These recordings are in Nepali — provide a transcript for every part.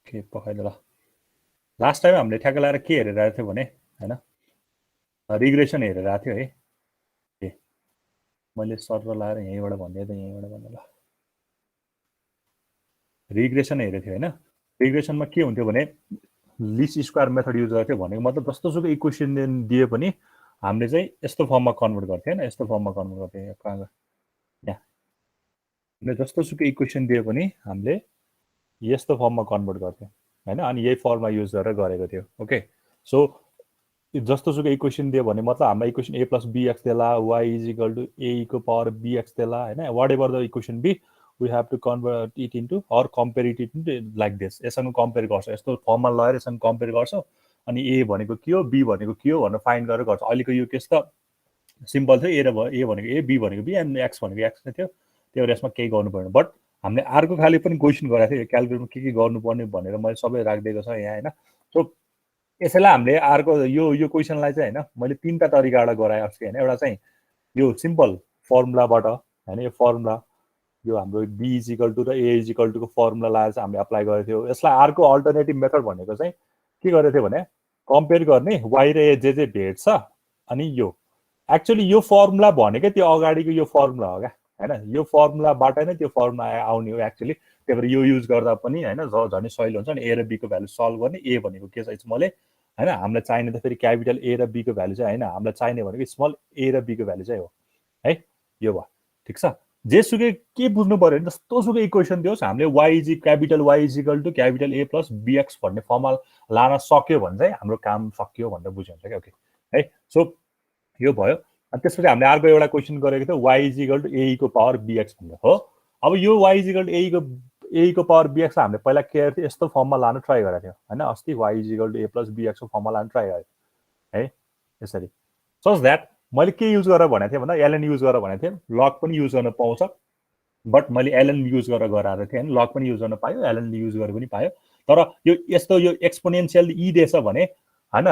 के पखाइदियो ल लास्ट टाइम हामीले ठ्याक्क लगाएर के हेरेर आएको थियो भने हैन रिग्रेसन हेरेर आएको थियो है ए मैले सर्भर लगाएर यहीँबाट भन्दै त यहीँबाट भन्नु ल रिग्रेसन हेरेको थियो हैन रिग्रेसनमा के हुन्थ्यो भने लिस्ट स्क्वायर मेथड युज गर्थ्यो भनेको मतलब जस्तोसुकै इक्वेसन दिए पनि हामीले चाहिँ यस्तो फर्ममा कन्भर्ट गर्थ्यो हैन यस्तो फर्ममा कन्भर्ट गर्थ्यो यहाँ हामीले जस्तोसुकै इक्वेसन दिए पनि हामीले यस्तो फर्ममा कन्भर्ट गर्थ्यो हैन अनि यही फर्ममा युज गरेर गरेको थियो ओके सो जस्तोसुकै इक्वेसन दियो भने मतलब हाम्रो इक्वेसन a + bx देला y = a को पावर bx देला हैन whatever the equation be we have to convert it into or compare it into like this यससँग कम्पेयर गर्छ यस्तो फर्ममा लगाएर यससँग कम्पेयर गर्छ अनि a भनेको के हो b भनेको के हो भनेर फाइन्ड गरेर गर्छ अहिलेको यो केस त सिम्पल थियो a भनेको a b भनेको b and x भनेको x थियो त्यही भएर यसमा केही गर्नु पर्दैन बट हामीले अर्को खाली पनि क्वेसन गरेको थियो क्याल्कुलेटरमा के गर्नुपर्ने भनेर मैले सबै राखिदिएको छ यहाँ हैन सो यसैलाई हामीले अर्को यो क्वेसनलाई चाहिँ हैन मैले तीनटा तरिकाबाट गराए अस्ति हैन एउटा चाहिँ यो सिम्पल फर्मुलाबाट हैन यो फर्मुला यो हाम्रो b = र a = को फर्मुला लगाएर चाहिँ हामीले अप्लाई गरेको थियो यसलाई अर्को अल्टरनेटिभ मेथड भनेको चाहिँ के गरेको थियो भने कम्पेयर गर्ने y र a जे भेट्छ अनि यो एक्चुअली यो फर्मुला भनेकै त्यो अगाडिको यो फर्मुला हो क्या हैन यो फर्मुलाबाट नै त्यो फर्मुला आउने हो एक्चुअली त्यही भएर यो युज गर्दा पनि हैन झनै सजिलो हुन्छ अनि a र b को भ्यालु सल्भ गर्ने a भनेको के छ स्मल a हैन हामीलाई चाहिने त फेरि क्यापिटल a र b को भ्यालु चाहिँ हैन हामीलाई चाहिने भनेको स्मल a र b को भ्यालु चाहिँ हो है यो भयो ठीक छ जेसुकै के बुझ्नु पर्यो भने जस्तोसुकै इक्वेसन दियोस् हामीले capital y = capital a + bx भन्ने फर्मुला लान सक्यो भने चाहिँ हाम्रो काम सकियो भनेर बुझ्नुहुन्छ क्या ओके है सो यो भयो अनि त्यसपछि हामीले अर्को एउटा क्वेसन गरेको थियो y = a को पावर bx भनेर हो अब यो y = a को पावर bx हामीले पहिला के गर्थ्यो यस्तो फर्ममा लान ट्राई गरेको थियो हैन अस्ति y = a + bx को फर्ममा लान ट्राई गरेको है यसरी सो दैट मैले के युज गरेर भनेको थिएँ भन्दा ln युज गरेर भनेको थिएँ लग पनि युज गर्न पाउँछ बट मैले ln युज गरेर गराएको थिएँ हैन लग पनि युज गर्न पायो ln युज गरेर पनि पायो तर यो यस्तो यो एक्सपोनेन्शियल ई दिएछ भने हैन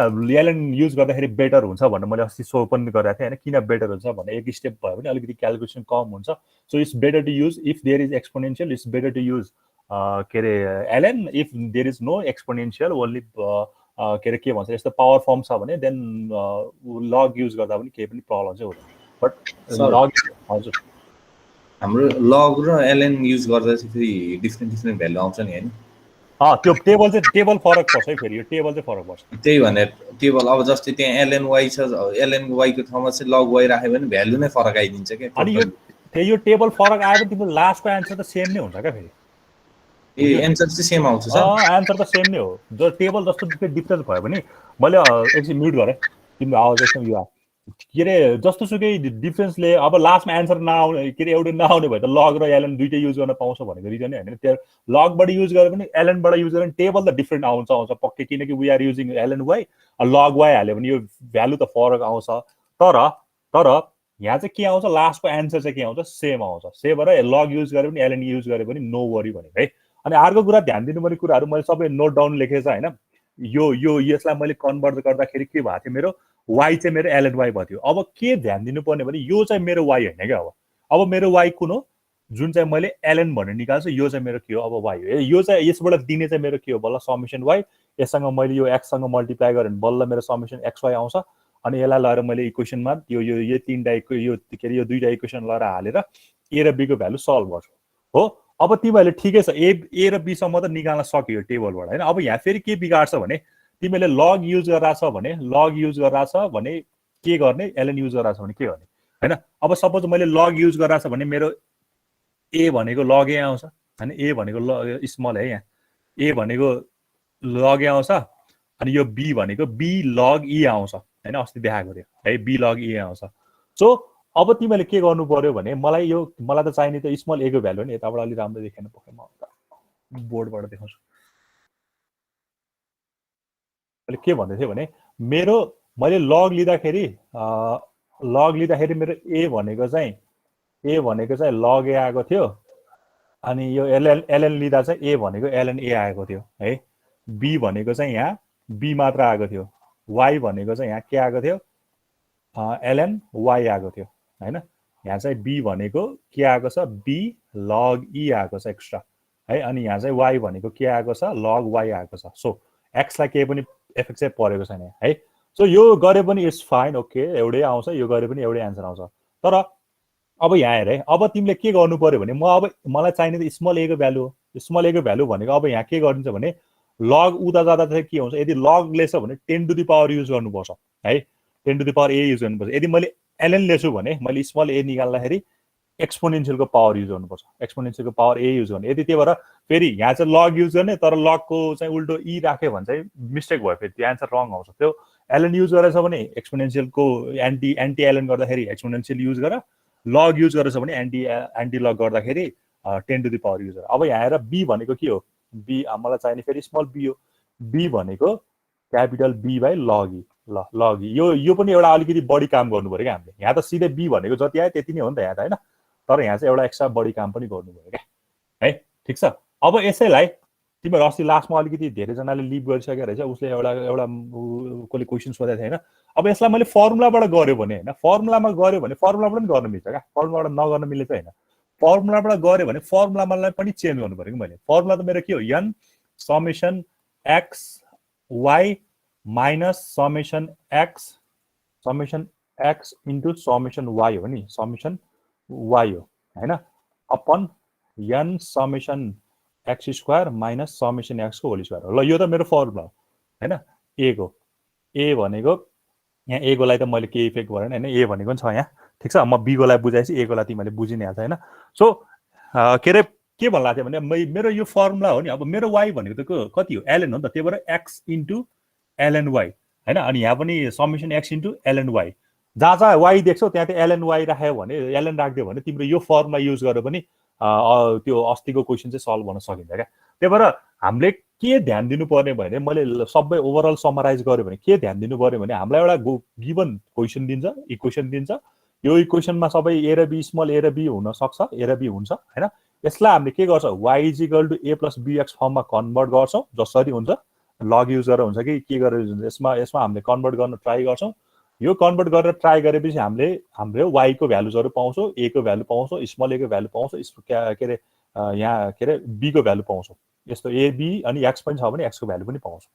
ln युज गर्दाखेरि बेटर हुन्छ भनेर मैले अस्ति सो पनि गरेको थिएँ हैन किन बेटर हुन्छ भने एक स्टेप भयो भने अलिकति क्याल्कुलेसन कम हुन्छ so it's better to use if there is exponential it's better to use के अरे ln if there is no exponential only के अरे के भन्छ यस्तो पावर फर्म छ भने देन लग युज गर्दा पनि केही पनि प्रब्लम चाहिँ हुँदैन बट लग हजुर हाम्रो लग र ln युज गर्दा चाहिँ फेरि डिफरेन्ट भ्यालु आउँछ नि हैन त्यो टेबल फरक पर्छ है फेरि यो टेबल चाहिँ फरक पर्छ त्यही भने टेबल अब जस्तै त्यहाँ ln y छ ln y को ठाउँमा चाहिँ log y राख्यो भने भ्यालु नै फरक आइदिन्छ के अनि यो टेबल फरक आयो भने तिम्रो लास्टको आन्सर त सेम नै हुन्छ क्या फेरि ए आन्सर चाहिँ सेम आउँछ सर आन्सर त सेम नै हो जो टेबल जस्तो डिफरेन्स भयो भने मैले एकछिन म्युट गरेँ तिम्रो आवाज एकदम यो के अरे जस्तोसुकै डिफरेन्सले अब लास्टमा आन्सर नआउने के अरे एउटै नआउने भयो त लग र ln दुइटै युज गर्न पाउँछ भनेको रिजन नै होइन त्यो लगबाट युज गरे पनि lnबाट युज गरे पनि टेबल त डिफरेन्ट आउँछ पक्कै किनकि we are using ln y log y हाल्यो भने यो भ्यालु त फरक आउँछ तर यहाँ चाहिँ के आउँछ लास्टको आन्सर चाहिँ के आउँछ सेम आउँछ त्यही भएर लग युज गरे पनि ln युज गरे पनि नो वरी भनेको है अनि अर्को कुरा ध्यान दिनुपर्ने कुराहरू मैले सबै नोट डाउन लेखेको छ होइन यो यसलाई मैले कन्भर्ट गर्दाखेरि के भएको थियो मेरो y चाहिँ मेरो ln y भयो थियो अब के ध्यान दिनुपर्ने भने यो चाहिँ मेरो y होइन क्या अब मेरो y कुन हो जुन चाहिँ मैले ln भनेर निकाल्छु यो चाहिँ मेरो के हो अब y हो यो चाहिँ यसबाट दिने चाहिँ मेरो के हो बल्ल समेसन y यससँग मैले यो x सँग मल्टिप्लाई गरेँ भने बल्ल मेरो समेसन xy आउँछ अनि यसलाई लगाएर मैले इक्वेसनमा यो तीनटा यो के अरे यो दुईटा इक्वेसन लगाएर हालेर a र b को भ्यालु सल्भ गर्छु हो अब तिमीहरूले ठिकै छ a र b सम्म त निकाल्न सक्यो टेबलबाट होइन अब यहाँ फेरि के बिगाड्छ भने तिमीले लग युज गरिरहेछ भने के गर्ने ln युज गरिरहेछ भने के गर्ने हैन अब सपोज मैले लग युज गरिरहेछ भने मेरो a भनेको लग a आउँछ हैन a भनेको स्मल है यहाँ a भनेको लग a आउँछ अनि यो b भनेको b log e आउँछ हैन अस्ति देखाएको थियो है b log e आउँछ सो अब तिमीले के गर्नु पर्यो भने मलाई त चाहिने त स्मल a को भ्यालु हो नि यताबाट अलि राम्रो देखेन पक्कै म बोर्डबाट देखाउँछु मैले के भन्दै थिएँ भने मैले लग लिँदाखेरि मेरो a भनेको चाहिँ लग a आएको थियो अनि यो ln लिँदा चाहिँ a भनेको ln a आएको थियो है b भनेको चाहिँ यहाँ b मात्र आएको थियो y भनेको चाहिँ यहाँ के आएको थियो ln y आएको थियो हैन यहाँ चाहिँ b भनेको के आएको छ b log e आएको छ एक्स्ट्रा है। अनि यहाँ चाहिँ y भनेको के आएको छ, log y आएको छ। सो x लाई केही पनि इफेक्ट चाहिँ परेको छैन है। सो यो गरे पनि इट्स फाइन, ओके, एउटै आउँछ, यो गरे पनि एउटै आन्सर आउँछ। तर अब यहाँ हेर है, अब तिमीले के गर्नु पर्यो भने अब मलाई चाहिने त स्मल ए को भ्यालु हो। स्मल ए को भ्यालु भनेको अब यहाँ के गरिन्छ भने लग उता जाँदा चाहिँ के हुन्छ, यदि लग लेछ भने 10 टु द पावर युज गर्नुपर्छ है, 10 to the power a use गर्नुपर्छ। यदि मैले एलएन लेछु भने मैले स्मल ए निकाल्दाखेरि एक्सपोनेन्सियलको पावर युज गर्नुपर्छ, एक्सपोनेन्सियलको पावर ए युज गर्ने। यदि त्यही भएर फेरि यहाँ चाहिँ लग युज गर्ने तर लगको चाहिँ उल्टो ई राख्यो भने चाहिँ मिस्टेक भयो, फेरि त्यो एन्सर रङ आउँछ। त्यो एलएन युज गरेछ भने एक्सपोनेन्सियलको एन्टी एलएन गर्दाखेरि एक्सपोनेन्सियल युज गर, लग युज गरेछ भने एन्टी लग गर्दाखेरि 10 टु द पावर युज गर। अब यहाँ हेर बी भनेको के हो, बी मलाई चाहिने फेरि स्मल बी हो। बी भनेको क्यापिटल बी बाई लग ई। ल लग ई यो पनि एउटा अलिकति बढी काम गर्नु पऱ्यो क्या हामीले। यहाँ त सिधै बी भनेको जति आयो त्यति नै हो नि त यहाँ त, होइन? तर यहाँ चाहिँ एउटा एक्स्ट्रा बढी काम पनि गर्नु पऱ्यो क्या है। ठिक छ। अब यसैलाई तिमीहरू अस्ति लास्टमा अलिकति धेरैजनाले लिभ गरिसकेको रहेछ, उसले एउटा कसले क्वेसन सोधेको थियो होइन। अब यसलाई मैले फर्मुलाबाट गऱ्यो भने होइन, फर्मुलामा गऱ्यो भने फर्मुलाबाट पनि गर्न मिल्छ क्या, फर्मुलाबाट नगर्न मिल्छ होइन। फर्मुलाबाट गऱ्यो भने फर्मुलालाई पनि चेन्ज गर्नु पऱ्यो कि मैले। फर्मुला त मेरो के हो, n summation x y minus summation x into summation y हो नि, समेसन वाई हो होइन, अपन n summation x square minus summation एक्सको होल स्क्वायर हो। ल यो त मेरो फर्मुला हो होइन। ए को ए भनेको यहाँ ए को लागि त मैले केही इफेक्ट गरेन होइन, ए भनेको पनि छ यहाँ। ठिक छ, म बी को लागि बुझाएपछि ए को लागि तिमीले बुझिने हाल्छ होइन। सो के अरे के भन्नु लाग्थ्यो भने मेरो यो फर्मुला हो नि। अब मेरो वाई भनेको त कति हो, एलएन हो नि त, त्यही भएर एक्स इन्टु एलएन वाई होइन। अनि यहाँ पनि summation x into LN y, जहाँ जहाँ वाई देख्छौ त्यहाँ त्यो एलएन वाई राख्यो भने, एलएन राखिदियो भने तिम्रो यो फर्मुला युज गरेर पनि त्यो अस्तिको क्वेसन चाहिँ सल्भ गर्न सकिन्छ क्या। त्यही भएर हामीले के ध्यान दिनुपर्ने भने मैले सबै ओभरअल समराइज गरेँ भने के ध्यान दिनु पर्यो भने हामीलाई एउटा गिभन क्वेसन दिन्छ, इक्वेसन दिन्छ। यो इक्वेसनमा सबै ए र बी, स्मल ए र बी हुन सक्छ, ए र बी हुन्छ होइन। यसलाई हामीले के गर्छ, y is equal to a plus b x फर्ममा कन्भर्ट गर्छौँ, जसरी हुन्छ लग युज गरेर हुन्छ कि गरेर हुन्छ, यसमा हामीले कन्भर्ट गर्न ट्राई गर्छौँ। यो कन्भर्ट गरेर ट्राई गरेपछि हामीले हाम्रो वाईको भ्यालुजहरू पाउँछौँ, ए को भ्यालु पाउँछौँ, स्मल ए को भ्यालु पाउँछौँ, के अरे यहाँ के अरे बी को भ्यालु पाउँछौँ। यस्तो ए बी अनि एक्स पनि छ भने एक्सको भ्यालु पनि पाउँछौँ।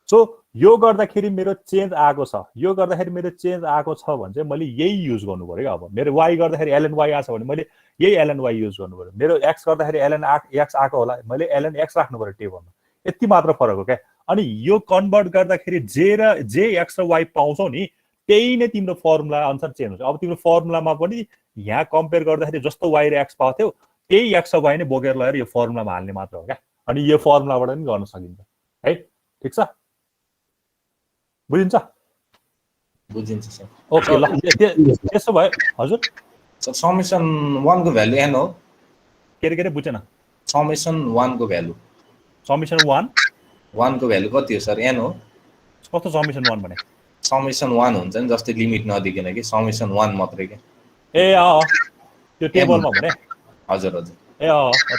सो यो गर्दाखेरि मेरो चेन्ज आएको छ, यो गर्दाखेरि मेरो चेन्ज आएको छ भने चाहिँ मैले यही युज गर्नु पऱ्यो। अब मेरो वाई गर्दाखेरि एलएन वाई आएको छ भने मैले यही एलएन वाई युज गर्नु पऱ्यो। मेरो एक्स गर्दाखेरि एलएन एक्स आएको होला, मैले एलएन एक्स राख्नु पऱ्यो टेबलमा, यति मात्र फरक हो क्या। अनि यो कन्भर्ट गर्दाखेरि जे एक्स र वाई पाउँछौ नि त्यही नै तिम्रो फर्मुला अनुसार चेन्ज हुन्छ। अब तिम्रो फर्मुलामा पनि यहाँ कम्पेयर गर्दाखेरि जस्तो वाई र एक्स पाएको थियो त्यही एक्स र वाई नै बोकेर लगेर यो फर्मुलामा हाल्ने मात्र हो क्या। अनि यो फर्मुलाबाट पनि गर्न सकिन्छ है। ठिक छ, बुझिन्छ? बुझिन्छ सर। ओके ल, त्यसो भए हजुर समेसन 1 को भ्यालु एन हो। के अरे बुझेन? समेसन 1 को भ्यालु, समेसन 1 को भ्यालु कति हो सर, एन हो। कस्तो समेसन 1 भने? समेसन 1 हुन्छ नि, जस्तै लिमिट नदिकन कि समेसन 1 मात्रै के। ए त्यो टेबलमा भने? हजुर हजुर। ए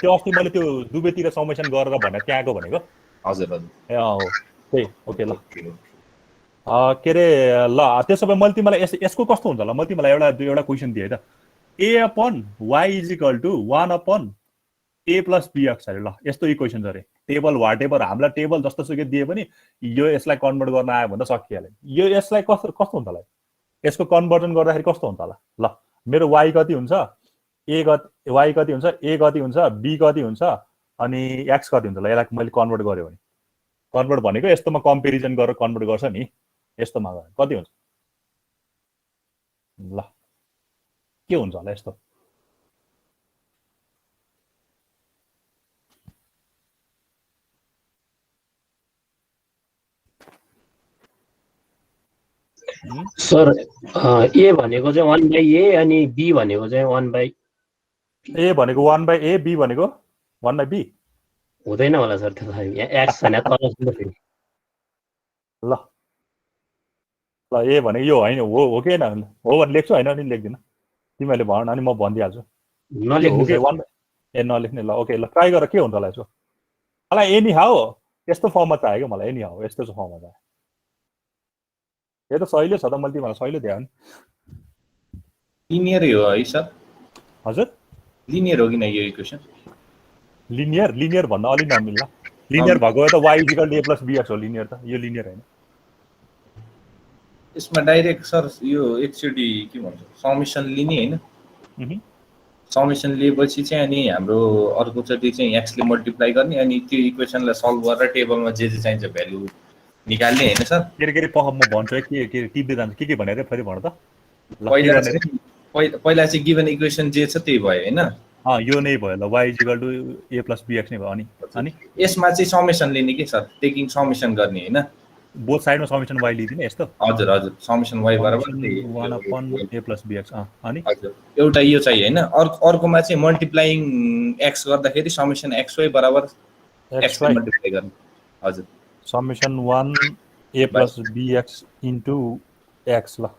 त्यो अस्ति मैले त्यो दुवैतिर समेसन गरेर भने त्यहाँको भनेको। हजुर हजुर। ए हो त्यही। ओके ल, के अरे ल त्यसो भए मैले तिमीलाई यसको कस्तो हुन्छ ल, मैले तिमीलाई एउटा क्वेसन दिएँ त, a upon y is equal to 1 upon a plus b x अरे। ल यस्तो इक्वेसन छ अरे, टेबल वाटेभर हामीलाई टेबल जस्तो सुकै दिए पनि यो यसलाई कन्भर्ट गर्न आयो भने त सकिहाल्यो। यो यसलाई कस्तो हुन्छ होला, यसको कन्भर्जन गर्दाखेरि कस्तो हुन्छ होला? ल मेरो वाई कति हुन्छ, वाई कति हुन्छ, ए कति हुन्छ, बी कति हुन्छ अनि एक्स कति हुन्छ। ल यसलाई मैले कन्भर्ट गरेँ भने, कन्भर्ट भनेको यस्तोमा कम्पेरिजन गरेर कन्भर्ट गर्छ नि, यस्तोमा गयो कति हुन्छ? ल के हुन्छ होला यस्तो? सर ए भनेको चाहिँ 1/a अनि बी भनेको चाहिँ 1/, ए भनेको 1/a, बी भनेको 1/b हुँदैन होला सर त्यो त, एक्स छैन तल। ल ल ए भनेको यो होइन, हो कि होइन हो भने लेख्छु, होइन नि लेख्दिनँ, तिमीहरूले भन अनि म भनिदिइहाल्छु। नलेख्नु ए नलेख्ने। ल ओके ल ट्राई गर के हुन्छ होला यसो। मलाई एनी हाउ यस्तो फर्ममा चाहियो, मलाई एनी हाउ यस्तो फर्ममा चाहियो। यो त सहिलो छ त, मैले तिमीलाई सहिलो दिएँ नि। लिनियर हो है सर? हजुर लिनियर हो कि न यो इक्वेसन? लिनियर भन्न अलि नमिल्ला लिनियर भएको त y equal to a plus bx हो लिनियर त यो लिनियर हैन यसमा डाइरेक्ट सर यो एकचोटि के भन्छ समेसन लिने हैन समेसन लिएपछि चाहिँ अनि हाम्रो अर्कोचोटि चाहिँ x ले मल्टिप्लाई गर्ने अनि त्यो इक्वेसनलाई सल्भ गरेर टेबलमा जे चाहिन्छ भ्यालु निकाल्ने हैन सर के म भन्छु के टिप्दै जान्छ के भने रे फेरि भन त पहिला चाहिँ गिभन इक्वेसन जे छ त्यही भयो हैन यो नै भयो ल y equal to a plus bx नै भयो अनि यसमा चाहिँ समेसन लिने के सर टेकिङ समेसन गर्ने हैन बोथ साइडमा समेसन y लिदिने यस्तो हजुर हजुर समेसन y बराबर 1 अपन a प्लस bx अनि हजुर एउटा यो चाहिँ हैन अर्कोमा चाहिँ मल्टिप्लाइङ x गर्दाखेरि समेसन xy बराबर x ले मल्टिप्लाई गर्ने हजुर summation 1 a plus bx into x ल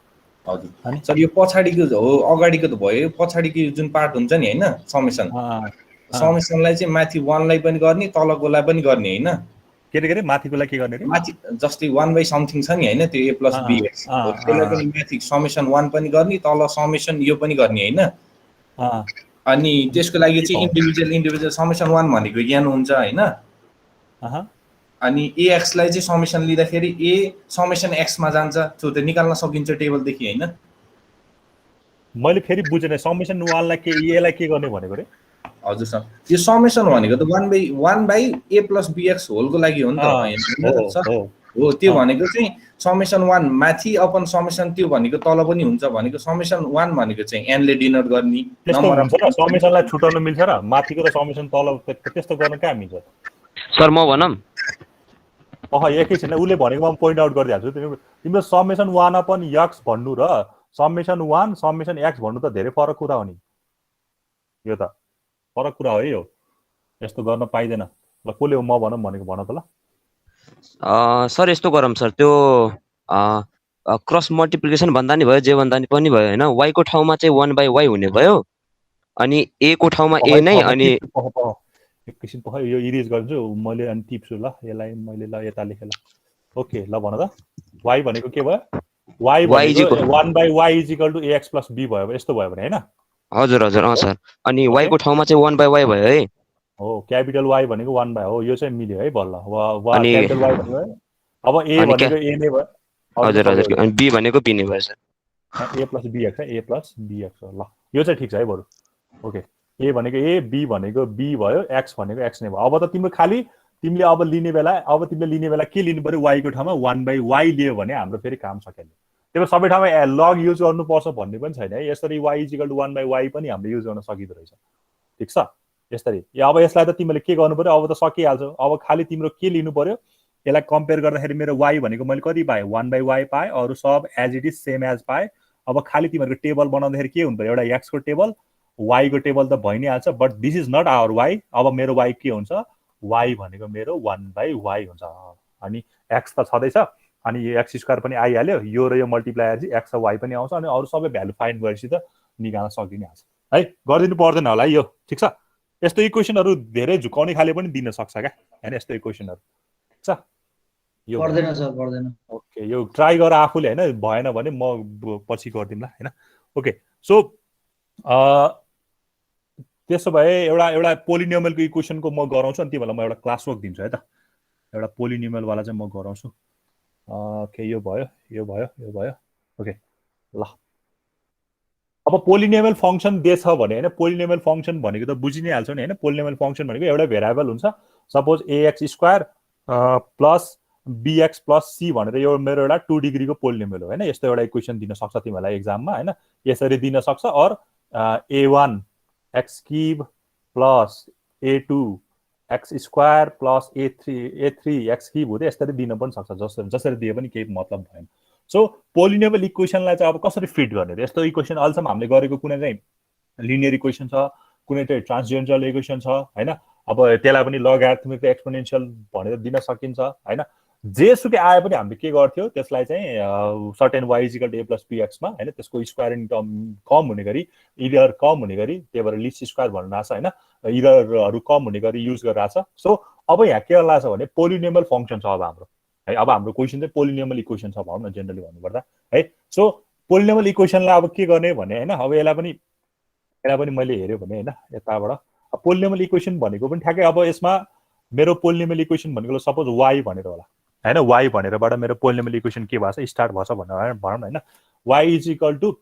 हजुर अनि सर यो पछाडीको हो अगाडिको त भयो पछाडीको जुन पार्ट हुन्छ नि हैन समेसन समेसनलाई चाहिँ माथि 1 लाई पनि गर्ने तलकोलाई पनि गर्ने हैन के माथिकोलाई के गर्ने रे माथि जस्तै 1 बाइ समथिङ छ नि हैन त्यो a प्लस bx त्यसलाई पनि माथि समेसन 1 पनि गर्ने तल समेसन यो पनि गर्ने हैन अनि त्यसको लागि चाहिँ इन्डिभिजुअल समेसन 1 भनेको ज्ञान हुन्छ हैन अनि ax लाई चाहिँ समेसन लिँदाखेरि a समेसन x मा जान्छ त्यो त निकाल्न सकिन्छ टेबल देखि हैन मैले फेरि बुझेन समेसन 1 लाई के a लाई के गर्ने भनेको रे हजुर सर यो समेसन भनेको त 1 by a plus bx whole को लागि हो नि त सर हो त्यो भनेको चाहिँ समेसन 1 माथि अपन समेसन त्यो भनेको तल पनि हुन्छ भनेको समेसन 1 भनेको चाहिँ n ले डिनोट गर्ने नम्बर अफ समेसनलाई छुटाउन मिल्छ र माथिको र समेसन तल त्यस्तो गर्न कहाँ मिल्छ सर म भनम एकैछिन उले भनेको म पोइन्ट आउट गरिदिहाल्छु तिम्रो समेसन 1 अपन x भन्नु र समेसन 1 समेसन x भन्नु त धेरै फरक कुरा हो नि यो त फरक कुरा हो यो यस्तो गर्न पाइदैन ल कोले हो म भनम भनेको भन त ल सर यस्तो गरम सर त्यो क्रस मल्टिप्लिकेसन भन्दा नि भयो जे भन्दा नि पनि भयो हैन y को ठाउँमा चाहिँ 1 बाइ y हुने भयो अनि a को ठाउँमा a नै अनि एकैछिन यो इरेज गर्छु मैले अनि टिप्छु ल यसलाई मैले ल यता लेखे ल ओके ल भन त y भनेको के भयो y भनेको 1 by y is equal to ax plus b भयो यस्तो भयो भने हैन हजुर हजुर सर अनि y को ठाउँमा चाहिँ 1 बाइ y भयो है हो क्यापिटल y भनेको 1 बाइ हो यो चाहिँ मिल्यो है बल्ल अनि क्यापिटल y भनेको अब a भनेको a नै भयो हजुर हजुर अनि b भनेको b नै भयो सर a प्लस bx है a प्लस bx हो ल यो चाहिँ ठीक छ है बरु ओके a भनेको a b भनेको b भयो x भनेको x नै भयो अब त तिमीले अब लिने बेला के लिनु पर्यो y को ठाउँमा 1 बाइ y लियो भने हाम्रो फेरि काम सकिन्छ त्यही सबै ठाउँमा लग युज गर्नुपर्छ भन्ने पनि छैन है यसरी y is equal to 1 by y पनि हामीले युज गर्न सकिदो रहेछ ठीक छ यसरी अब यसलाई त तिमीले के गर्नु पर्यो अब त सकिहाल्छ अब खाली तिम्रो के लिनु पर्यो यसलाई कम्पेयर गर्दाखेरि मेरो y भनेको मैले कति पाएँ 1 बाइ y पाएँ अरु सब as it is same as पाएँ अब खाली तिमीहरुको टेबल बनाउँदाखेरि के हुनु पर्यो एउटा x को टेबल y को टेबल त भइ नै हाल्छ but this is not our y अब मेरो y के हुन्छ y भनेको मेरो 1 बाइ y हुन्छ अनि x त छदैछ अनि यो x स्क्वायर पनि आइहाल्यो यो र यो मल्टिप्लाई आएपछि x र y पनि आउँछ अनि अरु सबै भ्यालु फाइन्ड गरेपछि त निकाल्न सकिने हाल्छ है गर्दिनु पर्दैन होला यो ठीक छ यस्तो इक्वेसनहरु धेरै झुकाउने खाले पनि दिन सक्छ क्या हैन यस्तो इक्वेसनहरु ठीक छ यो पर्दैन सर पर्दैन ओके यो ट्राई गर आफुले हैन भएन भने म पछि गर्दिमला हैन ओके सो त्यसो भए एउटा पोलिनोमियलको इक्वेसनको म गराउँछु अनि तिमीलाई म एउटा क्लास वर्क दिन्छु है त एउटा पोलिनोमियल वाला चाहिँ म गराउँछु ओके यो भयो ओके ल अब पोलिनोमियल फंक्सन दिएछ भने हैन पोलिनोमियल फंक्सन भनेको त बुझि नै हाल्छौ नि हैन पोलिनोमियल फंक्सन भनेको एउटा भेरिएबल हुन्छ suppose ax² plus bx plus c भनेर यो मेरो एउटा 2 डिग्रीको पोलिनोमियल हो हैन यस्तो एउटा इक्वेसन दिन सक्छ तिमीलाई एक्जाममा हैन यसरी दिन सक्छ और a1 x³ plus a2 x² plus a3 x³ हुँदै यसरी दिन पनि सक्छ जसरी दिए पनि केही मतलब भएन सो पोलिनोमियल इक्वेसनलाई चाहिँ अब कसरी फिट गर्ने त यस्तो इक्वेसन अहिलेसम्म हामीले गरेको कुनै चाहिँ लिनियर इक्वेसन छ कुनै चाहिँ ट्रान्सजेन्डरल इक्वेसन छ हैन अब त्यसलाई पनि लगारिथमिक एक्सपोनेन्शियल भनेर दिन सकिन्छ हैन जेसुकै आए पनि हामीले के गर्थ्यो त्यसलाई चाहिँ certain y equal to a plus bx मा हैन त्यसको स्क्वायर इन टर्म कम हुने गरी इरर कम हुने गरी त्यही भएर लिस्ट स्क्वायर भन्नु आछ हैन इररहरु कम हुने गरी युज गरिराछ सो अब यहाँ के गर्ला छ भने पोलिनोमियल फंक्सन छ अब हाम्रो है अब हाम्रो क्वेशन चाहिँ पोलिनोमियल इक्वेसन छ भनौं न जनरली भन्नुपर्दा है सो पोलिनोमियल इक्वेसनलाई अब के गर्ने भने हैन अब यसलाई पनि मैले हेर्यो भने हैन यताबाट पोलिनोमियल इक्वेसन भनेको पनि ठ्याक्कै अब यसमा मेरो पोलिनोमियल इक्वेसन भनेको सपोज y भनेर होला हैन, y भनेरबाट मेरो पोलिनोमियल इक्वेसन के भएछ स्टार्ट भएछ भनेर भनौँ हैन। y इज इक्वल टु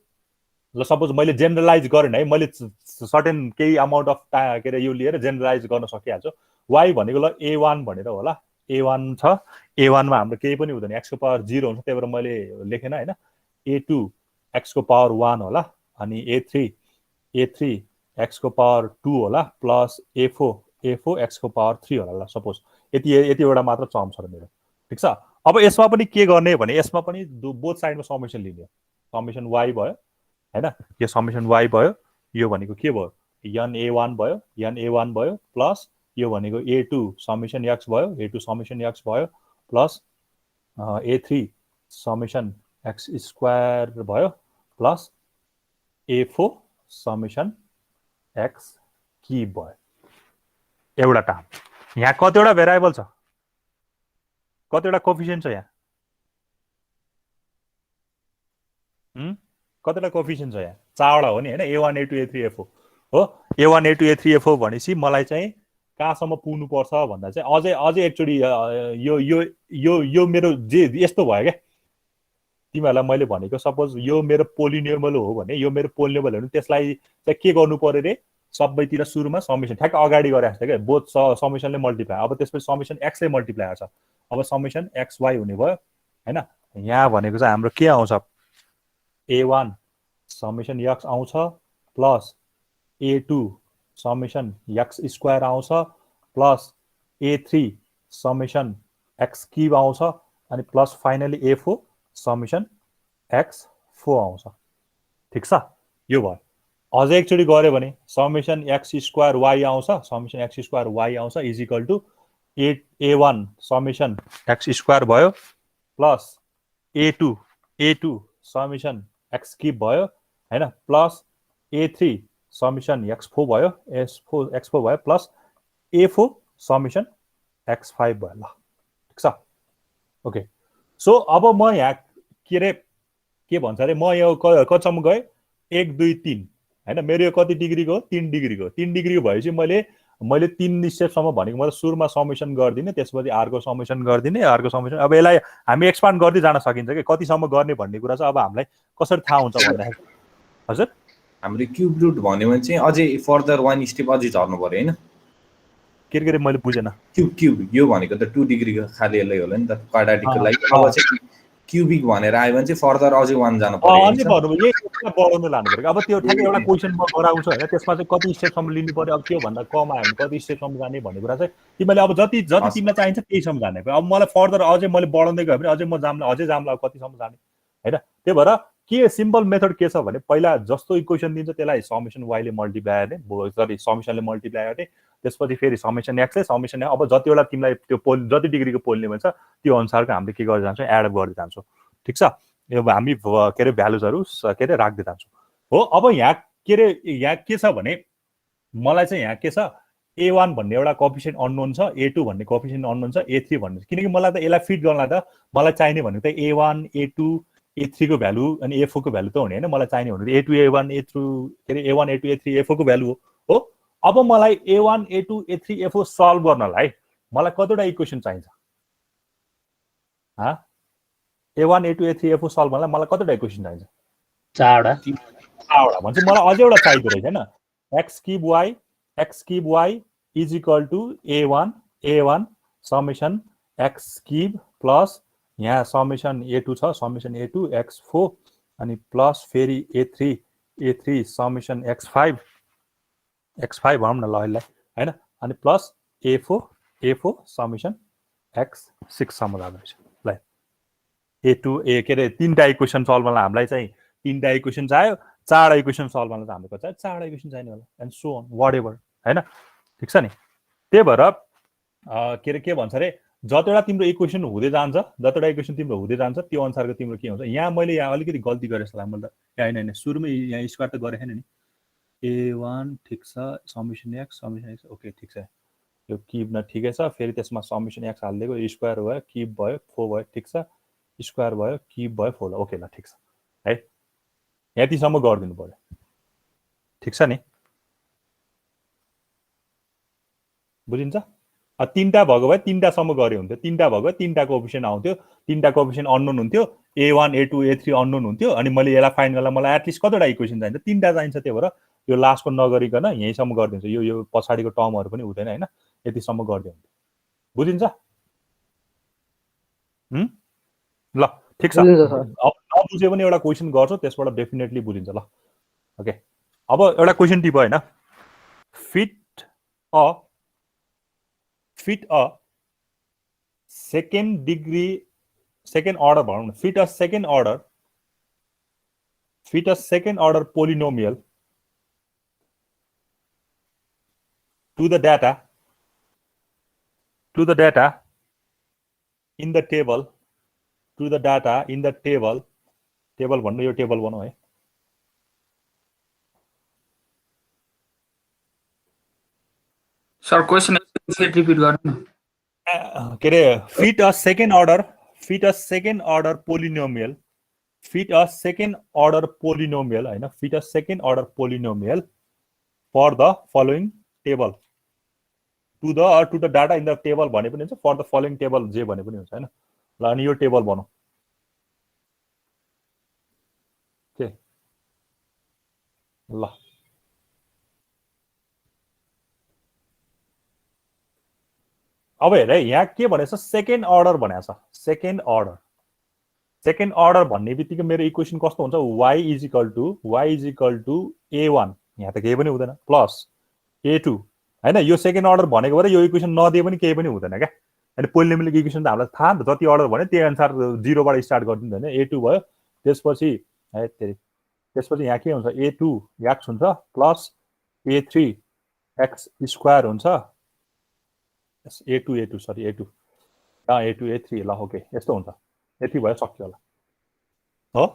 ल सपोज मैले जेनरलाइज गरेँ है, मैले सर्टेन केही अमाउन्ट अफ के अरे यो लिएर जेनरलाइज गर्न सकिहाल्छु। y भनेको ल a1 भनेर होला, a1 छ, a1 मा हाम्रो केही पनि हुँदैन, x को पावर 0 हुन्छ, त्यही भएर मैले लेखेन हैन। a2 x को पावर 1 होला, अनि a3 x को पावर 2 होला, प्लस a4 x को पावर 3 होला। ल सपोज यतिवटा मात्र टर्म छ मेरो, ठिक छ। अब यसमा पनि के गर्ने भने यसमा पनि बोथ साइडमा समेसन लिने, समेसन y भयो हैन, यो समेसन y भयो, यो भनेको के भयो n a1 भयो, प्लस यो भनेको a2 समेसन x भयो, a2 समेसन x भयो, plus a3 summation x square भयो, plus a4 summation x cube भयो। एउटा टर्म। यहाँ कतिवटा भेरिएबल छ, कतिवटा कोफिसिएन्ट छ यहाँ, कतिवटा कोफिसिएन्ट छ यहाँ, 4वटा हो नि हैन, a1 a2 a3 a4 हो। a1 a2 a3 a4 भनेपछि मलाई चाहिँ कहाँसम्म पुग्नु पर्छ भन्दा चाहिँ अझै एकचोटि यो यो यो यो मेरो जे यस्तो भयो क्या, तिमीहरूलाई मैले भनेको सपोज यो मेरो पोलिनोमियल हो भने, यो मेरो पोलिनोमियल हो भने त्यसलाई चाहिँ के गर्नु पर्यो रे, सबैतिर सुरुमा समेसन ठ्याक्क अगाडि गरे जस्तो क्या, बोथ समेसनले मल्टिप्लाई, अब त्यसपछि समेसन x ले मल्टिप्लाई आउँछ, अब समेसन xy हुने भयो हैन। यहाँ भनेको चाहिँ हाम्रो के आउँछ, a1 समेसन x आउँछ, plus a2 summation x square आउँछ, plus a3 summation x cube आउँछ, अनि plus finally a4 summation x4 आउँछ, ठिक छ। यो भयो। अझै एकचोटि गऱ्यो भने समेसन x स्क्वायर y आउँछ, समेसन x स्क्वायर y आउँछ is equal to a1 summation x square भयो, plus a2 summation x cube भयो हैन, प्लस a3 समेसन x4 भयो, x4 भयो, प्लस a4 समेसन x5 भयो। ल ठिक छ, ओके। सो अब म यहाँ के भन्छ अरे, म यो कतिसम्म गएँ 1 2 3 हैन, मेरो यो कति डिग्रीको हो, 3 डिग्रीको, 3 डिग्रीको भएपछि मैले 3 स्टेपसम्म भनेको मतलब सुरुमा समेसन गरिदिने, त्यसपछि अर्को समेसन गरिदिने, अर्को समेसन। अब यसलाई हामी एक्सपान्ड गर्दै जान सकिन्छ कि कतिसम्म गर्ने भन्ने कुरा चाहिँ अब हामीलाई कसरी थाहा हुन्छ भन्दाखेरि हजुर हाम्रो क्यूब रुट भन्यो भने चाहिँ अझै फर्दर 1 स्टेप अझै झर्नु पर्यो हैन। के रे मैले बुझेन। क्यूब यो भनेको त 2 डिग्रीको खाली यसलाई होला नि त, क्वाड्रेटिकको लागि। अब चाहिँ क्यूबिक भनेर आयो भने चाहिँ फर्दर अझै 1 जानु पर्यो। अनि भन्नु यही बढाउन लानु पर्यो। अब त्यो ठ्याक्कै एउटा क्वेशन म गराउँछु हैन, त्यसमा चाहिँ कति स्टेपसम्म लिनु पर्यो, अब त्यो भन्दा कम आयो भने कति स्टेपसम्म जाने भन्ने कुरा चाहिँ तिमीले अब जति तिमीलाई चाहिन्छ त्यहीसम्म जाने। अब मलाई फर्दर अझै मैले बढाउँदै गयो भने अझै म जाम्ला कतिसम्म जाने हैन। त्यही भएर के सिम्पल मेथड के छ भने पहिला जस्तो इक्वेसन दिन्छ त्यसलाई समेसन y ले मल्टिप्लाई गर्ने, सरी समेसनले मल्टिप्लाई गर्ने, त्यसपछि फेरि समेसन x ले समेसन, अब जतिवटा तिमीलाई त्यो जति डिग्रीको पोलिनोमियल छ त्यो अनुसारको हामीले के गर्दै जान्छौँ, एड अप गर्दै जान्छौँ, ठिक छ। यो हामी के अरे भ्यालुजहरू के अरे राख्दै जान्छौँ हो। अब यहाँ के अरे यहाँ के छ भने मलाई चाहिँ यहाँ के छ, a1 भन्ने एउटा कोएफिसिएन्ट अननोन छ, a2 भन्ने कोएफिसिएन्ट अननोन छ, a3 भन्ने, किनकि मलाई त यसलाई फिट गर्नलाई त मलाई चाहिने भनेको त a1 a2 a3 को भ्यालु अनि a4 को भ्यालु त हुने हैन, मलाई चाहिने भनेको a2 a1 a3 के अरे a1 a2 a3 a4 को भ्यालु हो। अब मलाई a1 a2 a3 a4 solve गर्नलाई मलाई कतिवटा इक्वेसन चाहिन्छ, a1 a2 a3 a4 solve गर्नलाई मलाई कतिवटा इक्वेसन चाहिन्छ, 4वटा भन्छ। मलाई अझै एउटा चाहिदो रहेछ हैन, x cube y is equal to a1 summation x cube plus यहाँ समेसन a2 छ, समेसन a2 x4 अनि प्लस फेरि a3 समेसन x5 भनौँ न ल यसलाई हैन, अनि प्लस a4 समेसन x6 सम्म जाँदो रहेछ। ल a2 के अरे 3टा इक्वेसन सल्भ गर्नलाई हामीलाई चाहिँ 3टा इक्वेसन चाहियो, 4वटा इक्वेसन सल्भ गर्नलाई त हाम्रो कति चाहियो, 4वटा इक्वेसन चाहिने होला, एन्ड सो अन व्हाटएभर हैन, ठिक छ नि। त्यही भएर के अरे के भन्छ अरे जतिवटा तिम्रो इक्वेसन हुँदै जान्छ, जतिवटा इक्वेसन तिम्रो हुँदै जान्छ त्यो अनुसारको तिम्रो के हुन्छ। यहाँ मैले यहाँ अलिकति गल्ती गरेँ जस्तो लाग्यो मलाई त, हैन सुरुमै यहाँ स्क्वायर त गरेँ हैन नि, a1 ठिक छ, समेसन x ओके ठिक छ, यो क्यूब न ठिकै छ, फेरि त्यसमा समेसन x हाल्दिएको, स्क्वायर भयो, क्यूब भयो, 4 भयो, ठिक छ, स्क्वायर भयो, क्यूब भयो, 4 ओके ल ठिक छ है, यतिसम्म गरिदिनु पर्यो, ठिक छ नि। बुझिन्छ? तीनटा भएको भए तीनटासम्म गरे हुन्थ्यो, तीनटा भएको भए तीनटा कोएफिसिएन्ट आउँथ्यो, तीनटा कोएफिसिएन्ट अननोन हुन्थ्यो, A1 A2 A3 अननोन हुन्थ्यो, अनि मैले यसलाई फाइन्ड गर्नलाई मलाई एटलिस्ट कतिवटा इक्वेसन चाहिन्छ? तीनटा चाहिन्छ। त्यही भएर यो लास्टको नगरिकन यहीँसम्म गरिदिन्छ, यो पछाडिको टर्महरू पनि हुँदैन होइन, यतिसम्म गरिदियो हुन्छ। बुझिन्छ? ल ठिक छ। अब नबुझ्यो भने एउटा क्वेसन गर्छु, त्यसबाट डेफिनेटली बुझिन्छ। ल ओके, अब एउटा क्वेसन टिप होइन, फिट अ सेकेन्ड अर्डर भनौँ न, fit a second order polynomial to the data in the table, table भन्नु, यो टेबल भनौँ है, सर क्वेसन रिपिट गर्नु न। के अरे fit a second order polynomial, fit a second order polynomial होइन, fit a second order polynomial for the following table to the data in the table भने पनि हुन्छ, फर द फलोइङ टेबल जे भने पनि हुन्छ होइन। ल अनि यो टेबल भनौँ के, ल अब हेर है, यहाँ के भनेछ, सेकेन्ड अर्डर भनेको छ। सेकेन्ड अर्डर भन्ने बित्तिकै मेरो इक्वेसन कस्तो हुन्छ, y is equal to A1, यहाँ त केही पनि हुँदैन, प्लस A2 होइन। यो सेकेन्ड अर्डर भनेको भएर यो इक्वेसन नदिए पनि केही पनि हुँदैन क्या। अनि पोलिनोमियल इक्वेसन त हामीलाई थाहा नि त, जति अर्डर भन्यो त्यही अनुसार 0बाट स्टार्ट गरिदिन्छ होइन। A2 भयो, त्यसपछि यहाँ के हुन्छ, A2 x हुन्छ प्लस A3 x स्क्वायर हुन्छ, A2 A3 ल ओके, यस्तो हुन्छ। यति भयो, सक्यो होला हो,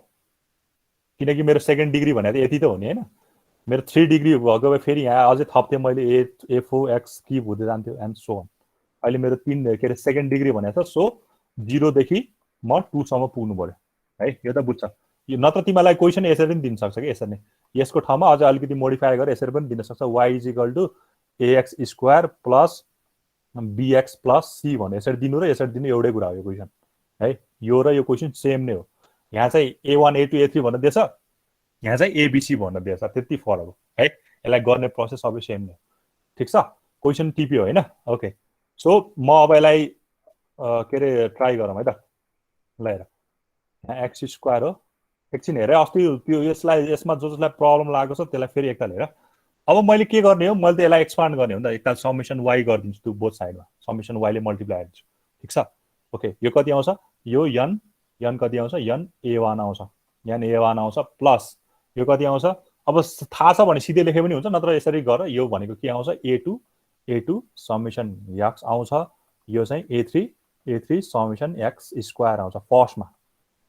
किनकि मेरो सेकेन्ड डिग्री भनेको त यति त हो नि होइन। मेरो 3 डिग्री भएको भए फेरि यहाँ अझै थप्थेँ मैले, A4 x क्युब हुँदै जान्थ्यो एन्ड सो अन। अहिले मेरो 3 के अरे सेकेन्ड डिग्री भनेको छ, सो 0 देखि म 2 सम्म पुग्नु पर्यो है। यो त बुझ्छ, यो नत्र तिमीलाई क्वेसन यसरी पनि दिन सक्छ कि, यसरी नै यसको ठाउँमा अझै अलिकति मोडिफाई गरेर यसरी पनि दिन सक्छ, y is equal to ax square plus bx plus c भने यसरी दिनु र यसरी दिनु एउटै कुरा हो यो क्वेसन है। यो र यो क्वेसन सेम नै हो। यहाँ चाहिँ A1 A2 A3 भनेर दिएछ, यहाँ चाहिँ ABC भनेर दिएछ, त्यति फरक हो है। यसलाई गर्ने प्रोसेस सबै सेम नै हो। ठिक छ, क्वेसन टिप्यो होइन। ओके, सो म अब यसलाई के अरे ट्राई गरौँ है त। ल हेर, यहाँ एक्स स्क्वायर हो, एकछिन हेर अस्ति त्यो यसमा जसलाई प्रब्लम लागेको छ त्यसलाई फेरि एकताल हेर। अब मैले के गर्ने हो, मैले त यसलाई एक्सपान्ड गर्ने हो नि त, एकताल समेसन y गरिदिन्छु त्यो बोथ साइडमा, समेसन y ले मल्टिप्लाई गरिदिन्छु। ठिक छ, ओके, यो कति आउँछ, यो n कति आउँछ, n A1 आउँछ, प्लस यो कति आउँछ, अब थाहा छ भने सिधै लेखे पनि हुन्छ, नत्र यसरी गर। यो भनेको के आउँछ, A2 समेसन x आउँछ, यो चाहिँ A3 समेसन x स्क्वायर आउँछ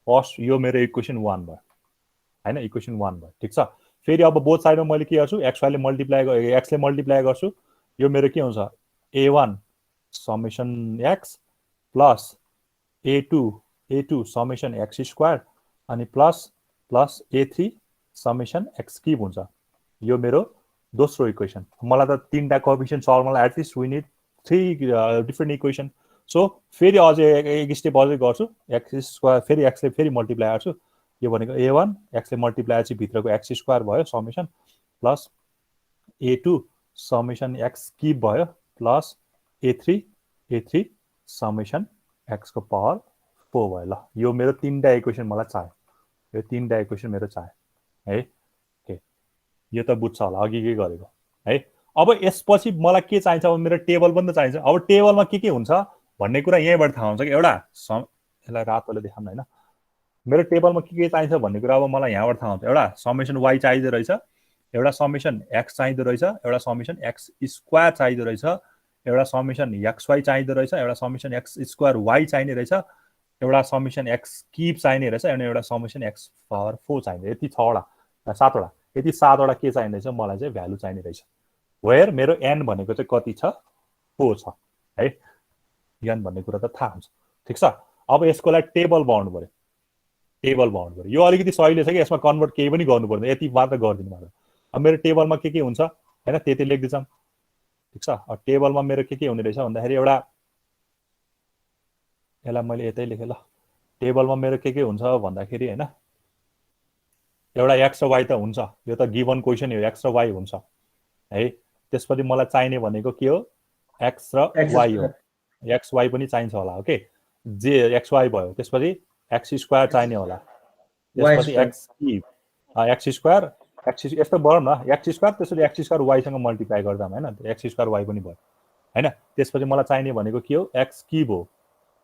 फर्स्ट। यो मेरो इक्वेसन 1 भयो होइन, इक्वेसन 1 भयो। ठिक छ, फेरि अब बोथ साइडमा मैले के गर्छु, x ले मल्टिप्लाई गर्छु, यो मेरो के हुन्छ, A1 summation x plus A2 summation x square अनि plus A3 summation x cube हुन्छ। यो मेरो दोस्रो इक्वेसन। मलाई त 3टा कोएफिसिएन्ट सल्भ गर्नलाई at least we need 3 different equation. So फेरि अझै एक स्टेप अझै गर्छु, x स्क्वायर फेरि x ले फेरि मल्टिप्लाई गर्छु, यो भनेको A1 x ले मल्टिप्लाई चाहिँ भित्रको x स्क्वायर भयो summation plus A2 summation x cube भयो प्लस A3 समेसन x को पावर 4 भयो। ल यो मेरो 3टा इक्वेसन मलाई चाहियो, यो 3टा इक्वेसन मेरो चाहियो है। ओके, यो त बुझ्छ होला अघि के गरेको है। अब यसपछि मलाई के चाहिन्छ, अब मेरो टेबल पनि त चाहिन्छ। अब टेबलमा के हुन्छ भन्ने कुरा यहीँबाट थाहा हुन्छ कि, एउटा यसलाई रातोले देखाउँ होइन, मेरो टेबलमा के चाहिन्छ भन्ने कुरा अब मलाई यहाँबाट थाहा हुन्छ। एउटा समेसन y चाहिँदो रहेछ, एउटा समेसन x चाहिँदो रहेछ, एउटा समेसन x स्क्वायर चाहिँदो रहेछ, एउटा समेसन xy चाहिँदो रहेछ, एउटा समेसन x स्क्वायर y चाहिने रहेछ, एउटा समेसन x क्युब चाहिने रहेछ, अनि एउटा समेसन x पावर 4 चाहिने। यति 7वटा, यति 7वटा के चाहिने रहेछ, मलाई चाहिँ भ्यालु चाहिने रहेछ। वेयर मेरो n भनेको चाहिँ कति छ, 4 छ है। n भन्ने कुरा त थाहा हुन्छ। ठिक छ, अब यसको लागि टेबल बनाउनु पर्यो। यो अलिकति सजिलो छ कि, यसमा कन्भर्ट केही पनि गर्नु पर्दैन, यति मात्र गरिदिनु पर्यो। अब मेरो टेबलमा के हुन्छ होइन, त्यति लेखिदिन्छौँ। ठिक छ। टेबलमा मेरो के हुने रहेछ भन्दाखेरि एउटा यसलाई मैले यतै लेखेँ ल। टेबलमा मेरो के हुन्छ भन्दाखेरि हैन एउटा x र y त हुन्छ, यो त गिभन क्वेसन हो, x र y हुन्छ है। त्यसपछि मलाई चाहिने भनेको के हो, x र y हो। x y पनि चाहिन्छ होला, ओके। जे x y भयो त्यसपछि x स्क्वायर चाहिने होला, त्यसपछि x स्क्वायर यस्तो गरौँ न, x स्क्वायर त्यसपछि x स्क्वायर y सँग मल्टिप्लाई गर्दा हैन, x स्क्वायर y पनि भयो हैन। त्यसपछि मलाई चाहिने भनेको के हो, x क्यूब हो,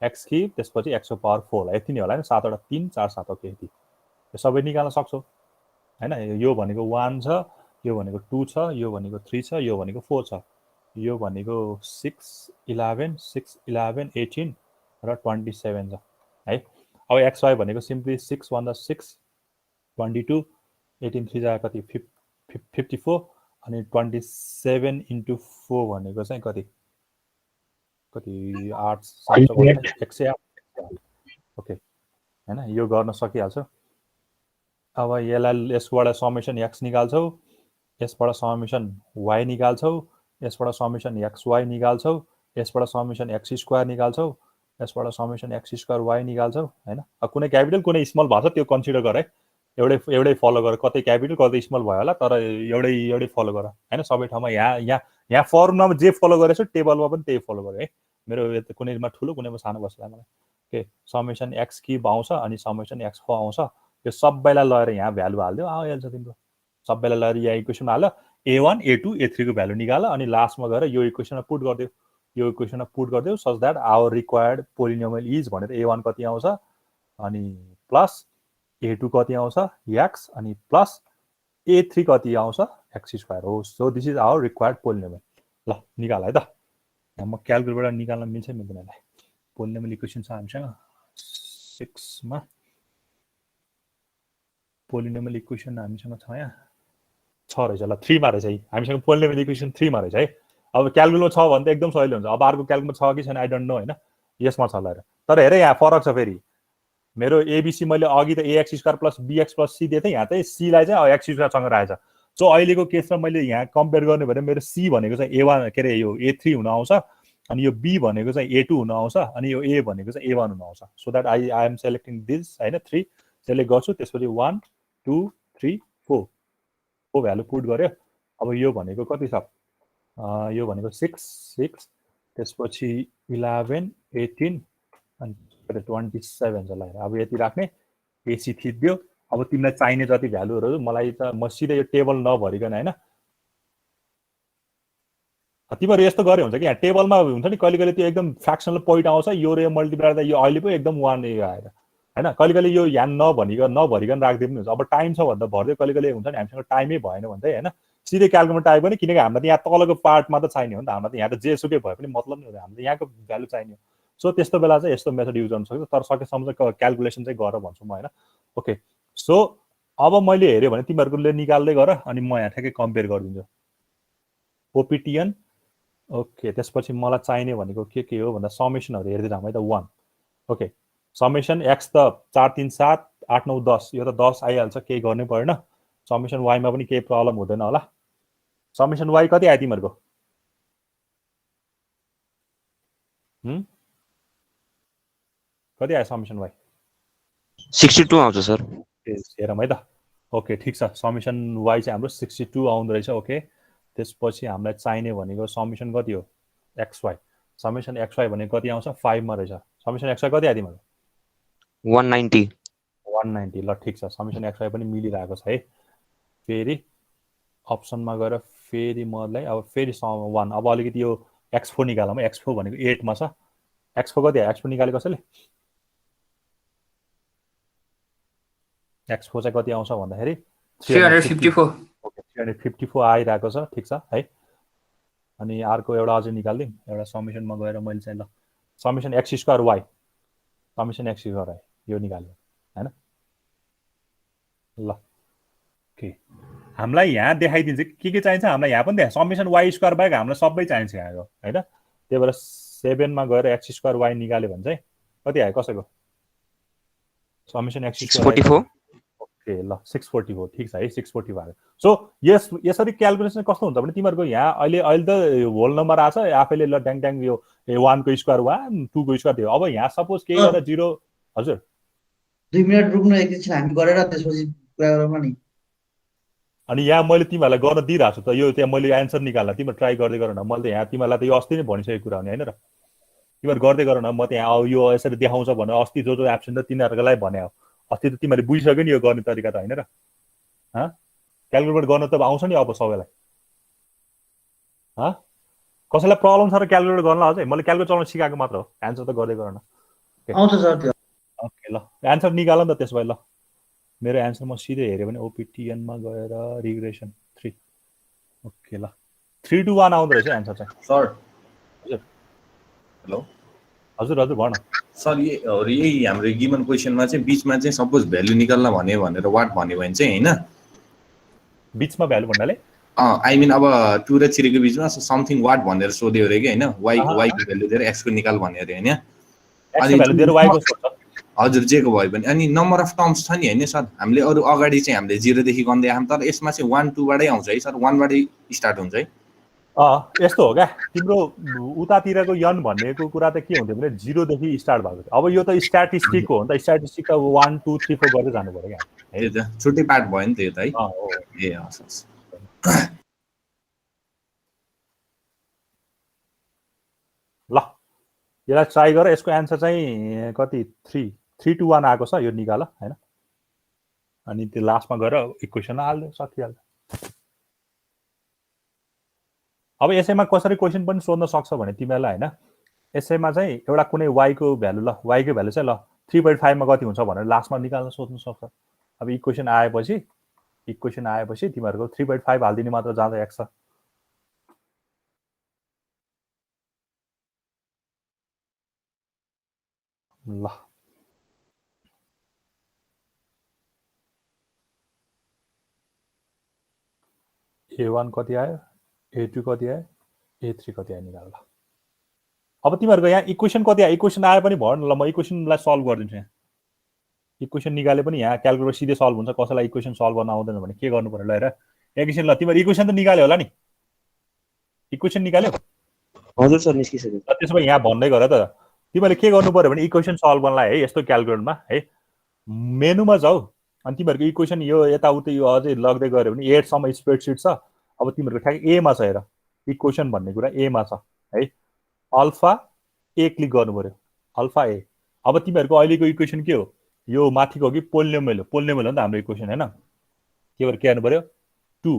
x क्यूब त्यसपछि x को पावर 4 यति नै होला हैन। 7 वटा 3 4 7 ओके, यति यो सबै निकाल्न सक्छौ हैन। यो भनेको 1 छ, यो भनेको 2 छ, यो भनेको 3 छ, यो भनेको 4 छ, यो भनेको 6 11 6 11 18 र 27 छ है। अब एक्स वाई भनेको सिम्पली 6 1 6 22 18 3 जा कति 54 अनि 27 into 4 भनेको चाहिँ कति कति 8 7 108 ओके हैन। यो गर्न सकिहाल्छ। अब यसलाई यसबाट समेसन x निकाल्छौ, यसबाट समेसन y निकाल्छौ, यसबाट समेसन xy निकाल्छौ, यसबाट समेसन x स्क्वायर निकाल्छौ, यसबाट समेसन x स्क्वायर y निकाल्छौ हैन। अब कुनै क्यापिटल कुनै स्मल भएको छ त्यो कन्सिडर गर है, एउटै फलो गर, कतै क्यापिटल कतै स्मल भयो होला, तर एउटै फलो गर हैन। सबै ठाउँमा यहाँ फर्मुलामा जे फलो गरेछ टेबलमा पनि त्यही फलो गर है। मेरो कुनैमा ठुलो कुनैमा सानो बस्ला मलाई के समेसन x क्यूब आउँछ अनि समेसन x4 आउँछ। यो सबैलाई लगेर यहाँ भ्यालु हाल्दियो, आइहाल्छ तिम्रो। सबैलाई लगेर यहाँ इक्वेसन हाल, a1 a2 a3 को भ्यालु निकाल अनि लास्टमा गएर यो इक्वेसनमा पुट गरिदेऊ, यो इक्वेसनमा पुट गरिदेऊ such that our required polynomial is भनेर a1 कति आउँछ अनि प्लस a2 कति आउँछ x अनि प्लस a3 कति आउँछ x स्क्वायर हो। So this is our required polynomial. ल निकाल है त, म क्याल्कुलेटरबाट निकाल्न मिल्छ मिल्दैन यसलाई। पोलिनोमियल इक्वेसन छ हामीसँग 6 मा, पोलिनोमियल इक्वेसन हामीसँग छ यहाँ 6 रहेछ ल, 3 मा रहेछ है हामीसँग पोलिनोमियल इक्वेसन 3 मा रहेछ है। अब क्याल्कुलेटरमा छ भने त एकदम सजिलो हुन्छ। अब अर्को क्याल्कुलेटर छ कि छैन आई डोन्ट नो हैन, यसमा छ ल। तर हेर यहाँ फरक छ फेरि, मेरो एबीसी मैले अघि त ax square plus bx plus c दिए थिएँ, यहाँ चाहिँ c लाई चाहिँ x स्क्वायरसँग राखेछ। सो अहिलेको केसमा मैले यहाँ कम्पेयर गर्ने भने मेरो c भनेको चाहिँ a1 के अरे यो a3 हुन आउँछ अनि यो b भनेको चाहिँ a2 हुन आउँछ अनि यो a भनेको चाहिँ a1 हुन आउँछ। So that I am selecting this हैन, 3 सेलेक्ट गर्छु, त्यसपछि 1 2 3 4 को भ्यालु पुट गर्यो। अब यो भनेको कति छ, यो भनेको 6 6 त्यसपछि 11 18 अनि 27 छ। ल अब यति राख्ने, एसी थिच्दियो। अब तिमीलाई चाहिने जति भ्यालुहरू मलाई त म सिधै यो टेबल नभरिकन हैन, तिमीहरू यस्तो गरे हुन्छ कि यहाँ टेबलमा हुन्छ नि कहिले कहिले त्यो एकदम फ्र्याक्सनल पोइन्ट आउँछ, यो र यो मल्टिप्लाई गर्दा यो अहिले पो एकदम 1 आएर हैन। कहिले कहिले यो यहाँ नभरिकन राख्दै पनि हुन्छ। अब टाइम छ भन्दा भर्दै, कहिले कहिले हुन्छ नि हामीसँग टाइमै भएन भने चाहिँ हैन सिधै क्याल्कुलेटर टाइप पनि, किनकि हामीलाई त यहाँ तलको पार्ट मात्र चाहिने हो नि त, हामीलाई त यहाँ त जेसुकै भए पनि मतलब नै हो, हामीले यहाँको भ्यालु चाहिने हो। सो त्यस्तो बेला चाहिँ यस्तो मेथड युज गर्न सक्छ, तर सकेसम्म चाहिँ क्याल्कुलेसन चाहिँ गर भन्छु म हैन। ओके सो अब मैले हेऱ्यो भने तिमीहरूले निकाल्दै गर अनि म यहाँ ठ्याक्कै कम्पेयर गरिदिन्छु ओपिटिएन। ओके त्यसपछि मलाई चाहिने भनेको के हो भन्दा समेसनहरू हेर्दै जाउँ है त। 1 ओके समेसन x त 4 3 7 8 9 10, यो त 10 आइहाल्छ, केही गर्नै परेन। समेसन y मा पनि केही प्रब्लम हुँदैन होला। समेसन y कति आयो तिमीहरूको, कति आयो समेसन y? 62 आउँछ सर। हेरौँ है त। ओके ठिक छ, समेसन y चाहिँ हाम्रो 62 आउँदो रहेछ। ओके त्यसपछि हामीलाई चाहिने भनेको समेसन कति हो xy, समेसन xy भनेको कति आउँछ 5 मा रहेछ। समेसन xy कति आयो तिम्रो? 190 190। ल ठिक छ, समेसन xy पनि मिलिरहेको छ है। फेरि अप्सनमा गएर फेरि मलाई अब फेरि 1 अब अलिकति यो x4 निकालौँ। x4 भनेको 8 मा छ, x4 कति आयो, x4 निकाले कसैले? x4 चाहिँ कति आउँछ भन्दाखेरि 354। ओके 354 आइरहेको छ, ठिक छ है। अनि अर्को एउटा अझै निकाल्दिउँ, एउटा समेसनमा गएर मैले चाहिँ ल summation x square y, summation x square y यो निकाल्यो हैन। ल ओके हामीलाई यहाँ देखाइदिन्छ के चाहिन्छ हामीलाई, यहाँ पनि समेसन y स्क्वायर बाहेक हामीलाई सबै चाहिन्छ यहाँको हैन। त्यही भएर 7 मा गएर x स्क्वायर y निकाल्यो भने चाहिँ कति आयो कसैको? समेसन x स्क्वायर 44 ओके ल 644 ठिक छ है 640 भयो सो यसरी क्याल्कुलेसन कस्तो हुन्छ भने तिमीहरूको यहाँ अहिले त होल नम्बर आछ आफैले ल ट्याङ ट्याङ यो 1 को स्क्वायर 1 2 को स्क्वायर दियो अब यहाँ सपोज के गरेर 0 हजुर 2 मिनेट रुक्नु एकछिन हामी गरेर त्यसपछि कुरा गरौँ नि अनि यहाँ मैले तिमीहरूलाई गर्न दिइरहेको छु त यो त्यहाँ मैले एन्सर निकाल्न तिमीहरू ट्राई गर्दै गर न मैले त यहाँ तिमीहरूलाई त यो अस्ति नै भनिसकेको कुरा हो नि होइन र तिमीहरू गर्दै गर न म त्यहाँ यो यसरी देखाउँछ भनेर अस्ति जो एब्सेन्ट त तिनीहरूको लागि भने हो अस्ति त तिमीहरूले बुझिसक्यो नि यो गर्ने तरिका त होइन र क्यालकुलेट गर्न त आउँछ नि अब सबैलाई कसैलाई प्रब्लम छ र क्यालकुलेट गर्न अझै मैले क्यालकुलेट चलाउन सिकाएको मात्र हो एन्सर त गर्दै गर न आउँछ सर त्यो ओके ल एन्सर निकाल नि त त्यसो भए ल मेरो एन्सर म सिधै हेऱ्यो भने ओपिटिएनमा गएर रिग्रेसन 3 ओके ल 3 to 1 आउँदो रहेछ एन्सर चाहिँ सर हजुर हेलो हजुर हजुर भन सर यही हाम्रो गिभन क्वेसनमा चाहिँ बिचमा चाहिँ सपोज भ्यालु निकाल्न भन्यो भनेर वाट भन्यो भने चाहिँ हैन बिचमा भ्यालु भन्नाले आई मिन अब 2 र 3 को बिचमा समथिङ वाट भनेर सोध्यो रे के हैन y को भ्यालु दिएर x को निकाल भन्यो रे हैन x को भ्यालु दिएर y को सोध्छ हजुर जे को भयो भने अनि नम्बर अफ टर्म्स छ नि हैन सर हामीले अरु अगाडि चाहिँ हामीले 0 देखि गर्दै आम तर यसमा चाहिँ 1 2 बाटै आउँछ है सर 1 बाटै स्टार्ट हुन्छ है यस्तो हो क्या तिम्रो उतातिरको यन भनेको कुरा त के हुन्थ्यो भने 0 देखि स्टार्ट भएको थियो अब यो त स्ट्याटिस्टिक हो नि त स्ट्याटिस्टिक त 1 2 3 4 गर्दै जानु पर्यो क्या है त छुट्टै पार्ट भयो नि त यो त है हो ए हस् ल यसलाई ट्राई गर यसको एन्सर चाहिँ कति 3 to 1 आएको छ यो निकाल हैन अनि त्यो लास्टमा गएर इक्वेसन हाल्दै सकिहाल्छ अब यसैमा कसरी क्वेसन पनि सोध्न सक्छ भने तिमीलाई हैन यसैमा चाहिँ एउटा कुनै y को भ्यालु ल y को भ्यालु चाहिँ ल 3.5 मा कति हुन्छ भनेर लास्टमा निकाल्न सोध्न सक्छ अब इक्वेसन आएपछि तिमीहरुको 3.5 हाल्दिने मात्र जान्छ x छ ल A1 कति आयो A2 कति आयो A3 कति आयो निकाल ल अब तिमीहरुको यहाँ इक्वेसन कति आयो इक्वेसन आए पनि भन ल म इक्वेसनलाई सल्भ गर्दिन्छु यहाँ इक्वेसन निकाले पनि यहाँ क्याल्कुलेटर सिधै सल्भ हुन्छ कसैलाई इक्वेसन सल्भ गर्न आउँदैन भने के गर्नु पर्यो ल हेर एकैछिन ल तिमीहरु इक्वेसन त निकाल्यो होला नि इक्वेसन निकाल्यो हजुर सर निस्किसक्यो त्यसो भए यहाँ भन्दै गर त तिमीले के गर्नु पर्यो भने इक्वेसन सल्भ गर्नलाई है यस्तो क्याल्कुलेटरमा है मेनुमा जाऊ अनि तिमीहरुको इक्वेसन यो यताउति यो अझै लग्दै गयो भने 8 सम्म स्प्रेडशीट छ अब तिमीहरुको ठ्याक ए मा छ हेर इक्वेसन भन्ने कुरा ए मा छ है अल्फा ए क्लिक गर्नु पर्यो अल्फा ए अब तिमीहरुको अहिलेको इक्वेसन के हो यो माथिको कि पोलिनोमियल हो नि त हाम्रो इक्वेसन हैन के भएर के गर्नु पर्यो 2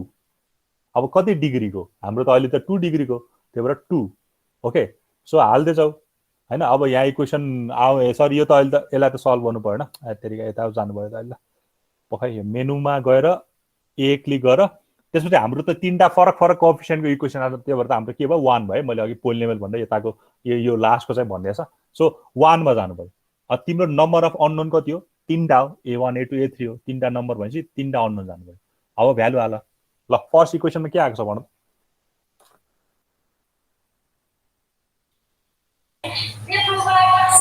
अब कति डिग्रीको हाम्रो त अहिले त 2 डिग्रीको त्यही भएर 2 ओके सो हाल्दै जाऊ हैन अब यहाँ इक्वेसन आउ सरी यो त अहिले त यसलाई त सल्भ गर्नु पर्दैन त्यसरी यता जानु पर्यो त अहिले पखाइ मेनुमा गएर ए क्लिक गर त्यसपछि हाम्रो त तीनटा फरक कोएफिसिएन्टको इक्वेसन आउँछ त्यही भएर त हाम्रो के भयो 1 भयो मैले अघि पोलिनोमियल भन्दै यताको यो लास्टको चाहिँ भन्दैछ सो 1 मा जानु पर्यो अब तिम्रो नम्बर अफ अननोन कति हो तीनटा हो A1 A2 A3 हो तीनटा नम्बर भएपछि तीनटा अननोन जानु पर्यो अब भ्यालु हाल ल फर्स्ट इक्वेसनमा के आएको छ भन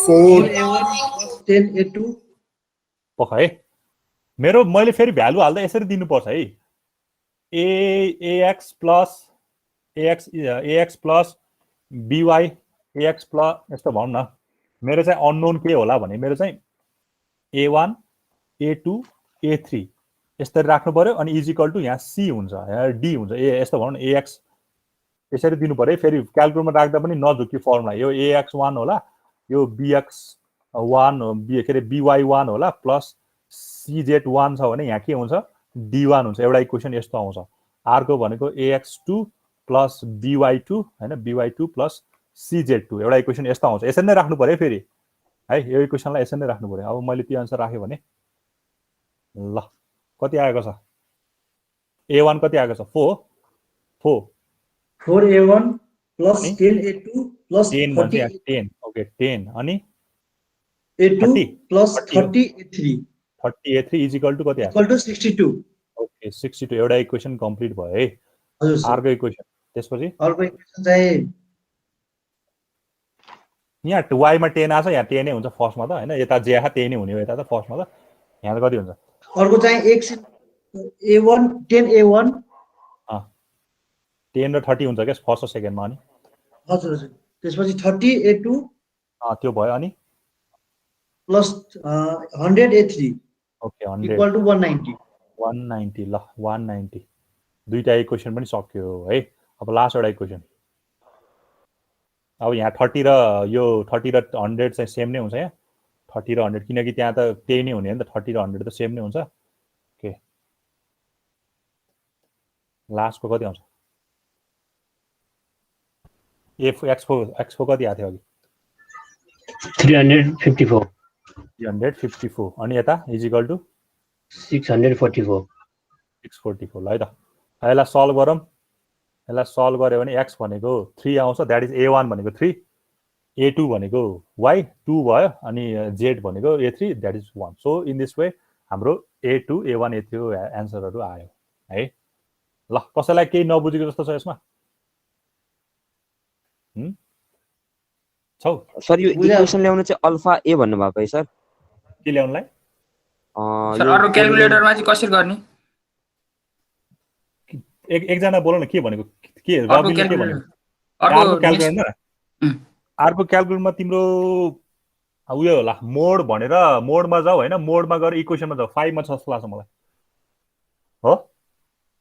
4A1 10A2 पख है मेरो मैले फेरि भ्यालु हाल्दा यसरी दिनुपर्छ है ax plus by ax plus यस्तो भनौँ न मेरो चाहिँ अननोन के होला भने मेरो चाहिँ A1 A2 A3 यसरी राख्नु पर्यो अनि इज इक्वल टु यहाँ c हुन्छ यहाँ d हुन्छ यस्तो भनौँ न ax यसरी दिनु पर्यो फेरि क्याल्कुलेटरमा राख्दा पनि नझुक्की फर्मुला यो ax1 होला यो bx1 के अरे by1 होला प्लस cz1 छ भने यहाँ के हुन्छ d1 हुन्छ एउटा इक्वेसन यस्तो आउँछ अर्को भनेको ax2 प्लस by2 हैन by2 प्लस cz2 एउटा इक्वेसन यस्तो आउँछ यसरी नै राख्नु पर्यो फेरि है यो इक्वेसनलाई यसरी नै राख्नु पर्यो अब मैले त्यो आन्सर राखे भने ल कति आएको छ a1 कति आएको छ 4A1 plus 10A2 plus 10 okay 10 अनि A2 plus 30A3 30A3 is equal to कति आयो equal to 62 ओके 62 एउटा इक्वेसन कम्प्लिट भयो है हजुर सर अर्को इक्वेसन त्यसपछि अर्को इक्वेसन चाहिँ यहाँ y मा 10 आछ यहाँ 10 नै हुन्छ फर्स्टमा त हैन यता जे आछ त्यही नै हुने हो यता त फर्स्टमा त यहाँ त कति हुन्छ अर्को चाहिँ x a1 10a1 10 र 30 हुन्छ क्या फर्स्ट र सेकेन्डमा अनि हजुर हजुर त्यसपछि 30a2 त्यो भयो अनि plus 100a3 okay 100 equal to 190 190 ल 190 दुईटा इक्वेसन पनि सक्यो है। अब लास्ट एउटा इक्वेसन अब यहाँ 30 र यो 30 र 100 चाहिँ सेम नै हुन्छ यहाँ 30 र 100 किनकि त्यहाँ त त्यही नै हुने हो नि त 30 र 100 त सेम नै हुन्छ ओके लास्टको कति आउँछ एक्स कति आएको थियो अघि 354 354 अनि यता इजिकल टु 644 644 ल है त यसलाई सल्भ गरौँ यसलाई सल्भ गऱ्यो भने एक्स भनेको 3 आउँछ द्याट इज a1 भनेको 3 a2 भनेको y 2 भयो अनि z भनेको a3 that is 1 so in this way हाम्रो a2 a1 a3 एन्सरहरू आयो है। ल कसैलाई केही नबुझेको जस्तो छ यसमा छौ सर यो इक्वेसन ल्याउनु चाहिँ अल्फा ए भन्नु भएको है सर के ल्याउनलाई सर अरु क्याल्कुलेटरमा चाहिँ कसरी गर्ने एकजना बोल न के भनेको के अर्को रविले के भनेको अर्को क्याल्कुलेटर अर्को क्याल्कुलेटरमा तिम्रो उयो होला मोड भनेर मोडमा जाऊ हैन मोडमा गएर इक्वेसनमा जाऊ 5 मा छ जस्तो लाग्छ मलाई हो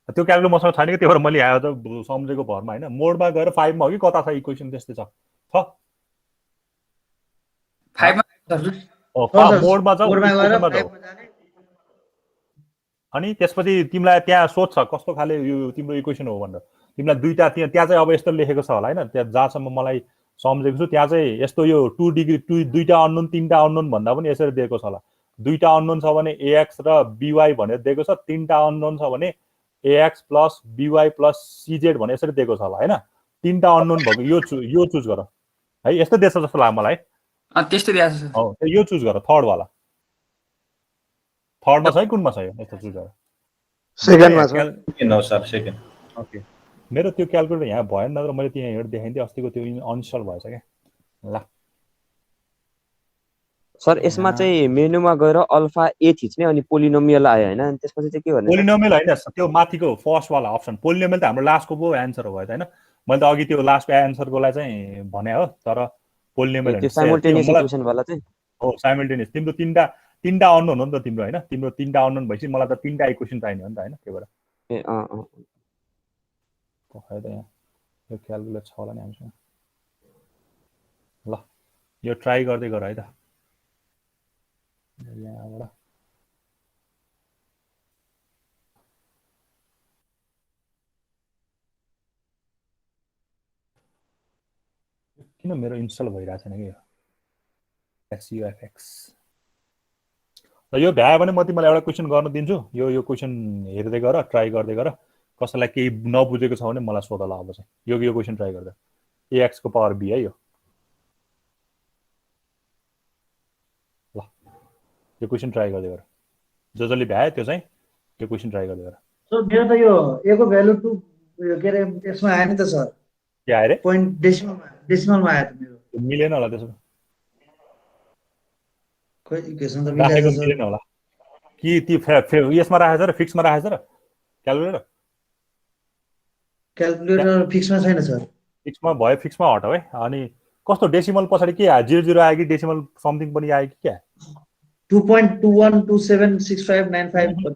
त्यो क्याल्कुलेटर मसँग छैन कि त्यही भएर मैले आयो त सम्झेको भरमा हैन मोडमा गएर 5 मा हो कि कता छ इक्वेसन त्यस्तै छ 5 मा मोडमा जाऊ इक्वेसनमा जाऊ अनि त्यसपछि तिमीलाई त्यहाँ सोध्छ कस्तो खाले यो तिम्रो इक्वेसन हो भनेर तिमीलाई दुईटा त्यहाँ चाहिँ अब यस्तो लेखेको छ होला हैन त्यहाँ जहाँसम्म मलाई सम्झेको छु त्यहाँ चाहिँ यस्तो यो 2 डिग्री दुईटा अननोन तीनटा अननोन भन्दा पनि यसरी दिएको छ होला दुईटा अननोन छ भने ax र by भनेर दिएको छ तीनटा अननोन छ भने ax plus by plus cz भनेर यसरी दिएको छ होला हैन तीनटा अननोन भएको यो चुज गर है यस्तो देछ जस्तो लाग्यो मलाई त्यस्तै दिएको छ हो यो चुज गर थर्ड वाला थर्डमा छ कुनमा छ यो यस्तो चुज गर सेकेन्डमा छ नो सर सेकेन्ड ओके मेरो त्यो क्याल्कुलेटर यहाँ भएन नत्र मैले त्यहाँ हेर्दै देखाइदिएँ अस्तिको त्यो अनइन्स्टल भएछ क्या ल सर यसमा चाहिँ मेनुमा गएर अल्फा ए थिच्ने अनि पोलिनोमियल आयो हैन अनि त्यसपछि चाहिँ के गर्ने पोलिनोमियल हैन त्यो माथिको फर्स्ट वाला अप्सन पोलिनोमियल त हाम्रो लास्टको पो एन्सर हो हैन मैले त अघि त्यो लास्टको एन्सरको लागि चाहिँ भने हो तर पोलिनोमियल त्यो साइमल्टेनियस इक्वेसन वाला चाहिँ हो साइमल्टेनियस तिम्रो तीनटा अननोन हो नि त तिम्रो हैन तिम्रो तीनटा अननोन भएपछि मलाई त तीनटा इक्वेसन चाहिने हो नि त हैन त्यही भएर ए खै त यहाँ यो क्याल्कुलेटर छ होला नि हामीसँग ल यो ट्राई गर्दै गर है त यहाँबाट किन मेरो इन्स्टल भइरहेको छैन कि SUFX र यो भ्यायो भने म तिमीलाई एउटा क्वेसन गर्न दिन्छु यो क्वेसन हेर्दै गर ट्राई गर्दै गर कसैलाई केही नबुझेको छ भने मलाई सोध ल अब चाहिँ यो क्वेसन ट्राई गर्दा ax को पावर b है यो ल यो क्वेसन ट्राई गर्दै गर जसले भ्यायो त्यो चाहिँ यो क्वेसन ट्राई गर्दै गर सर मेरो त यो a को भ्यालु 2 के रे यसमा आएन त सर के आयो रे पोइन्ट डेसिमलमा आयो त मेरो मिलेन होला त्यसो खोइ इक्वेसन त राखेको मिलेन मिलेन होला कि ती यसमा राखेछ र फिक्समा राखेछ र क्याल्कुलेटर फिक्समा छैन सर फिक्समा भयो फिक्समा हटाऊ है अनि कस्तो डेसिमल पछाडि के आयो 00 आयो कि डेसिमल समथिङ पनि आयो कि क्या 2.21276595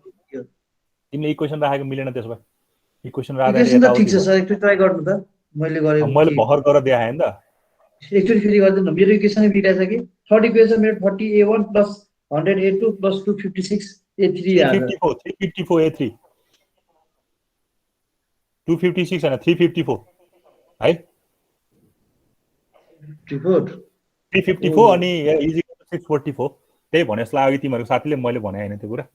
तिमीले इक्वेसन राखेको मिलेन त्यसो भए इक्वेसन इक्वेसन त राखेर ठिक छ सर एकचोटि ट्राई गर्नु त मैले गरेको मैले भर्खर गरेर देखाएँ नि त एकचोटि फेरि गरिदिनु न मेरो इक्वेसन मिलाएको छ कि थर्ड इक्वेसन मेरो 30a1 plus 100a2 plus 256a3 आयो 354a3 256 हैन 354 है 354 अनि इज इक्वल टु 644 त्यही भने जस्तो लाग्यो तिमीहरूको साथीले मैले भने हैन त्यो कुरा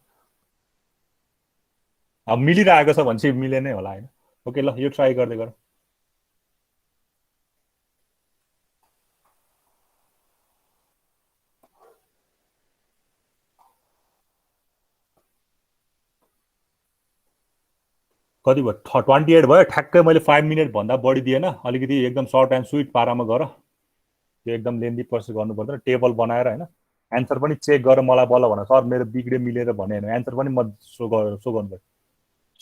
अब मिलिरहेको छ भने चाहिँ मिले नै होला हैन ओके ल यो ट्राई गर्दै गर कति भयो 28 भयो ठ्याक्कै मैले 5 मिनेट भन्दा बढी दिएन अलिकति एकदम सर्ट एन्ड स्विट पारामा गर त्यो एकदम लेन्दी प्रोसेस गर्नु पर्दैन टेबल बनाएर हैन एन्सर पनि चेक गरेर मलाई बल्ल भन सर मेरो बिग्रे मिलेर भने होइन एन्सर पनि म सो गर्नु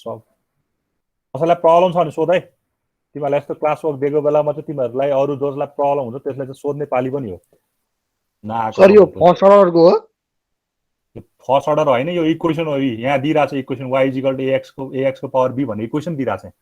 सब कसैलाई प्रब्लम छ भने सोध है तिमीहरूलाई यस्तो क्लास वर्क दिएको बेलामा चाहिँ तिमीहरूलाई अरू जसलाई प्रब्लम हुन्छ त्यसलाई चाहिँ सोध्ने पाली पनि हो सर यो फर्स्ट अर्डरको हो फर्स्ट अर्डर होइन यो इक्वेसन हो यहाँ दिइरहेको छ इक्वेसन वाइ इजिकल टु एक्सको पावर बी भन्ने इक्वेसन दिइरहेको छ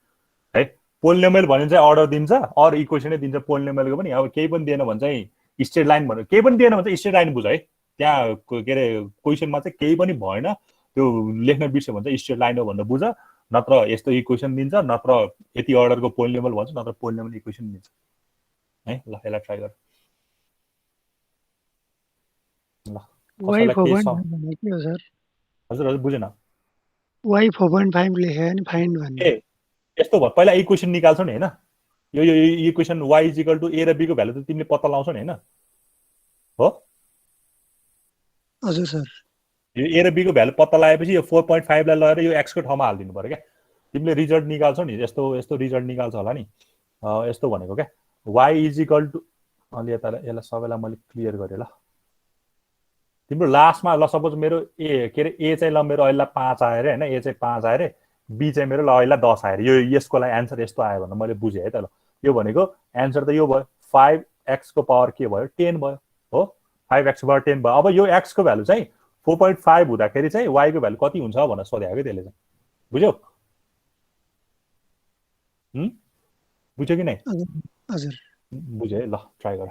है पोलिनोमियल भने चाहिँ अर्डर दिन्छ अरू इक्वेसनै दिन्छ पोलिनोमियलको पनि अब केही पनि दिएन भने चाहिँ स्ट्रेट लाइन भन्नु केही पनि दिएन भने चाहिँ स्ट्रेट लाइन बुझ है त्यहाँ के अरे क्वेसनमा चाहिँ केही पनि भएन त्यो लेख्न बिर्स्यो भने चाहिँ स्ट्रेट लाइन हो भनेर बुझ नत्र यस्तो इक्वेसन दिन्छ नत्र यति अर्डरको पोलिनोमियल भन्छ नत्र पोलिनोमियल इक्वेसन दिन्छ है ल यसलाई ट्राई गर ल वाइ 4.5 के हो सर हजुर हजुर बुझेन वाइ 4.5 लेखे नि फाइन्ड भन्ने ए यस्तो भयो पहिला इक्वेसन निकाल्छौ नि हैन यो equation y equal to a र b को भ्यालु त तिमीले पत्ता लगाउँछौ नि हैन हो हजुर सर यो a र b को भ्यालु पत्ता लगाएपछि यो 4.5 लाई लगेर यो x को ठाउँमा हाल्दिनु पर्यो क्या तिमीले रिजल्ट निकाल्छौ नि यस्तो यस्तो रिजल्ट निकाल्छ होला नि यस्तो भनेको क्या y इक्वल टु अलि यता यसलाई सबैलाई मैले क्लियर गरे ल तिम्रो लास्टमा ल सपोज मेरो ए के रे a चाहिँ ल मेरो अहिले 5 आयो रे हैन a चाहिँ 5 आयो रे बी चाहिँ मेरो ल अहिले 10 आयो यो यसको लागि एन्सर यस्तो आयो भने मैले बुझेँ है त ल यो भनेको एन्सर त यो भयो 5x को पावर के भयो 10 भयो हो 5x पावर 10 भयो अब यो x को भ्यालु चाहिँ 4.5 हुँदाखेरि चाहिँ y को भ्यालु कति हुन्छ भनेर सोधेको के त्यसले चाहिँ बुझ्यौ बुझ्यो कि नै हजुर बुझे है ल ट्राई गर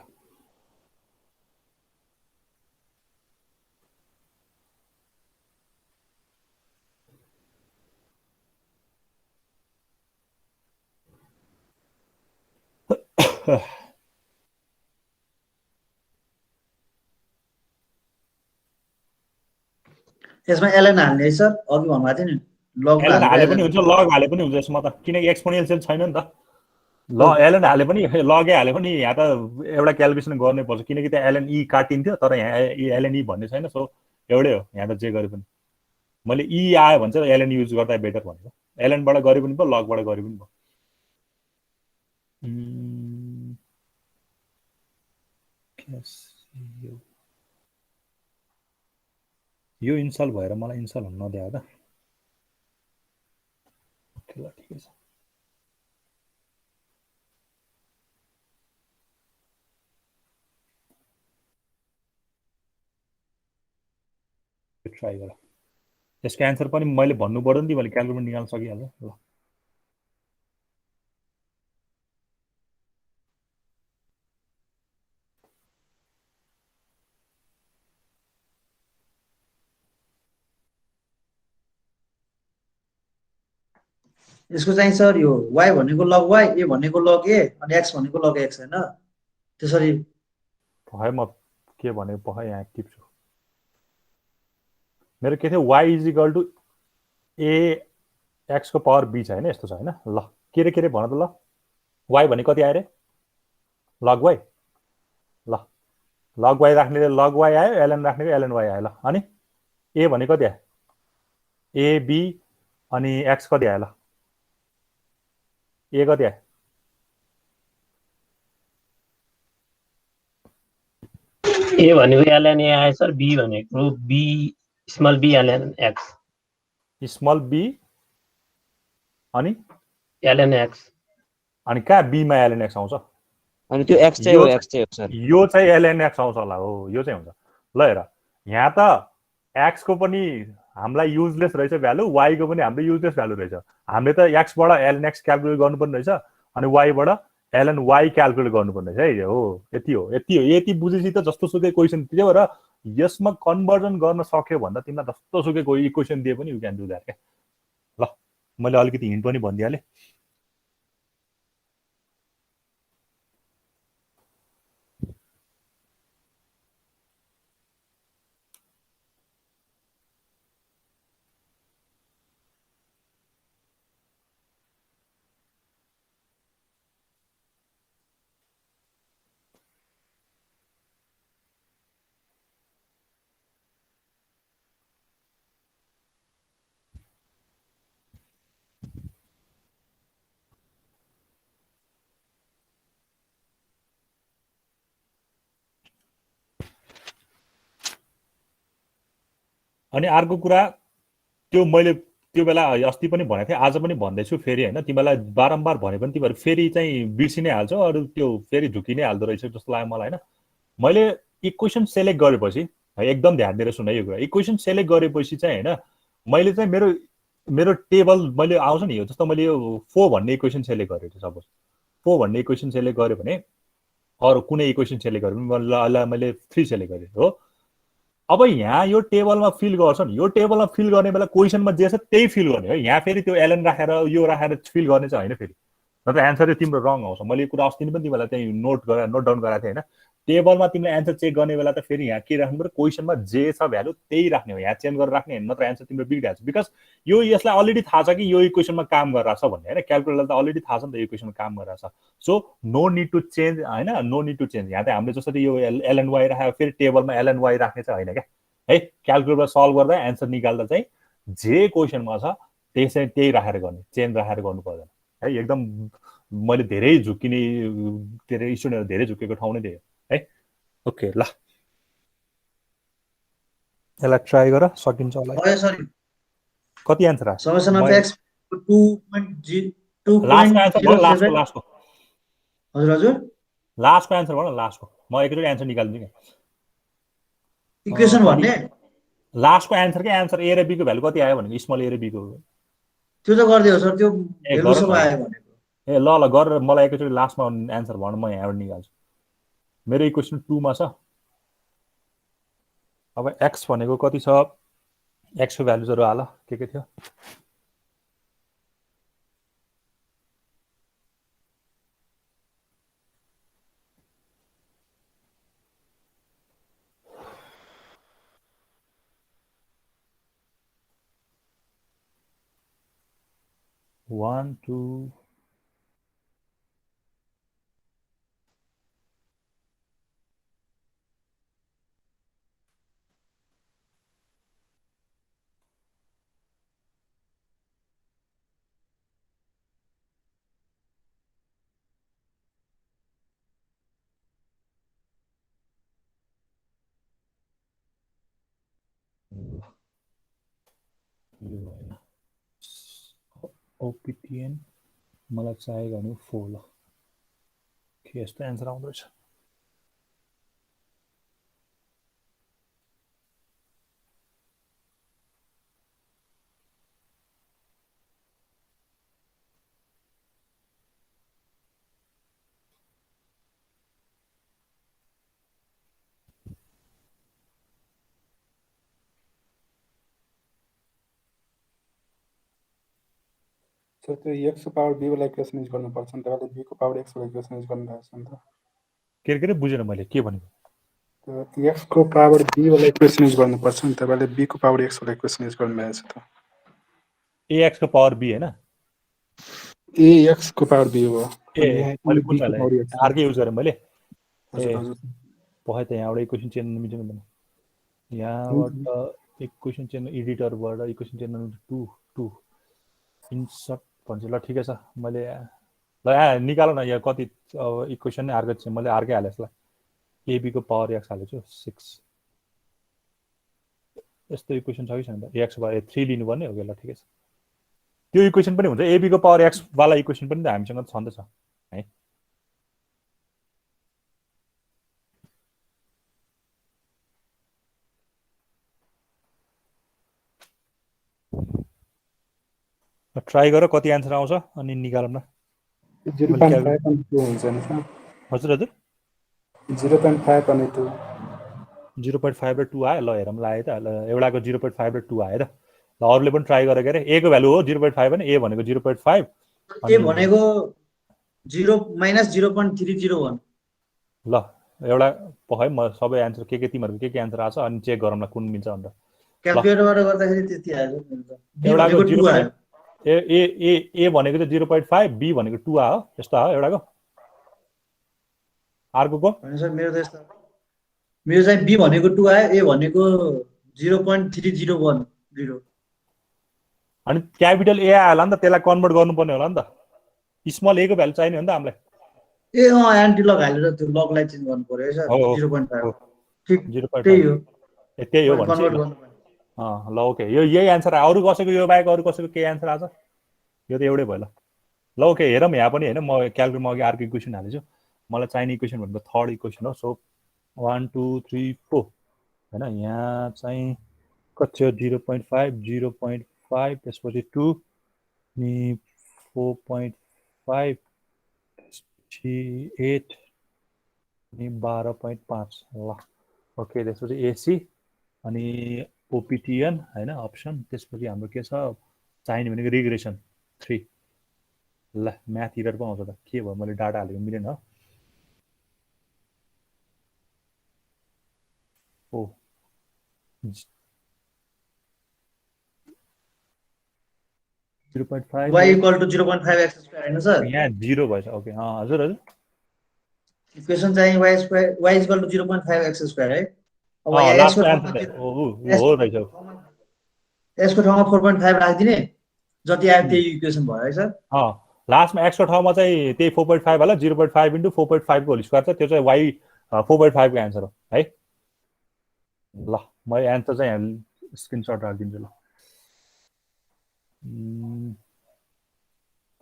यसमा एलएन हाल्ने है सर अघि भन्नुभएको थियो नि लग एलएन हाले पनि हुन्छ लग हाले पनि हुन्छ यसमा त किनकि एक्सपोनेन्शियल छैन नि त ल एलएन हाले पनि लगै हाले पनि यहाँ त एउटा क्याल्कुलेसन गर्नै पर्छ किनकि त्यहाँ एलएन ई काटिन्थ्यो तर यहाँ एलएन ई भन्ने छैन सो एउटै हो यहाँ त जे गरे पनि मैले ई आयो भने चाहिँ एलएन युज गर्दा बेटर भनेको एलएनबाट गरे पनि भयो लगबाट गरे पनि भयो यो इन्स्टल भएर मलाई इन्स्टल हुन नदियो त ओके ल ठिकै छ ट्राई गर यसको एन्सर पनि मैले भन्नु पर्यो नि मैले क्याल्कुलेटर निकाल्न सकिहाल्छ ल यसको चाहिँ सर यो y भनेको लग y a भनेको लग a अनि x भनेको लग x हैन त्यसरी भए म के भनेको भए यहाँ टिप्छु मेरो के थियो y is equal to a x को पावर b छ हैन यस्तो छ हैन ल के रे भन त ल y भने कति आयो रे लग y ल लग y राख्नेले लग y आयो ln राख्नेको ln y आयो ल अनि a भने कति आयो a b अनि x कति आयो ल a कति आयो ए भनेको ln a आयो सर b भनेको b small b ln x small b अनि ln x अनि कहाँ b मा ln x आउँछ अनि त्यो x चाहिँ हो x चाहिँ हो सर यो चाहिँ ln x आउँछ होला हो यो चाहिँ हुन्छ ल हेर यहाँ त x को पनि हामीलाई युजलेस रहेछ भ्यालु y को पनि हाम्रो युजलेस भ्यालु रहेछ हामीले त x बाट ln x क्याल्कुलेट गर्नुपर्ने रहेछ अनि y बाट ln y क्याल्कुलेट गर्नुपर्ने रहेछ है हो यति बुझेपछि त जस्तो सुकै क्वेसन त्यही भएर यसमा कन्भर्जन गर्न सक्यो भन्दा तिमीलाई जस्तो सुकै कोही इक्वेसन दिए पनि यु क्यान डु द्याट के ल मैले अलिकति हिन्ट पनि भनिदिहालेँ अनि अर्को कुरा त्यो मैले त्यो बेला अस्ति पनि भनेको थिएँ, आज पनि भन्दैछु फेरि होइन, तिमीलाई बारम्बार भने पनि तिमीहरू फेरि चाहिँ बिर्सि नै हाल्छौ, अरू त्यो फेरि झुकि नै हाल्दो रहेछ जस्तो लाग्यो मलाई होइन। मैले इक्वेसन सेलेक्ट गरेपछि एकदम ध्यान दिएर सुन यो कुरा, इक्वेसन सेलेक्ट गरेपछि चाहिँ होइन मैले चाहिँ मेरो टेबल मैले आउँछ नि, यो जस्तो मैले यो 4 भन्ने इक्वेसन सेलेक्ट गरेँ, सपोज 4 भन्ने इक्वेसन सेलेक्ट गरेँ भने अरू कुनै इक्वेसन सेलेक्ट गरेँ भने मैले 3 सेलेक्ट गरेँ हो। अब यहाँ यो टेबलमा फिल गर्छ नि, यो टेबलमा फिल गर्ने बेला क्वेसनमा जे छ त्यही फिल गर्ने हो। यहाँ फेरि त्यो एलन राखेर यो राखेर फिल गर्ने चाहिँ होइन फेरि, नत्र एन्सर तिम्रो रङ आउँछ। मैले यो कुरा अस्ति पनि तिमीलाई त्यही नोट डाउन गराएको थिएँ होइन। टेबलमा तिमीले एन्सर चेक गर्ने बेला त फेरि यहाँ के राख्नु पर्यो, क्वेसनमा जे छ भ्यालु त्यही राख्ने हो, यहाँ चेन्ज गरेर राख्ने होइन, नत्र एन्सर तिम्रो बिग्रिहाल्छ। बिकज यो यसलाई अलरेडी थाहा छ कि यो इक्वेसनमा काम गरिरहेछ भन्ने होइन, क्यालकुलेटरलाई त अलरेडी थाहा छ नि त यो इक्वेसनमा काम गरिरहेछ। So no need to change होइन, नो निड टु चेन्ज। यहाँ चाहिँ हामीले जसरी यो एलएनवाई राखेको फेरि टेबलमा एलएनवाई राख्ने चाहिँ होइन क्या है। क्यालकुलेटर सल्भ गर्दा एन्सर निकाल्दा चाहिँ जे क्वेसनमा छ त्यही राखेर गर्ने, चेन्ज राखेर गर्नु पर्दैन है। एकदम मैले धेरै झुक्किने धेरै स्टुडेन्टहरू धेरै झुकेको ठाउँ नै थियो है। ओके ल यसलाई ट्राई गर, सकिन्छ होला। सरी कति एन्सर आयो? समेसन अफ x 2.2 लास्टको हजुर हजुर लास्टको एन्सर भन, लास्टको म एकैचोटि एन्सर निकाल्दिन्छु क्या। इक्वेसन भन्ने लास्टको एन्सर के एन्सर ए र बी को भ्यालु कति आयो भनेको, स्मल ए र बी को त्यो त गरिदियो सर, त्यो भ्यालु सब आयो भनेको। ए ल गरेर मलाई एकैचोटि लास्टमा एन्सर भन, म यहाँबाट निकाल्छु। मेरो इक्वेसन 2 मा छ। अब एक्स भनेको कति छ, एक्सको भ्यालुजहरू हाल के थियो। One, two, ओपिटिएन मलाई चाहिएको भने 4 ल के यस्तो एन्सर आउँदो रहेछ। सर त्यो x को पावर b वाला इक्वेसन युज गर्नुपर्छ नि त, अहिले b को पावर x वाला इक्वेसन युज गर्नुभएको छ नि त। के बुझेन मैले के भनेको। त्यो x को पावर b वाला इक्वेसन युज गर्नुपर्छ नि त, अहिले b को पावर x वाला इक्वेसन युज गर्नुभएको छ त। ax को पावर b हैन, ax को पावर b हो। ए मैले बुझ्नलाई अर्कै युज गरेँ मैले। ए भयो त यहाँबाट इक्वेसन चेन्ज मिल्दैन भने यहाँबाट इक्वेसन चेन्ज एडिटरबाट इक्वेसन चेन्ज 2 2 इन्सर्ट भन्छ ल ठिकै छ। मैले ल निकाल न यहाँ कति इक्वेसन नै अर्कै छ, मैले अर्कै हालेँ यसलाई एबी को पावर एक्स हालेछु 6। यस्तो इक्वेसन छ कि छैन त, एक्स बाई 3 लिनुपर्ने हो कि ल ठिकै छ। त्यो इक्वेसन पनि हुन्छ, एबी को पावर एक्स वाला इक्वेसन पनि त हामीसँग छँदैछ है। ट्राई गर कति एन्सर आउँछ अनि निकालौँ न। 0.5 अनि 2 हुन्छ नि सर। हजुर हजुर 0.5 अनि 2 0.5 र 2 आयो। ल हेरौँ ल आयो त, एउटाको 0.5 र 2 आयो त। ल अरूले पनि ट्राई गरेर के अरे ए को भ्यालु हो 0.5 भने ए भनेको 0.5, ए भनेको 0 - 0.301। ल एउटा पखाइ म सबै एन्सर के तिमीहरूको के एन्सर आछ अनि चेक गरौँ न कुन मिल्छ भनेर। क्याल्कुलेटरबाट गर्दाखेरि त्यति आयो नि। एउटाको 0 आयो। ए भनेको चाहिँ 0.5, बी भनेको 2 आयो, यस्तो आयो एउटाको। अर्कोको सर मेरो त यस्तो, मेरो चाहिँ बी भनेको 2 आयो, ए भनेको 0.301 0। अनि क्यापिटल ए आयो होला नि त, त्यसलाई कन्भर्ट गर्नुपर्ने होला नि त। स्मल ए को भ्यालु चाहिने हो नि त हामीलाई। ए एन्टी लग हालेर त्यो लगलाई चेन्ज गर्नु पर्यो है सर। 0.5 ठीक त्यही हो त्यही हो भने कन्भर्ट गर्नु पर्यो। ल ओके यो यही एन्सर आयो अरू कसैको यो बाहेक अरू कसैको के एन्सर आछ यो त एउटै भयो ल ओके हेरौँ यहाँ पनि होइन म क्यालकुलेटरमा अघि अर्को इक्वेसन हालेछु मलाई चाहिने इक्वेसन भनेको थर्ड इक्वेसन हो सो 1 2 3 4 होइन यहाँ चाहिँ कति हो 0.5 0.5 त्यसपछि 2 अनि 4.5 त्यसपछि 8 अनि 12.5 ल ओके त्यसपछि एसी अनि ओपिटिएन होइन अप्सन त्यसपछि हाम्रो के छ चाहिने भनेको रिग्रेसन 3 ल म्याथ इरर पो आउँछ त के भयो मैले डाटा हालेको मिलेन हो ओ 0.5 y equal to 0.5 x square हैन सर यहाँ 0 भएछ ओके हजुर हजुर इक्वेसन चाहिँ y square y equal to 0.5 x square है अब अँ यहाँ लास्ट यसको एन्सर हो रहेछ यसको ठाउँमा 4.5 राखिदिने जति आयो त्यही इक्वेसन भयो है सर अँ लास्टमा एक्सको ठाउँमा चाहिँ त्यही 4.5 होला 0.5 इन्टु 4.5 को होल स्क्वायर छ त्यो चाहिँ वाइ 4.5 को एन्सर हो है ल म एन्सर चाहिँ यहाँ स्क्रिनसट राखिदिन्छु ल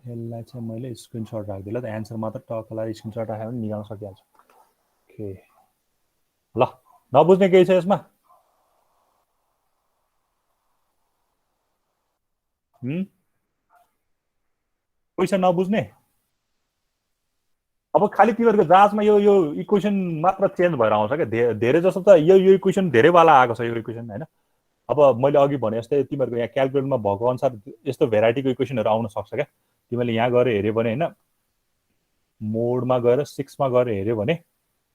यसलाई चाहिँ मैले स्क्रिनसट राखिदिएँ ल त एन्सर मात्र टक्कलाई स्क्रिनसट राख्यो भने निकाल्न सकिहाल्छु ओके ल नबुझ्ने केही छ यसमा कोही छ नबुझ्ने अब खालि तिमीहरूको जाँचमा यो इक्वेसन मात्र चेन्ज भएर आउँछ क्या धेरै जसो त यो इक्वेसन धेरैवाला आएको छ यो इक्वेसन होइन अब मैले अघि भने जस्तै तिमीहरूको यहाँ क्यालकुलेटरमा भएको अनुसार यस्तो भेराइटीको इक्वेसनहरू आउन सक्छ क्या तिमीले यहाँ गएर हेऱ्यो भने होइन मोडमा गएर 6 मा गएर हेऱ्यो भने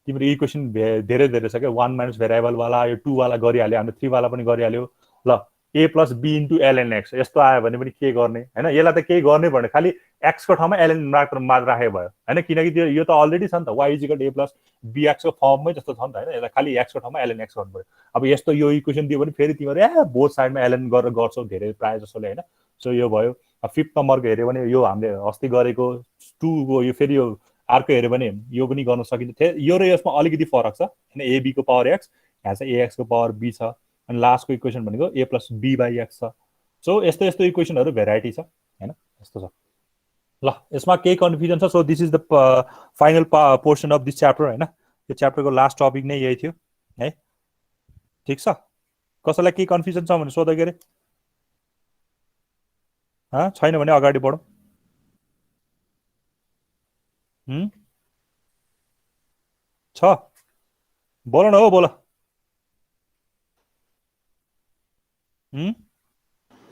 तिम्रो इक्वेसन धेरै धेरै छ क्या 1 माइनस भेरिएबलवाला यो 2 वाला गरिहाल्यो हामीले 3 वाला पनि गरिहाल्यो ल a plus b into LN x यस्तो आयो भने पनि के गर्ने होइन यसलाई त केही गर्नै पर्ने खालि एक्सको ठाउँमा एलएन मात्र राखेको भयो होइन किनकि त्यो यो त अलरेडी छ नि त वाइ इजिकल ए प्लस बिएक्सको फर्ममै जस्तो छ नि त होइन यसलाई खालि एक्सको ठाउँमा एलएन एक्स गर्नु पर्यो अब यस्तो यो इक्वेसन दियो भने फेरि तिमीहरू बोथ साइडमा एलएन गरेर गर्छौ धेरै प्रायः जसोले होइन सो यो भयो 5th नम्बरको हेऱ्यो भने यो हामीले अस्ति गरेको 2 को यो फेरि यो अर्को हेऱ्यो भने यो पनि गर्न सकिन्छ यो र यसमा अलिकति फरक छ होइन एबीको पावर एक्स यहाँ चाहिँ एएक्सको पावर बी छ अनि लास्टको इक्वेसन भनेको ए प्लस बी बाई एक्स छ सो यस्तो यस्तो इक्वेसनहरू भेराइटी छ होइन यस्तो छ ल यसमा केही कन्फ्युजन छ so this is the final portion of this chapter होइन यो च्याप्टरको लास्ट टपिक नै यही थियो है ठिक छ कसैलाई केही कन्फ्युजन छ भने सोध्यो के अरे छैन भने अगाडि बढौँ छ बोल न हो बोल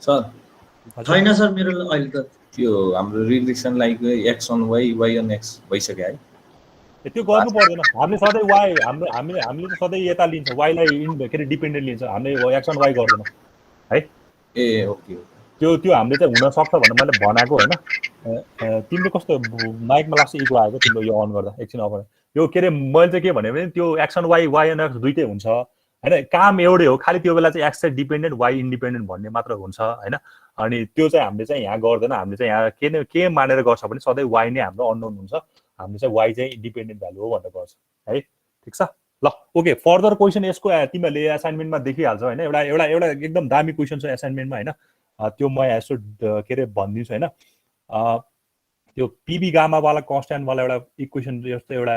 सर छैन सर मेरो अहिले त त्यो हाम्रो regression like x on y y on x भइसक्यो है त्यो गर्नु पर्दैन हामीले सधैँ वाइ हामीले त सधैँ यता लिन्छ वाइलाई के अरे डिपेन्डेन्ट लिन्छ हामीले एक्स अन वाइ गर्दैन है ए ओके त्यो हामीले चाहिँ हुनसक्छ भनेर मैले भनेको होइन तिम्रो कस्तो माइकमा लाग्छ इको आएको तिम्रो यो अन गर्दा एकछिन अफ यो के अरे मैले चाहिँ के भने त्यो x on y y on x दुइटै हुन्छ होइन काम एउटै हो खालि त्यो बेला चाहिँ एक्स चाहिँ डिपेन्डेन्ट वाइ इन्डिपेन्डेन्ट भन्ने मात्र हुन्छ होइन अनि त्यो चाहिँ हामीले चाहिँ यहाँ गर्दैन हामीले चाहिँ यहाँ के मानेर गर्छ भने सधैँ वाइ नै हाम्रो अननोन हुन्छ हामीले चाहिँ वाइ चाहिँ डिपेन्डेन्ट भ्यालु हो भनेर गर्छ है ठिक छ ल ओके फर्दर क्वेसन यसको तिमीहरूले एसाइनमेन्टमा देखिहाल्छौ होइन एउटा एकदम दामी क्वेसन छ एसाइनमेन्टमा होइन त्यो म यसो के अरे भनिदिन्छु होइन त्यो पिबी गामावाला कन्स्ट्यान्टवाला एउटा इक्वेसन जस्तो एउटा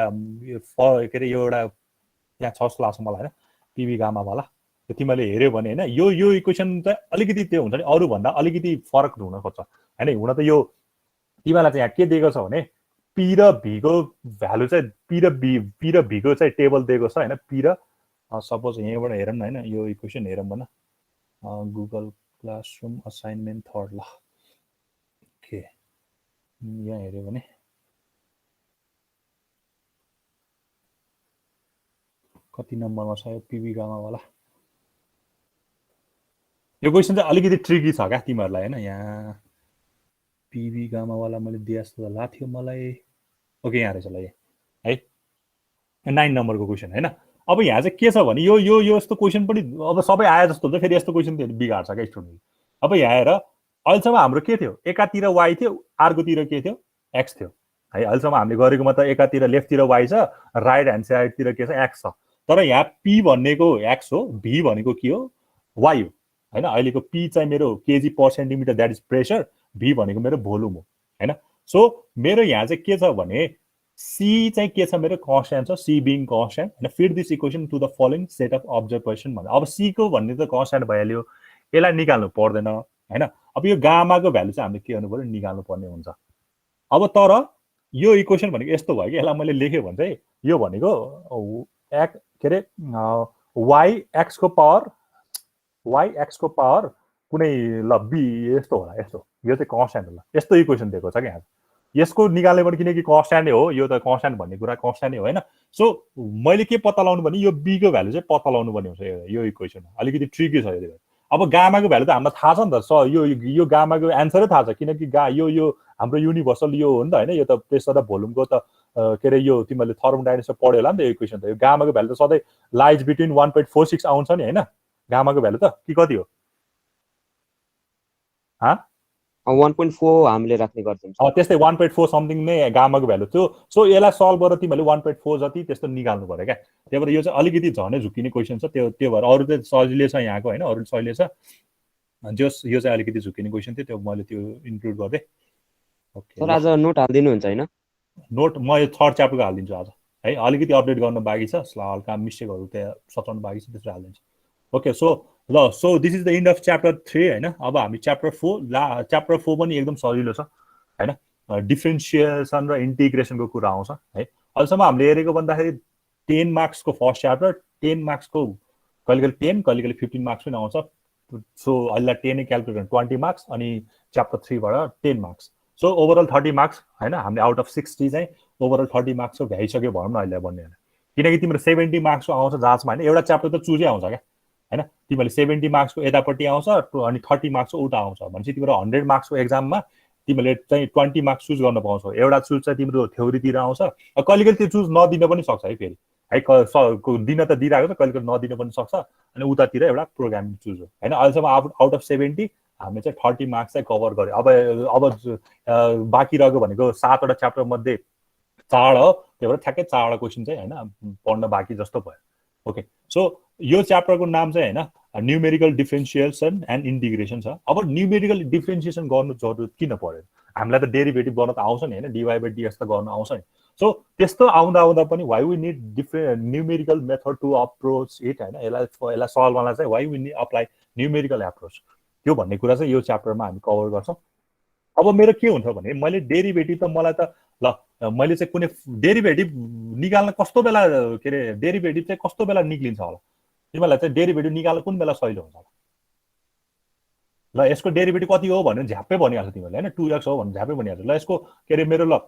के अरे यो एउटा त्यहाँ छ जस्तो लाग्छ मलाई होइन पिबी गामावाला त्यो तिमीले हेऱ्यो भने होइन यो इक्वेसन चाहिँ अलिकति त्यो हुन्छ नि अरूभन्दा अलिकति फरक हुन खोज्छ होइन हुन त यो तिमीलाई चाहिँ यहाँ के दिएको छ भने पी र भीको भ्यालु चाहिँ पी र भीको चाहिँ टेबल दिएको छ होइन पी र सपोज यहीँबाट हेरौँ न होइन यो इक्वेसन हेरौँ भन गुगल क्लासरुम असाइनमेन्ट थर्ड ल ओके यहाँ हेऱ्यो भने कति नम्बरमा छ यो पिबी गामावाला यो क्वेसन चाहिँ अलिकति ट्रिकी छ क्या तिमीहरूलाई होइन यहाँ पिबी गामावाला मैले दिए जस्तो त लाग्थ्यो मलाई ओके यहाँ रहेछ ल है 9 नम्बरको क्वेसन होइन अब यहाँ चाहिँ के छ भने यो यस्तो क्वेसन पनि अब सबै आए जस्तो हुन्छ फेरि यस्तो क्वेसन बिगार्छ क्या स्टुडेन्ट अब यहाँ हेर अहिलेसम्म हाम्रो के थियो एकातिर वाइ थियो अर्कोतिर के थियो एक्स थियो है अहिलेसम्म हामीले गरेकोमा त एकातिर लेफ्टतिर वाइ छ राइट ह्यान्ड साइडतिर के छ एक्स छ तर यहाँ पी भनेको एक्स हो भी भनेको के हो वाइ हो हैन अहिलेको p चाहिँ मेरो KG per centimetre that is pressure v भनेको मेरो भोल्युम हो हैन सो मेरो यहाँ चाहिँ के छ भने c चाहिँ के छ मेरो कन्स्ट्यान्ट छ c बिङ कन्स्ट्यान्ट हैन fit this equation to the following set of observation भन्दा अब c को भन्ने त कन्स्ट्यान्ट भइहाल्यो यसलाई निकाल्नु पर्दैन हैन अब यो गामाको भ्यालु चाहिँ हामीले के गर्नु पर्यो निकाल्नु पर्ने हुन्छ अब तर यो इक्वेसन भनेको यस्तो भयो कि यसलाई मैले लेखे भने चाहिँ यो भनेको के रे y x को पावर कुनै ल b यस्तो होला यस्तो यो चाहिँ कन्स्ट्यान्ट होला यस्तो इक्वेसन दिएको छ के यहाँ यसको निकाल्ने पनि किनकि कन्स्ट्यान्ट हो यो त कन्स्ट्यान्ट भन्ने कुरा कन्स्ट्यान्ट हो हैन सो मैले के पत्ता लगाउनु भने यो b को भ्यालु चाहिँ पत्ता लगाउनु पर्ने हुन्छ यो इक्वेसन अलिकति ट्रिकी छ यो अब गामाको भ्यालु त हामीलाई थाहा छ नि त यो गामाको एन्सरै थाहा छ किनकि यो हाम्रो युनिभर्सल यो हो नि त हैन यो त प्रेसर र भोल्युमको त के रे यो तिमीले थर्मोडायनामिक्समा पढ्यो होला नि त यो इक्वेसन त यो गामाको भ्यालु त सधैँ लाइज बिट्विन 1.46 आउँछ नि हैन गामाको भ्यालु त कि कति हो 1.4 हामीले राख्ने गर्छौं त्यस्तै 1.4 समथिङ नै गामाको भ्यालु थियो सो यसलाई सल्भ गरेर तिमीले 1.4 जति त्यस्तो निकाल्नु पर्यो क्या त्यही भएर यो चाहिँ अलिकति झनै झुकिने क्वेसन छ त्यो भएर अरु चाहिँ सजिलै छ यहाँको हैन अरु सजिलै छ जस यो चाहिँ अलिकति झुकिने क्वेसन थियो त्यो मैले त्यो इन्क्लुड गर्दै ओके सर आज नोट हाल्दिनु हुन्छ हैन नोट म यो थर्ड च्याप्टरको हाल्दिन्छु आज है अलिकति अपडेट गर्न बाँकी छ हल्का मिस्टेकहरु त्यहाँ सच्याउनु बाँकी छ त्यसो हाल्दिन्छु okay so this is the end of chapter 3 हैन अब हामी च्याप्टर 4 पनि एकदम सजिलो छ हैन डिफरेन्शिएसन र इन्टिग्रेसनको कुरा आउँछ है अहिलेसम्म हामीले हेरेको भन्दाखेरि 10 मार्क्सको फर्स्ट च्याप्टर 10 मार्क्सको कहिले 10 कहिले 15 मार्क्स पनि आउँछ सो अहिले 10 नै क्याल्कुलेट 20 मार्क्स अनि च्याप्टर 3 बाट 10 मार्क्स सो ओभरअल 30 मार्क्स हैन हामीले आउट अफ 60 चाहिँ ओभरअल 30 मार्क्सको भ्याइसक्यो भनौँ न अहिले भन्ने किनकि तिम्रो 70 मार्क्सको आउँछ जाँचमा हैन एउटा च्याप्टर त चुजै आउँछ क्या हैन तिमीले 70 मार्क्सको यतापट्टि आउँछ अनि 30 मार्क्सको उता आउँछ भनेपछि तिम्रो 100 मार्क्सको एक्जाममा तिमीले चाहिँ 20 मार्क्स चुज गर्न पाउँछौ एउटा चुज चाहिँ तिम्रो थ्योरीतिर आउँछ कहिले त्यो चुज नदिन पनि सक्छ है फेरि है दिन त दिइराको त कहिले नदिन पनि सक्छ अनि उतातिर एउटा प्रोग्रामिङ चुज हो हैन अहिलेसम्म आउट अफ 70 हामीले चाहिँ 30 मार्क्स चाहिँ कभर गर्यो अब बाँकी रहेको भनेको 7 वटा च्याप्टर मध्ये 4 हो त्यही भएर ठ्याक्कै 4 वटा क्वेसन चाहिँ हैन पढ्न बाँकी जस्तो भयो ओके सो यो च्याप्टरको नाम चाहिँ हैन न्यूमेरिकल डिफरेन्शिएसन एन्ड इन्टिग्रेसन छ अब न्यूमेरिकल डिफरेन्शिएसन गर्नु जरुरत किन पर्यो हामीलाई त डेरिभेटिभ गर्न त आउँछ नि हैन dy/dx त गर्न आउँछ नि सो त्यस्तो आउँदा पनि why we need different numerical method to approach it हैन यसलाई सल्भ गर्न चाहिँ why we need apply numerical approach त्यो भन्ने कुरा चाहिँ यो च्याप्टरमा हामी कभर गर्छौं अब मेरो के हुन्छ भने मैले डेरिभेटिभ त मलाई त ल मैले चाहिँ कुनै डेरिभेटिभ निकाल्न कस्तो बेला के रे डेरिभेटिभ चाहिँ कस्तो बेला निक्लिन्छ होला तिमीलाई चाहिँ डेरिभेटिभ निकाल्न कुन बेला सजिलो हुन्छ होला ल यसको डेरिभेटिभ कति हो भने झ्याप्पै भनिहाल्छ तिमीले हैन 2x हो भने झ्याप्पै भनिहाल्छ ल यसको के रे मेरो ल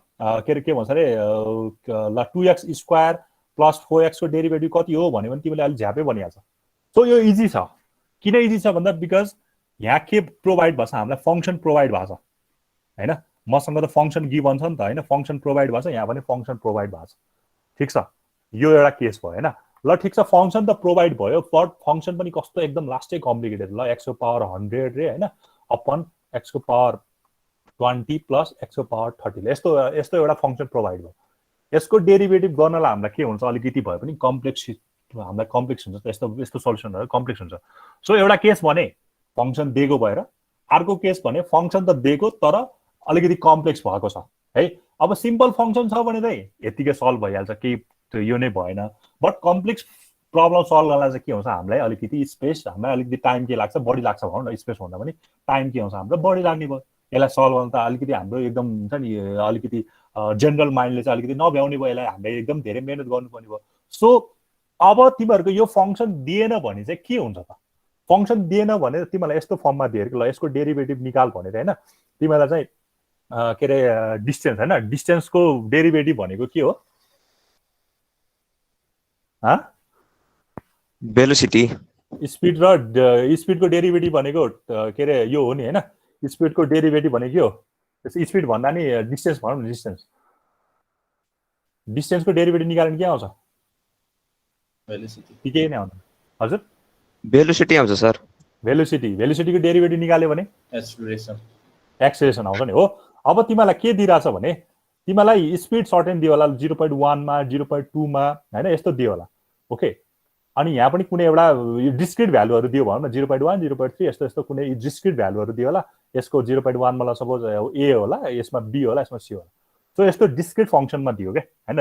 के भन्छ रे ल 2x स्क्वायर प्लस 4x को डेरिभेटिभ कति हो भने तिमीले अलि झ्याप्पै भनिहाल्छ सो यो इजी छ किन इजी छ भन्दा बिकज यहाँ के प्रोभाइड भएको छ हामीलाई फंक्सन प्रोभाइड भएको छ हैन मसँग त फंक्सन गिभन छ नि त हैन फंक्सन प्रोभाइड भएको छ यहाँ पनि फंक्सन प्रोभाइड भएको छ ठीक छ यो एउटा केस भयो हैन ल ठीक छ फंक्सन त प्रोभाइड भयो बट फंक्सन पनि कस्तो एकदम लास्टै कम्प्लिकेटेड ल x को पावर 100 रे हैन अपन x को पावर 20 प्लस x को पावर 30 यस्तो एउटा फंक्सन प्रोभाइड भयो यसको डेरिभेटिभ गर्नलाई हामीलाई के हुन्छ अलिकति भए पनि कम्प्लेक्स हामीलाई कम्प्लेक्स हुन्छ यस्तो सल्युसनहरु कम्प्लेक्स हुन्छ सो एउटा केस भने फंक्सन दिएको भएर अर्को केस भने फंक्सन त दिएको तर अलिकति कम्प्लेक्स भएको छ है अब सिम्पल फंक्सन छ भने चाहिँ यतिकै सल्भ भइहाल्छ के यो नै भएन बट कम्प्लेक्स प्रब्लम सल्भ गर्नलाई चाहिँ के हुन्छ हामीलाई अलिकति स्पेस हामीलाई अलिकति टाइम के लाग्छ बढी लाग्छ भनौँ न स्पेस भन्दा पनि टाइम के हुन्छ हाम्रो बढी लाग्ने भयो यसलाई सल्भ गर्न त अलिकति हाम्रो एकदम हुन्छ नि अलिकति जनरल माइन्डले चाहिँ अलिकति नभ्याउने भयो यसलाई हामीले एकदम धेरै मेहनत गर्नुपर्ने भयो सो अब तिमीहरूको यो फंक्सन दिएन भने चाहिँ के हुन्छ त फंक्सन दिएन भने तिमीलाई यस्तो फर्ममा दिएको ल यसको डेरिभेटिभ निकाल भनेर हैन तिमीलाई चाहिँ के रे डिस्टेन्स हैन डिस्टेन्सको डेरिभेटिभ भनेको के हो भेलोसिटी स्पिड र स्पिडको डेरिभेटिभ भनेको के रे यो हो नि हैन स्पिडको डेरिभेटिभ भनेको के हो स्पिड भन्दा नि डिस्टेन्स भनौँ न डिस्टेन्सको डेरिभेटिभ निकाल्न के आउँछ भेलोसिटी के नै आउँछ हजुर भेलोसिटी आउँछ सर भेलोसिटीको डेरिभेटिभ निकाल्यो भने एक्सेलरेसन आउँछ नि हो अब तिमीलाई के दिइराछ भने तिमीलाई स्पिड सर्टेन दियो होला 0.1 मा 0.2 मा हैन यस्तो दियो होला ओके अनि यहाँ पनि कुनै एउटा डिस्क्रिट भ्यालुहरू दियो भनौँ न 0.1 0.3 यस्तो यस्तो कुनै डिस्क्रिट भ्यालुहरू दियो होला यसको 0.1 मलाई सपोज ए होला यसमा बी होला यसमा सी होला सो यस्तो डिस्क्रिट फङ्सनमा दियो क्या हैन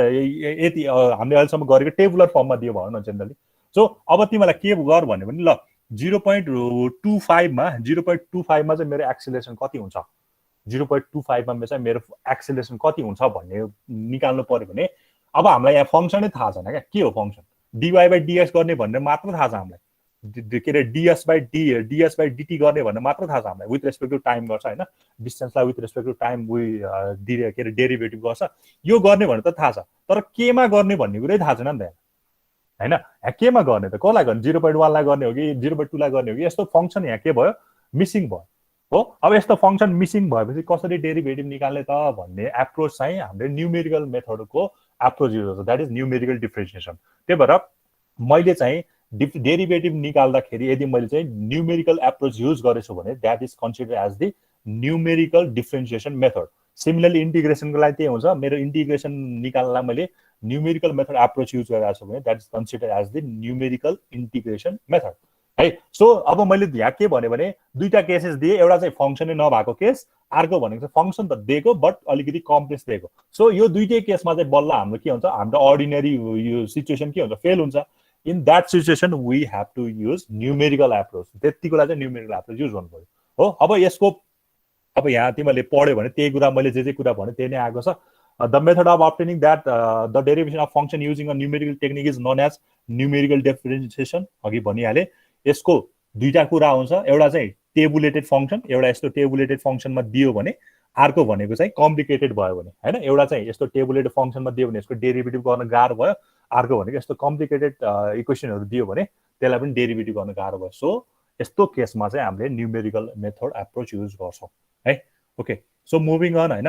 यति हामीले अहिलेसम्म गरेको टेबुलर फर्ममा दियो भनौँ न जेनरली सो अब तिमीलाई के गर भन्यो भने ल 0.25 मा 0.25 मा चाहिँ मेरो एक्सेलरेसन कति हुन्छ 0.25 मा चाहिँ मेरो एक्सेलरेसन कति हुन्छ भन्ने निकाल्नु पर्यो भने अब हामीलाई यहाँ फङ्सनै थाहा छैन क्या के हो फङ्सन dy/dx गर्ने भनेर मात्र थाहा छ हामीलाई के अरे ds/dt गर्ने भनेर मात्र थाहा छ हामीलाई विथ रेस्पेक्ट टु टाइम गर्छ हैन डिस्टेन्सलाई विथ रेस्पेक्ट टु टाइम के अरे डेरिभेटिभ गर्छ यो गर्ने भनेर त थाहा छ तर केमा गर्ने भन्ने कुरै थाहा छैन नि त हैन केमा गर्ने त कसलाई गर्ने 0.1 लाई गर्ने हो कि 0.2 लाई गर्ने हो कि यस्तो फङ्सन यहाँ के भयो मिसिङ भयो हो अब यस्तो फङ्सन मिसिङ भएपछि कसरी डेरिभेटिभ निकाल्ने त भन्ने एप्रोच चाहिँ हामीले न्युमेरिकल मेथडको एप्रोच युज गर्छ द्याट इज न्युमेरिकल डिफ्रेन्सिएसन त्यही भएर मैले चाहिँ डेरिभेटिभ निकाल्दाखेरि यदि मैले चाहिँ न्युमेरिकल एप्रोच युज गरेछु भने that is consider as the numerical differentiation method similarly इन्टिग्रेसनको लागि त्यही हुन्छ मेरो इन्टिग्रेसन निकाल्नलाई मैले न्युमेरिकल मेथड एप्रोच युज गरेको छु भने that is consider as the numerical integration method है सो अब मैले यहाँ के भने दुईटा केसेस दिए एउटा चाहिँ फङ्सनै नभएको केस अर्को भनेको चाहिँ फङ्सन त दिएको बट अलिकति कम्प्लेक्स दिएको सो यो दुईटै केसमा चाहिँ बल्ल हाम्रो के हुन्छ हाम्रो अर्डिनरी यो सिचुएसन के हुन्छ फेल हुन्छ in that situation we have to use numerical approach त्यतिको लागि चाहिँ न्युमेरिकल एप्रोच युज गर्नु पर्यो हो अब यसको अब यहाँ तिमीले पढ्यो भने त्यही कुरा मैले जे कुरा भने त्यही नै आएको छ the method of obtaining that the derivation of function using a numerical technique is known as numerical differentiation अघि भनिहाले यसको दुईटा कुरा हुन्छ एउटा चाहिँ टेबुलेटेड फङ्सन एउटा यस्तो टेबुलेटेड फङ्सनमा दियो भने अर्को भनेको चाहिँ कम्प्लिकेटेड भयो भने हैन एउटा चाहिँ यस्तो टेबुलेटेड फङ्सनमा दियो भने यसको डेरिभेटिभ गर्न गाह्रो भयो अर्को भनेको यस्तो कम्प्लिकेटेड इक्वेसनहरू दियो भने त्यसलाई पनि डेरिभेटिभ गर्न गाह्रो भयो सो यस्तो केसमा चाहिँ हामीले न्युमेरिकल मेथड एप्रोच युज गर्छौँ है ओके सो मुभिङ अन हैन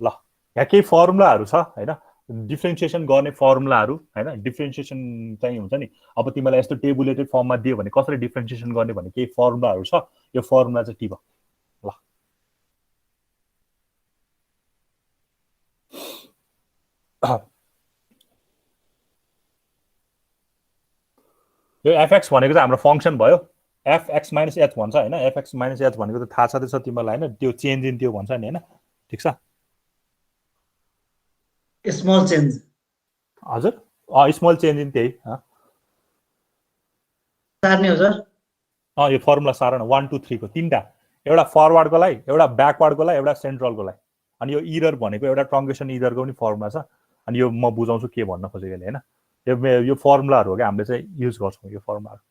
ल यहाँ केही फर्मुलाहरू छ हैन डिफ्रेन्सिएसन गर्ने फर्मुलाहरू हैन डिफ्रेन्सिएसन चाहिँ हुन्छ नि अब तिमीलाई यस्तो टेबुलेटेड फर्ममा दियो भने कसरी डिफ्रेन्सिएसन गर्ने भन्ने केही फर्मुलाहरू छ यो फर्मुला चाहिँ टिप ल यो fx भनेको चाहिँ हाम्रो फङ्सन भयो fx - h भन्छ हैन fx - h भनेको त थाहा छँदैछ तिमीलाई हैन त्यो चेन्ज इन त्यो भन्छ नि हैन ठीक छ स्मल चेन्ज हजुर स्मल चेन्ज इन त्यही सार्ने हो सर यो फर्मुला सारण 1 2 3 को तीनटा एउटा फरवर्डको लागि एउटा ब्याकवर्डको लागि एउटा सेन्ट्रलको लागि अनि यो इरर भनेको एउटा ट्रङ्गेसन इररको पनि फर्मुला छ अनि यो म बुझाउँछु के भन्न खोजेको हैन यो फर्मुलाहरू हो कि हामीले चाहिँ युज गर्छौँ यो फर्मुलाहरू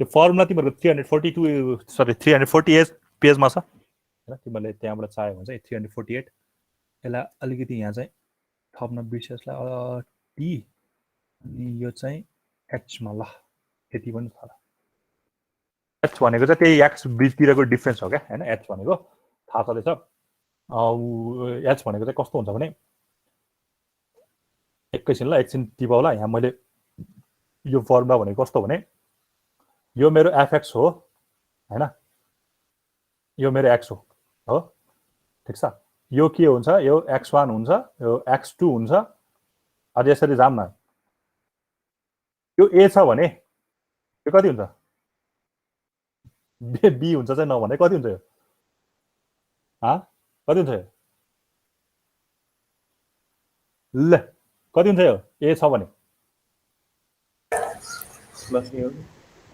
यो फर्मुला तिमीहरूको 348 पेजमा छ हैन तिमीले त्यहाँबाट चाह्यो भने चाहिँ 348 यसलाई अलिकति यहाँ चाहिँ थप्न बिर्सेसलाई टी अनि यो चाहिँ एच मा ल यति पनि छ एच भनेको चाहिँ त्यही एक्स बिचतिरको डिफरेन्स हो क्या हैन एच भनेको थाहा छँदैछ एच भनेको चाहिँ कस्तो हुन्छ भने एकछिन टिपाउला यहाँ मैले यो फर्मुला भनेको कस्तो भने यो मेरो fx हो हैन यो मेरो x हो ठीक छ यो के हुन्छ यो x1 हुन्छ यो x2 हुन्छ अझ यसरी जाम न यो a छ भने यो कति हुन्छ b हुन्छ चाहिँ नभने कति हुन्छ यो कति हुन्छ यो ल कति हुन्छ यो a छ भने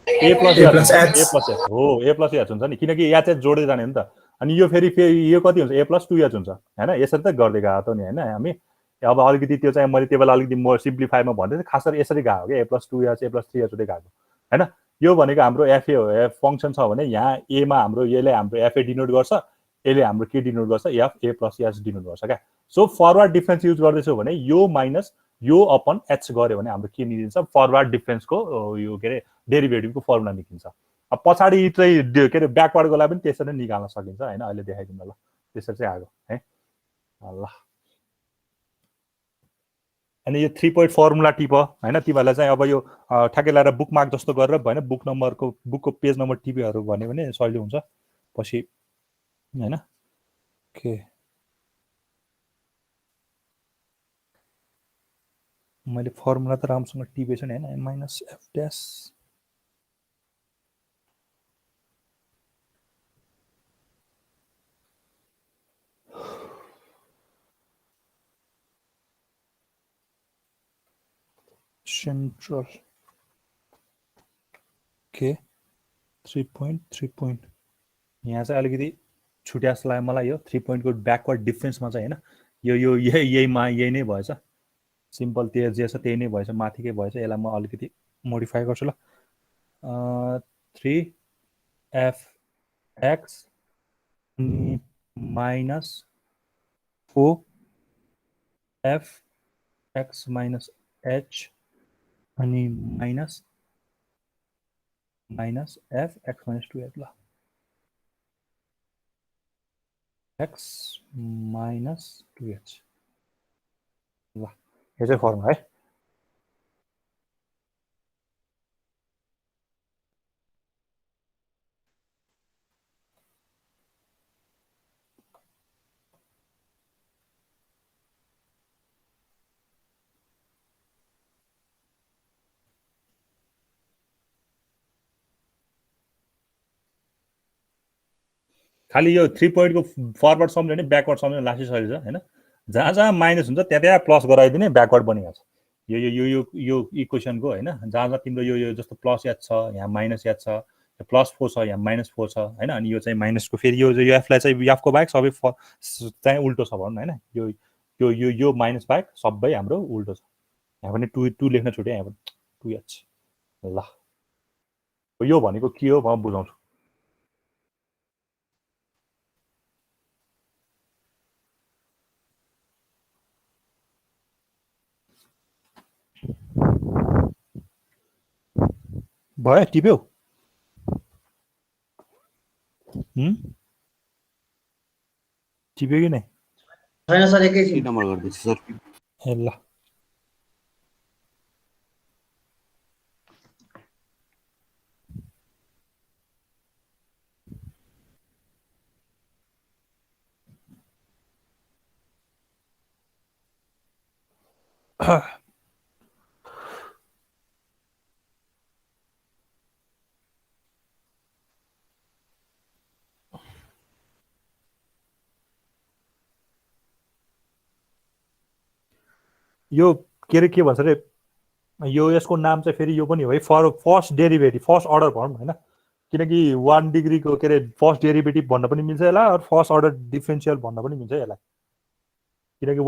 a प्लस एच हो a प्लस एच हुन्छ नि किनकि एच एच जोड्दै जाने हो नि त अनि यो फेरि यो कति हुन्छ a प्लस 2h हुन्छ हैन यसरी त गर्दै गएको नि हैन हामी अब अलिकति त्यो चाहिँ मैले त्यो बेला अलिकति म सिम्प्लिफाईमा भन्दै खास गरी यसरी गएको के a plus 2h a plus 3h हुँदै गएको हैन यो भनेको हाम्रो fa हो f फङ्सन छ भने यहाँ a मा हाम्रो यसले हाम्रो fa डिनोट गर्छ यसले हाम्रो के डिनोट गर्छ f a plus h denote गर्छ क्या सो फरवर्ड डिफरेन्स युज गर्दैछौ भने यो माइनस यो अपन h गर्यो भने हाम्रो के निस्किन्छ फरवर्ड डिफरेन्सको यो के अरे डेरिभेटिभको फर्मुला निस्किन्छ अब पछाडि चाहिँ के अरे ब्याकवर्डको लागि पनि त्यसरी निकाल्न सकिन्छ हैन अहिले देखाइदिनु ल त्यसरी चाहिँ आएको है ल अनि यो 3 पोइन्ट फर्मुला टिप हैन, तिमीहरूलाई चाहिँ अब यो ठ्याक्कै लगाएर बुकमार्क जस्तो गरेर हैन बुक नम्बरको बुकको पेज नम्बर टिपीहरू भन्यो भने सजिलो हुन्छ पछि हैन। ओके मैले फर्मुला त राम्रोसँग टिपेको छु नि हैन, माइनस एफ ड्यास सेन्ट्रल के 3 पोइन्ट यहाँ चाहिँ अलिकति छुट्या जस्तो लाग्यो मलाई। यो 3 पोइन्टको ब्याकवर्ड डिफरेन्समा चाहिँ हैन यो यही नै भएछ, सिम्पल त्यो जे छ त्यही नै भएछ, माथिकै भएछ। यसलाई म अलिकति मोडिफाई गर्छु ल। 3f(x) minus 4f(x minus h) अनि माइनस f(x माइनस 2h) ल, x माइनस 2h ल, यो चाहिँ फर्मुला है। खाली यो 3 पोइन्टको फरवर्ड सम्झ्यो भने ब्याकवर्ड सम्झ्यो लास्टै सजिलो छ हैन। जहाँ जहाँ माइनस हुन्छ त्यहाँ त्यहाँ प्लस गराइदिने, ब्याकवर्ड बनिहाल्छ। यो इक्वेसनको हैन, जहाँ जहाँ तिम्रो यो जस्तो प्लस याद छ यहाँ माइनस याद छ, +4 छ यहाँ -4 छ हैन। अनि यो चाहिँ माइनसको फेरि यो एफलाई चाहिँ एफको बाहेक सबै चाहिँ उल्टो छ भनौँ न हैन। यो माइनस बाहेक सबै हाम्रो उल्टो छ। यहाँ पनि 2 लेख्न छुट्यो, यहाँ पनि 2h ल। यो भनेको के हो म बुझाउँछु। भयो टिप्यौ टिप्यो कि नै? छैन सर, एकैछिन नम्बर गर्दैछु सर। ए ल यो के भन्छ रे, यो यसको नाम चाहिँ फेरि यो पनि हो है, फर्स्ट डेरिभेटिभ, फर्स्ट अर्डर भनौँ हैन। किनकि 1 डिग्रीको के अरे फर्स्ट डेरिभेटिभ भन्न पनि मिल्छ यसलाई, और फर्स्ट अर्डर डिफरेन्सियल भन्न पनि मिल्छ यसलाई। किनकि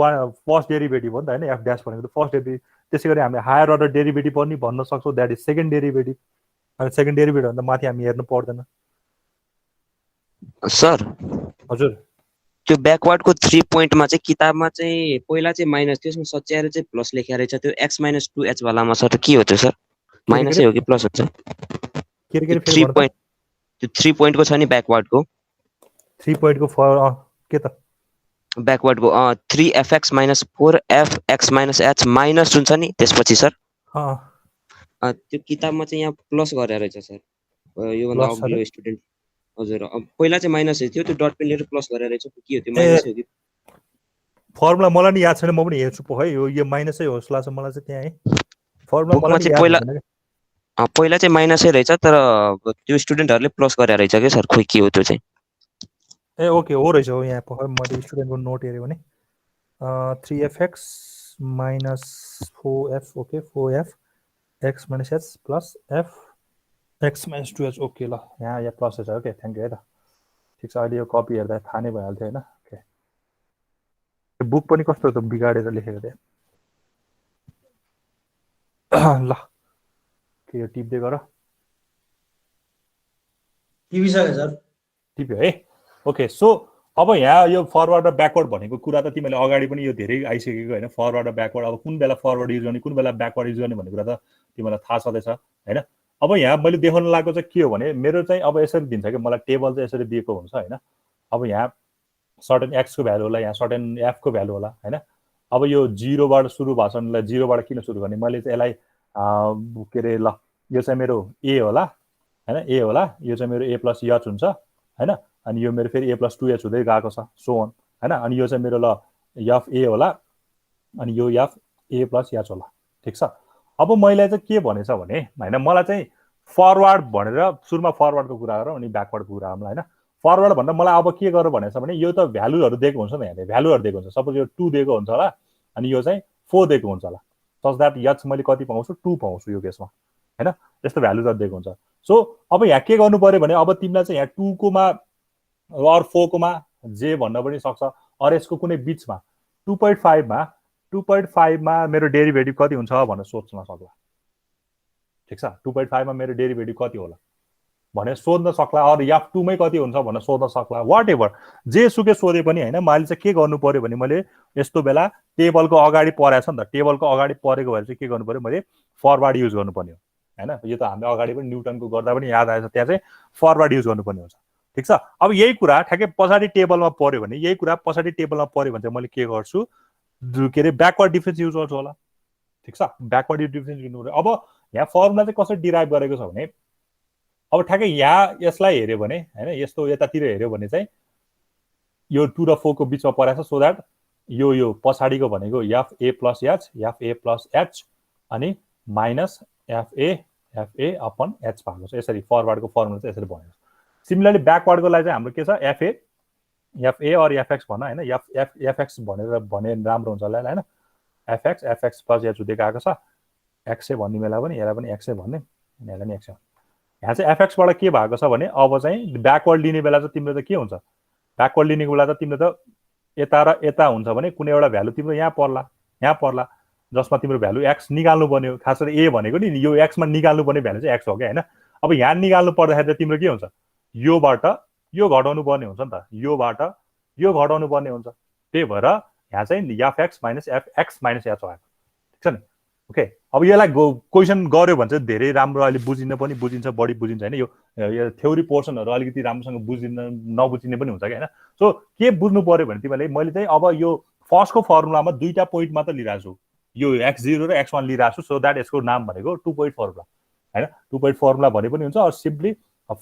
फर्स्ट डेरिभेटिभ हो नि त हैन, एफ ड्यास भनेको त फर्स्ट डेरिभेटिभ। त्यसै गरी हामीले हायर अर्डर डेरिभेटिभ पनि भन्न सक्छौँ, द्याट इज सेकेन्ड डेरिभेटिभ। अनि सेकेन्ड डेरिभेटिभ भन्दा माथि हामी हेर्नु पर्दैन सर। हजुर त्यो ब्याकवर्डको 3 पोइन्टमा चाहिँ किताबमा चाहिँ पहिला चाहिँ माइनस, त्यसमा सच्याएर चाहिँ प्लस लेखेको रहेछ। त्यो x माइनस 2h वालामा सर के हो त्यो सर? माइनसै हो कि प्लस हुन्छ? के 3 पोइन्ट, त्यो 3 पोइन्टको छ नि ब्याकवर्डको, 3 पोइन्टको के त ब्याकवर्डको 3fx minus 4f(x minus h) minus हुन्छ नि त्यसपछि सर। त्यो किताबमा चाहिँ यहाँ प्लस गरेर रहेछ सर, योभन्दा अघिल्लो स्टुडेन्ट। हजुर पहिला चाहिँ माइनस थियो, त्यो डट पेन लिएर प्लस गरेर रहेछ। के हो त्यो, माइनस हो कि? फर्मुला मलाई नि याद छैन, म पनि हेर्छु पो है। यो माइनसै हो जस्तो लाग्छ मलाई चाहिँ त्यहाँ है। फर्मुला बुकमा चाहिँ पहिला चाहिँ माइनसै रहेछ, तर त्यो स्टुडेन्टहरूले प्लस गरेर रहेछ के सर? खोइ के हो त्यो चाहिँ? ए ओके हो रहेछ हो। यहाँ मैले स्टुडेन्टको नोट हेऱ्यो भने 3fx minus 4f, okay 4f(x minus h) plus f(x minus 2h). Okay ल, यहाँ प्लस छ। ओके थ्याङ्क यू है त, ठिक छ। अहिले यो कपी हेर्दा थाहा नै भइहाल्थ्यो होइन। ओके बुक पनि कस्तो त बिगाडेर लेखेको थियो ल। के यो टिप्दै गर, टिपिसक्यो सर, टिप्यो है। ओके सो अब यहाँ यो फरवर्ड र ब्याकवर्ड भनेको कुरा त तिमीले अगाडि पनि यो धेरै आइसकेको होइन। फरवर्ड र ब्याकवर्ड, अब कुन बेला फरवर्ड युज गर्ने कुन बेला ब्याकवर्ड युज गर्ने भन्ने कुरा त तिमीलाई थाहा छँदैछ होइन। अब यहाँ मैले देखाउन लागेको चाहिँ के हो भने, मेरो चाहिँ अब यसरी दिन्छ कि मलाई टेबल चाहिँ यसरी दिएको हुन्छ होइन। अब यहाँ सर्टेन x को भ्यालु होला, यहाँ सर्टेन f को भ्यालु होला होइन। अब यो 0 बाट सुरु भएको छ भने 0 बाट किन सुरु गर्ने मैले चाहिँ यसलाई के अरे ल यो चाहिँ मेरो a होला हैन a होला यो चाहिँ मेरो a प्लस h हुन्छ हैन अनि यो मेरो फेरि a प्लस 2h हुँदै गएको छ सो अन हैन अनि यो चाहिँ मेरो ल f a होला अनि यो f a प्लस h होला ठीक छ अब मैले चाहिँ के भनेछ भने हैन मलाई चाहिँ फरवर्ड भनेर सुरुमा फरवर्डको कुरा गरौँ अनि ब्याकवर्डको कुरा गरौँ हैन फरवर्ड भन्दा मलाई अब के गर भनेछ भने यो त भ्यालुहरु दिएको हुन्छ नि यहाँले भ्यालुहरु दिएको हुन्छ सपोज यो 2 दिएको हुन्छ होला अनि यो चाहिँ 4 दिएको हुन्छ होला सच दैट h मैले कति पाउँछु 2 पाउँछु यो केसमा हैन त्यस्तो भ्यालुहरु दिएको हुन्छ सो अब यहाँ के गर्नु पर्यो भने अब तिमीलाई चाहिँ यहाँ 2 कोमा अर 4 कोमा जे भन्न पनि सक्छ अर यसको कुनै बीचमा 2.5 मा मेरो डेरिभेटिभ कति हुन्छ भनेर सोच्न सक्ला ठीक छ 2.5 मा मेरो डेरिभेटिभ कति होला भने सोध्न सक्ला अर f2 मै कति हुन्छ भनेर सोध्न सक्ला व्हाटएभर जे सुके सोधे पनि हैन मैले चाहिँ के गर्नु पर्यो भने मैले यस्तो बेला टेबलको अगाडि परेछ नि त टेबलको अगाडि परेको भएर चाहिँ के गर्नु पर्यो मैले फरवर्ड युज गर्नुपर्ने हो हैन यो त हामीले अगाडि पनि न्युटनको गर्दा पनि याद आएछ त्यहाँ चाहिँ फरवर्ड युज गर्नुपर्ने हुन्छ ठीक छ अब यही कुरा ठ्याक्कै पछाडी टेबलमा पर्यो भने यही कुरा पछाडी टेबलमा पर्यो भने चाहिँ मैले के गर्छु के अरे ब्याकवर्ड डिफरेन्स युज गर्छु होला ठीक छ ब्याकवर्ड डिफरेन्स युज गर्नु अब यहाँ फर्मुला चाहिँ कसरी डिराइभ गरेको छ भने अब ठ्याक्कै यहाँ यसलाई हेर्यो भने हैन यस्तो यतातिर हेर्यो भने चाहिँ यो 2 र 4 को बीचमा परेछ सो दैट यो पछाडीको भनेको f a प्लस h अनि minus f a upon h भएको छ यसरी फरवर्डको फर्मुला चाहिँ यसरी बनेको छ सिमिलरली ब्याकवर्डको लागि चाहिँ हाम्रो के छ f a और fx भन्न हैन fx भनेर भने राम्रो हुन्छ होला हैन fx प्लस h हुँदै गएको छ x भन्ने बेला पनि यसलाई पनि x भन्ने यसलाई पनि x यहाँ चाहिँ fx बाट के भएको छ भने अब चाहिँ ब्याकवर्ड लिने बेला चाहिँ तिम्रो त के हुन्छ ब्याकवर्ड लिनेको बेला त तिम्रो त यता र यता हुन्छ भने कुनै एउटा भ्यालु तिम्रो यहाँ पर्ला जसमा तिम्रो भ्यालु x निकाल्नु पर्ने हो खास गरी a भनेको नि यो x मा निकाल्नु पर्ने भ्यालु चाहिँ x हो के हैन अब यहाँ निकाल्नु पर्दाखेरि त तिम्रो के हुन्छ योबाट यो घटाउनु पर्ने हुन्छ नि त योबाट यो घटाउनु पर्ने हुन्छ त्यही भएर यहाँ चाहिँ fx minus fx minus h आएको ठीक छ नि ओके अब यसलाई क्वेशन गर्यो भने चाहिँ धेरै राम्रो अहिले बुझिन पनि बुझिन्छ बढी बुझिन्छ हैन यो थ्योरी पोर्सनहरु अलिकति राम्रोसँग बुझिन नबुझिने पनि हुन्छ के हैन सो के बुझ्नु पर्यो भने तिमीले मैले चाहिँ अब यो फर्स्टको फर्मुलामा दुईटा पोइन्ट मात्र लिइराछु यो x0 र x1 लिइराछु सो दैट यसको नाम भनेको 2 पोइन्ट फर्मुला हैन 2 पोइन्ट फर्मुला भने पनि हुन्छ और सिम्पली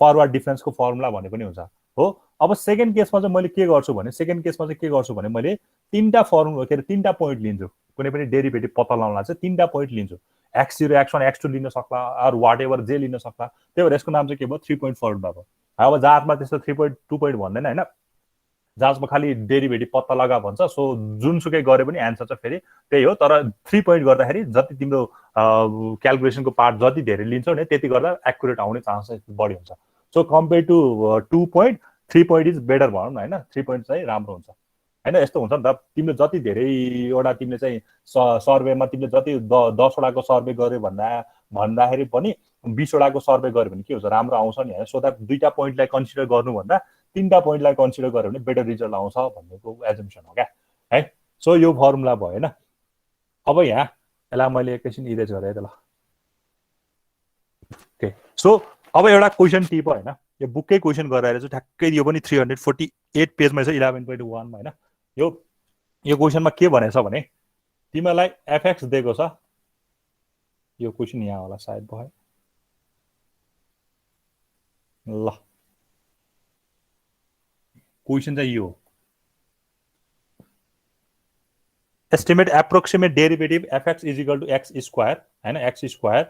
फरवर्ड डिफरेन्सको फर्मुला भने पनि हुन्छ हो अब सेकेन्ड केसमा चाहिँ मैले के गर्छु भने मैले तीनटा फर्मुला के तीनटा पोइन्ट लिन्छु कुनै पनि डेरिभेटिभ पत्ता लगाउनलाई चाहिँ तीनटा पोइन्ट लिन्छु x0 x1 x2 लिन सक्ला अर व्हाटएभर जे लिन सक्ला त्यही भएर यसको नाम चाहिँ के भयो 3 पोइन्ट फर्मुला भयो अब जाँचमा त्यस्तो 3 पोइन्ट 2 पोइन्ट भन्दैन हैन जाँचमा खाली डेरिभेटिभ पत्ता लगा भन्छ सो जुनसुकै गरे पनि एन्सर चाहिँ फेरि त्यही हो तर 3 पोइन्ट गर्दाखेरि जति तिम्रो क्याल्कुलेसनको पार्ट जति धेरै लिन्छौ नि त्यति गर्दा एक्युरेट आउने चान्सेस बढी हुन्छ so compare to 2 point 3 point is better भनौँ न हैन 3 पोइन्ट चाहिँ राम्रो हुन्छ हैन यस्तो हुन्छ नि त तिमीले जति धेरैवटा तिमीले चाहिँ सर्वेमा तिमीले जति 10 वटाको सर्वे गर्यो भन्दाखेरि पनि 20 वटाको सर्वे गर्यो भने के हुन्छ राम्रो आउँछ नि हैन सो दैट दुईटा पोइन्टलाई कन्सिडर गर्नु भन्दा तीनटा पोइन्टलाई कन्सिडर गर्यो भने बेटर रिजल्ट आउँछ भन्नेको एजम्पसन हो क्या है सो यो फर्मुला भयो हैन अब यहाँ यसलाई मैले एकैछिन इरेज गरे त ल ओके सो अब एउटा क्वेशन टिप हैन यो बुककै क्वेशन गराएर चाहिँ ठ्याक्कै यो पनि 348 पेजमा छ 11.1 मा हैन यो क्वेशनमा के भनेछ भने तिमीलाई fx दिएको छ यो क्वेशन यहाँ होला सायद भयो ल क्वेशन चाहिँ यो estimate approximate derivative fx is equal to x square हैन x square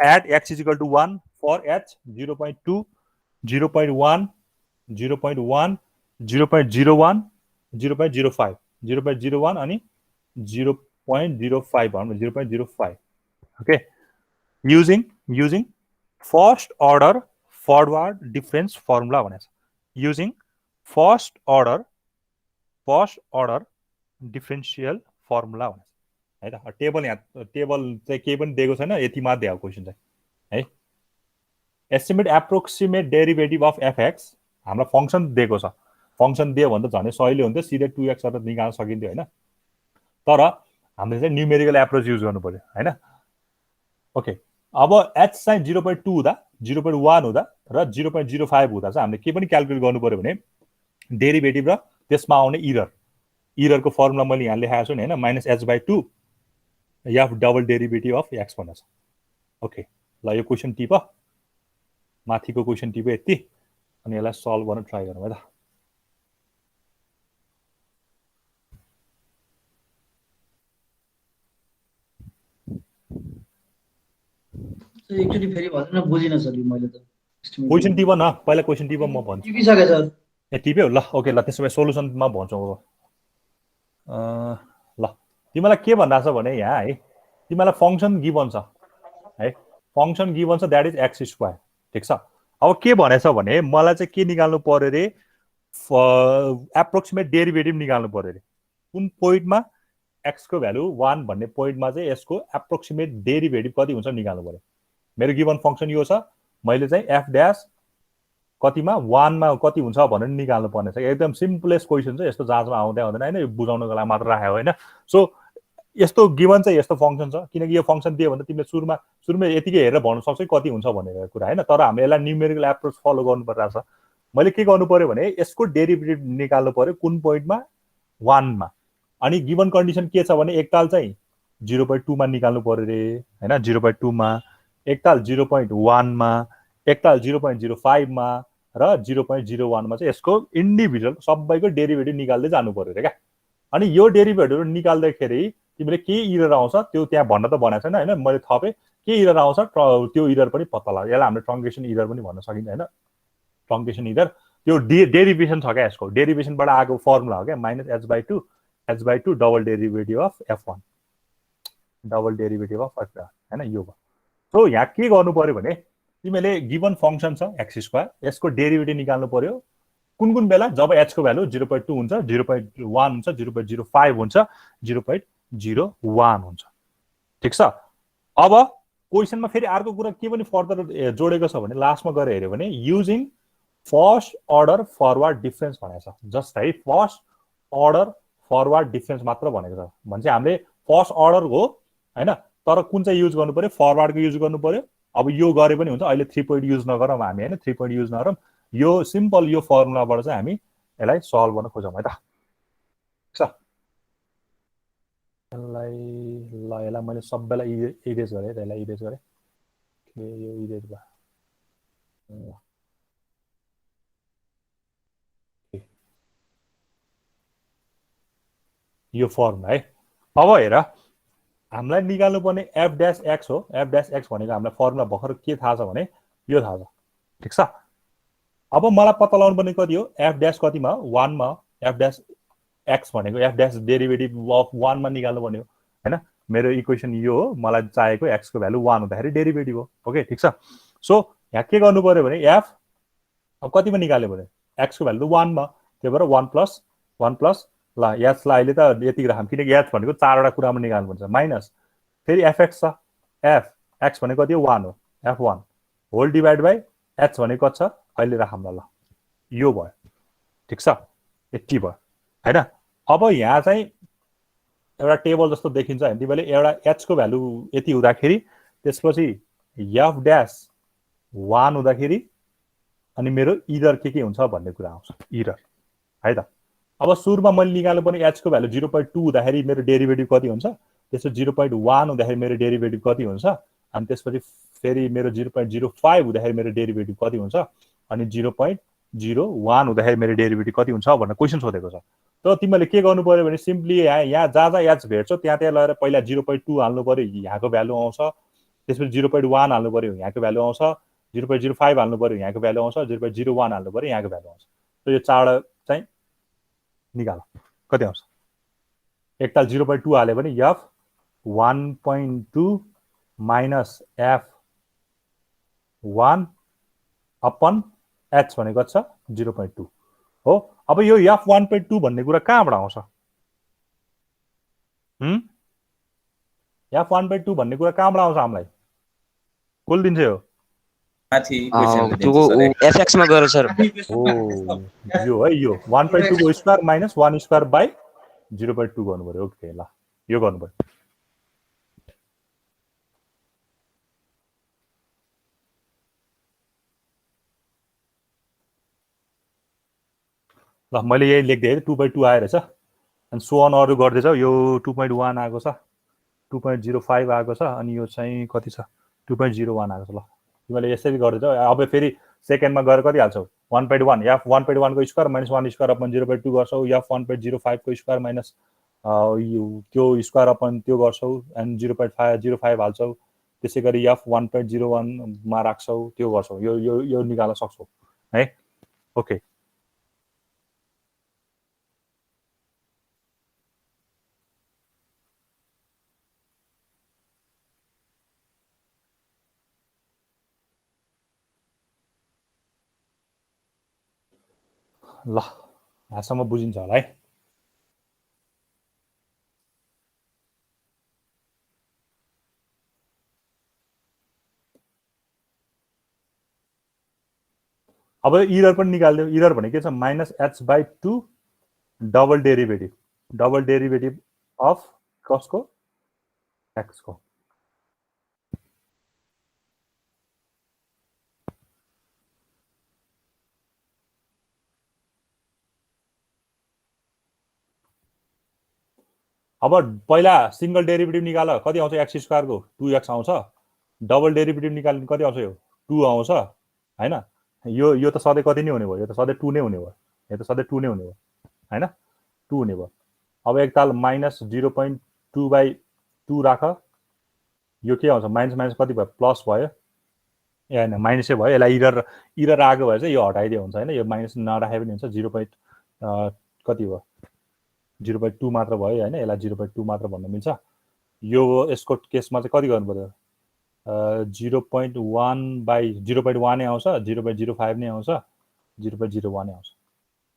at x is equal to 1 for h 0.2 0.1 0.1 0.01 0.05 0.01 अनि 0.05 भनौँ 0.05 okay using first order forward difference formula भनेछ using first order differential formula भनेछ है त टेबल यहाँ टेबल चाहिँ के पनि दिएको छैन यति मात्र दिएको क्वेशन चाहिँ है estimate approximate derivative of fx हाम्रो फंक्सन दिएको छ फंक्सन दियो भने त झनै सजिलो हुन्थ्यो सिधै 2x गरेर निकाल्न सकिन्थ्यो हैन तर हामीले चाहिँ न्यूमेरिकल एप्रोच युज गर्नु पर्यो हैन ओके अब h चाहिँ 0.2 हुँदा 0.1 हुँदा र 0.05 हुँदा चाहिँ हामीले के पनि क्याल्कुलेट गर्नु पर्यो भने डेरिभेटिभ र त्यसमा आउने इरर इररको फर्मुला मैले यहाँ लेखाएको छु नि हैन -h/2 F double derivative of x भनेको छ ओके ल यो क्वेसन टिप माथिको क्वेसन टिप यति अनि यसलाई सल्भ गर्न ट्राई गरौँ है त एक्चुअली फेरि भन्नु न बुझिन सर यो मैले त क्वेसन टिप न पहिला क्वेसन टिप म भन्छु टिपिसके सर ए टिप्यौ ल ओके ल त्यसो भए सोलुसनमा भन्छौ अब ल तिमीलाई के भन्दा छ भने यहाँ है तिमीलाई फंक्सन गिभन छ है फंक्सन गिभन छ दैट इज x स्क्वायर ठीक छ अब के भनेछ भने मलाई चाहिँ के निकाल्नु पर्यो रे एप्रोक्सिमेट डेरिभेटिभ निकाल्नु पर्यो रे कुन पोइन्टमा x को भ्यालु 1 भन्ने पोइन्टमा चाहिँ यसको एप्रोक्सिमेट डेरिभेटिभ कति हुन्छ निकाल्नु पर्यो मेरो गिभन फंक्सन यो छ मैले चाहिँ f ड्याश कतिमा 1 मा कति हुन्छ भनेर निकाल्नु पर्ने छ एकदम सिम्पलेस्ट क्वेशन छ यस्तो जाँचमा आउँदै आउँदैन हैन यो बुझाउनको लागि मात्र राखेको हैन सो यस्तो गिभन चाहिँ यस्तो फंक्सन छ किनकि यो फंक्सन दियो भने तिमीले सुरुमा यतिकै हेरेर भन्न सक्छौ कति हुन्छ भनेर कुरा हैन तर हामीले यसलाई न्यूमेरिकल एप्रोच फलो गर्नु परिरहेछ मैले के गर्नु पर्यो भने यसको डेरिभेटिभ निकाल्नु पर्यो कुन पोइन्टमा 1 मा अनि गिभन कन्डिसन के छ भने एकताल चाहिँ 0.2 मा निकाल्नु पर्यो रे हैन 0.2 मा एकताल 0.1 मा एकताल 0.05 मा र 0.01 मा चाहिँ यसको इन्डिभिजुअल सबैको डेरिभेटिभ निकाल्दै जानु पर्यो रे क्या अनि यो डेरिभेटिभ निकाल्दाखेरि तिमीले के इरर आउँछ त्यो त्यहाँ भन्न त भनेको छैन हैन मैले थपे के इरर आउँछ त्यो इरर पनि पत्ता लाग्यो यसलाई हामीले ट्रङ्केसन इरर पनि भन्न सकिन्छ हैन ट्रङ्केसन इरर त्यो डेरिभेसन छ क्या यसको डेरिभेसनबाट आएको फर्मुला हो क्या -h/2 double derivative of f1 double derivative of f हैन यो भयो सो यहाँ के गर्नु पर्यो भने तिमीले गिभन फंक्सन छ x स्क्वायर यसको डेरिभेटिभ निकाल्नु पर्यो कुन कुन बेला जब h को भ्यालु 0.2 हुन्छ 0.1 हुन्छ 0.05 हुन्छ 0.01 हुन्छ ठीक छ अब क्वेशनमा फेरि अर्को कुरा के पनि फर्दर जोडेको छ भने लास्टमा गएर हेर्यो भने using first order forward difference भनेको छ जस्ट है फर्स्ट अर्डर फरवर्ड डिफरेन्स मात्र भनेको छ भने चाहिँ हामीले फर्स्ट अर्डर हो हैन तर कुन चाहिँ युज गर्नु पर्यो फरवर्डको युज गर्नु पर्यो अब यो गरे पनि हुन्छ अहिले 3 पोइन्ट युज नगरौँ हामी हैन 3 पोइन्ट युज नगरौँ यो सिम्पल यो फर्मुलाबाट चाहिँ हामी यसलाई सल्भ गर्न खोजौँ है त छ यसलाई मैले सबैलाई इरेज गरेँ त्यसलाई इरेज गरेँ यो इरेज भयो यो फर्मुला है अब हेर हामीलाई निकाल्नु पर्ने f ड्याश x हो f ड्याश x भनेको हामीलाई फर्मुला भर्खर के थाहा छ भने यो थाहा छ ठीक छ अब मलाई पत्ता लगाउनु पर्ने कति हो f ड्याश कतिमा 1 मा f ड्याश x भनेको f ड्याश डेरिभेटिभ अफ 1 मा निकाल्नु पर्ने हो हैन मेरो इक्वेसन यो हो मलाई चाहिएको x को भ्यालु 1 हुँदाखेरि डेरिभेटिभ हो ओके ठीक छ सो यहाँ के गर्नु पर्यो भने f अब कतिमा निकाल्नु पर्यो x को भ्यालु 1 मा त्यही भएर 1 प्लस ल h लाई अहिले त यति राखौँ किनकि h भनेको चारवटा कुरामा निकाल्नु पर्छ माइनस फेरि fx छ f x भनेको कति हो 1 हो f1 whole divide by h भनेको कति छ अहिले राखौँ ल यो भयो ठीक छ यति भयो हैन अब यहाँ चाहिँ एउटा टेबल जस्तो देखिन्छ हैन तिमीले एउटा h को भ्यालु यति हुँदाखेरि त्यसपछि f ड्याश 1 हुँदाखेरि अनि मेरो इरर के हुन्छ भन्ने कुरा आउँछ इरर है त अब सुरुमा मैले निकाल्नु पर्ने h को भ्यालु 0.2 हुँदाखेरि मेरो डेरिभेटिभ कति हुन्छ त्यसपछि 0.1 हुँदाखेरि मेरो डेरिभेटिभ कति हुन्छ अनि त्यसपछि फेरि मेरो 0.05 हुँदाखेरि मेरो डेरिभेटिभ कति हुन्छ अनि 0.01 हुँदाखेरि मेरो डेरिभेटिभ कति हुन्छ भनेर क्वेशन सोधेको छ तर तिमीले के गर्नु पर्यो भने सिम्पली यहाँ जहाँ h भेट्छौ त्यहाँ लगेर पहिला 0.2 हाल्नु पर्यो यहाँको भ्यालु आउँछ त्यसपछि 0.1 हाल्नु पर्यो यहाँको भ्यालु आउँछ 0.05 हाल्नु पर्यो यहाँको भ्यालु आउँछ 0.01 हाल्नु पर्यो यहाँको भ्यालु आउँछ त यो चारवटा चाहिँ निकाल कति आउँछ एकताल 0.2 हाल्यो भने f 1.2 minus f1 upon h भनेको छ 0.2 हो अब यो f 1.2 भन्ने कुरा कहाँबाट आउँछ f 1.2 भन्ने कुरा कहाँबाट आउँछ हामीलाई कुल दिन्छ यो fx मा गएर सर यो है यो 1.2 को स्क्वायर माइनस 1 स्क्वायर बाइ 0.2 गर्नु पर्यो ओके ल यो गर्नु पर्यो ल मैले यही लेख्दै 2/2 आएर छ एन्ड सो अन अरू गर्दै जाऊ। यो 2.1 आएको छ, 2.05 आएको छ, अनि यो चाहिँ कति छ 2.01 आएको छ। ल तिमीले यसरी गर्दै जाऊ। अब फेरि सेकेन्डमा गएर कति हाल्छौ 1.1 एफ 1.1 को स्क्वायर माइनस 1 स्क्वायर अपन 0.2 गर्छौ, एफ 1.05 को स्क्वायर माइनस त्यो स्क्वायर अपन त्यो गर्छौ एन्ड 0.05 हाल्छौ। त्यसै गरी एफ 1.01 मा राख्छौ, त्यो गर्छौ। यो निकाल्न सक्छौ है। ओके ल यहाँसम्म बुझिन्छ होला है। अब इरर पनि निकाल्दियो। इरर भने के छ -h/2 डबल डेरिभेटिभ अफ कसको x को। अब पहिला सिंगल डेरिभेटिभ निकाल, कति आउँछ x स्क्वायर को 2x आउँछ। डबल डेरिभेटिभ निकाल्ने कति आउँछ, यो 2 आउँछ हैन। यो त सधैँ कति नै हुने भयो, यो त सधैँ 2 नै हुने भयो, यो त सधैँ 2 नै हुने भयो हैन, 2 हुने भयो। अब एकताल -0.2/2 राख, यो के आउँछ माइनस माइनस कति भयो प्लस भयो, ए हैन माइनसै भयो। यसलाई इरर आएको भए चाहिँ यो हटाइदियो हुन्छ हैन, यो माइनस नराखे पनि हुन्छ। 0. कति भयो 0.2 मात्र भयो हैन, यसलाई 0.2 मात्र भन्न मिल्छ। यो यसको केसमा चाहिँ कति गर्नु पर्यो 0.1/0.1 नै आउँछ, 0.05 नै आउँछ, 0.01 नै आउँछ।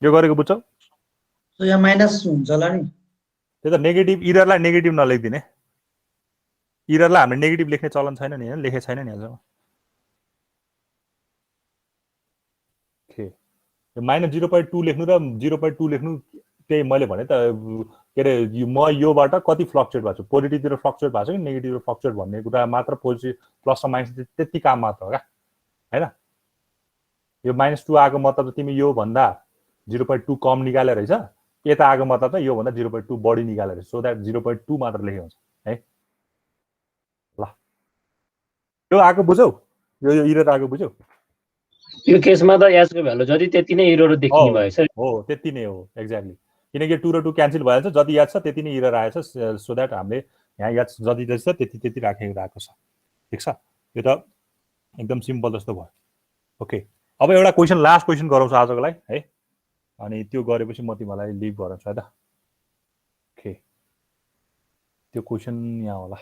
यो गरेको बुझ्छौ? सो यहाँ माइनस हुन्छ होला नि। त्यो त नेगेटिभ, इररलाई नेगेटिभ नलेखिदिने। इररलाई हामीले नेगेटिभ लेख्ने चलन छैन नि, हैन लेखे छैन नि अझ। के यो -0.2 लेख्नु र 0.2 लेख्नु त्यही मैले भने त के अरे म योबाट कति फ्लक्चुएट भएको छु, पोजिटिभतिर फ्लक्चुएट भएको छु कि नेगेटिभतिर फ्लक्चुएट भन्ने कुरा मात्र, पोजिटिभ प्लस र माइनस त्यति काम मात्र हो क्या हैन। यो -2 आएको मतलब तिमी यो भन्दा 0.2 कम निकाले रहेछ, यता आएको मतलब चाहिँ यो भन्दा 0.2 बढी निकाले रहेछ, सो दैट 0.2 मात्र लेखे हुन्छ है। ल यो आएको बुझ्यौ, यो इरर आएको बुझ्यौ। यो केसमा त h को भ्यालु जति त्यति नै इरर देखिने भएछ। हो त्यति नै हो एक्ज्याक्टली, किनकि 2 र 2 क्यान्सल भइहाल्छ। जति याद छ त्यति नै इरर आएछ, सो दैट हामीले यहाँ याद जति जति छ त्यति त्यति राखेको छ। ठिक छ, यो त एकदम सिम्पल जस्तो भयो। ओके अब एउटा क्वेसन, लास्ट क्वेसन गराउँछु आजको लागि है, अनि त्यो गरेपछि म तिमीलाई लिभ गराउँछु है त। ओके त्यो क्वेसन यहाँ होला।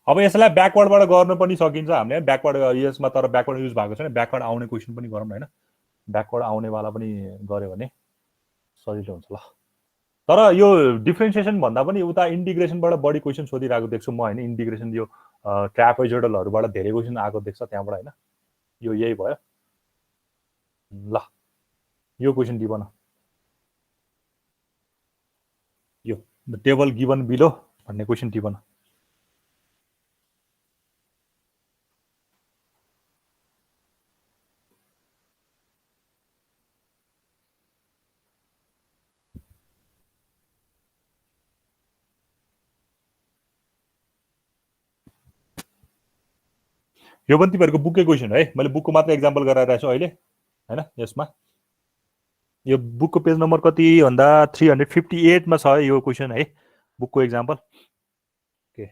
अब यसलाई ब्याकवर्डबाट गर्न पनि सकिन्छ हामीले, ब्याकवर्ड यसमा, तर ब्याकवर्ड युज भएको छैन। ब्याकवर्ड आउने क्वेसन पनि गरौँ हैन, ब्याकवर्ड आउनेवाला पनि गऱ्यो भने सजिलो हुन्छ। ल तर यो डिफ्रेन्सिएसन भन्दा पनि उता इन्टिग्रेसनबाट बढी क्वेसन सोधिरहेको देख्छु म हैन। इन्टिग्रेसन यो ट्रापेजोइडलहरुबाट धेरै क्वेसन आएको देख्छ त्यहाँबाट हैन। यो यही भयो। ल यो क्वेसन दिबन, यो द टेबल गिवन बिलो भन्ने क्वेसन दिबन। यो पनि तिमीहरुको बुककै क्वेसन है, मैले बुकको मात्र एक्जाम्पल गराइरहेको छु अहिले हैन। यसमा यो बुकको पेज नम्बर कति भन्दा 358 मा छ यो क्वेसन है, बुकको एक्जाम्पल। ओके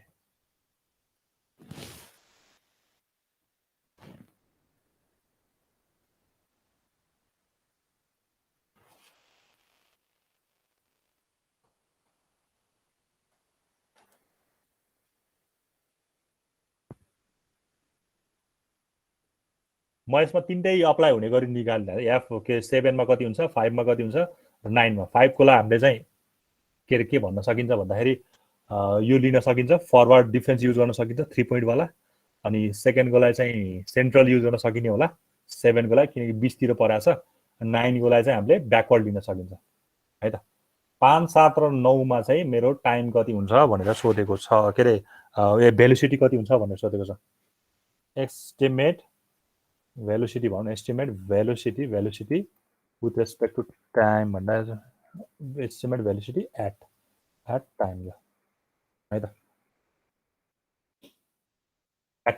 म यसमा तीनटै अप्लाई हुने गरी निकाल्दा एफ के 7 मा कति हुन्छ, 5 मा कति हुन्छ र 9 मा। 5 को लागि हामीले चाहिँ के भन्न सकिन्छ भन्दाखेरि यो लिन सकिन्छ, फरवर्ड डिफरेन्स युज गर्न सकिन्छ 3 पोइन्ट वाला। अनि सेकेन्ड को लागि चाहिँ सेन्ट्रल युज गर्न सकिने होला 7 को लागि, किनकि 20 तिर परेछ। 9 को लागि चाहिँ हामीले ब्याकवर्ड लिन सकिन्छ है त। 5, 7 र 9 मा चाहिँ मेरो टाइम कति हुन्छ भनेर सोधेको छ, के अरे भेलोसिटी कति हुन्छ भनेर सोधेको छ। एस्टिमेट भेलोसिटी भन्नु, estimate velocity with respect to time भन्दा एस्टिमेट भेलिसिटी एट टाइम ल है त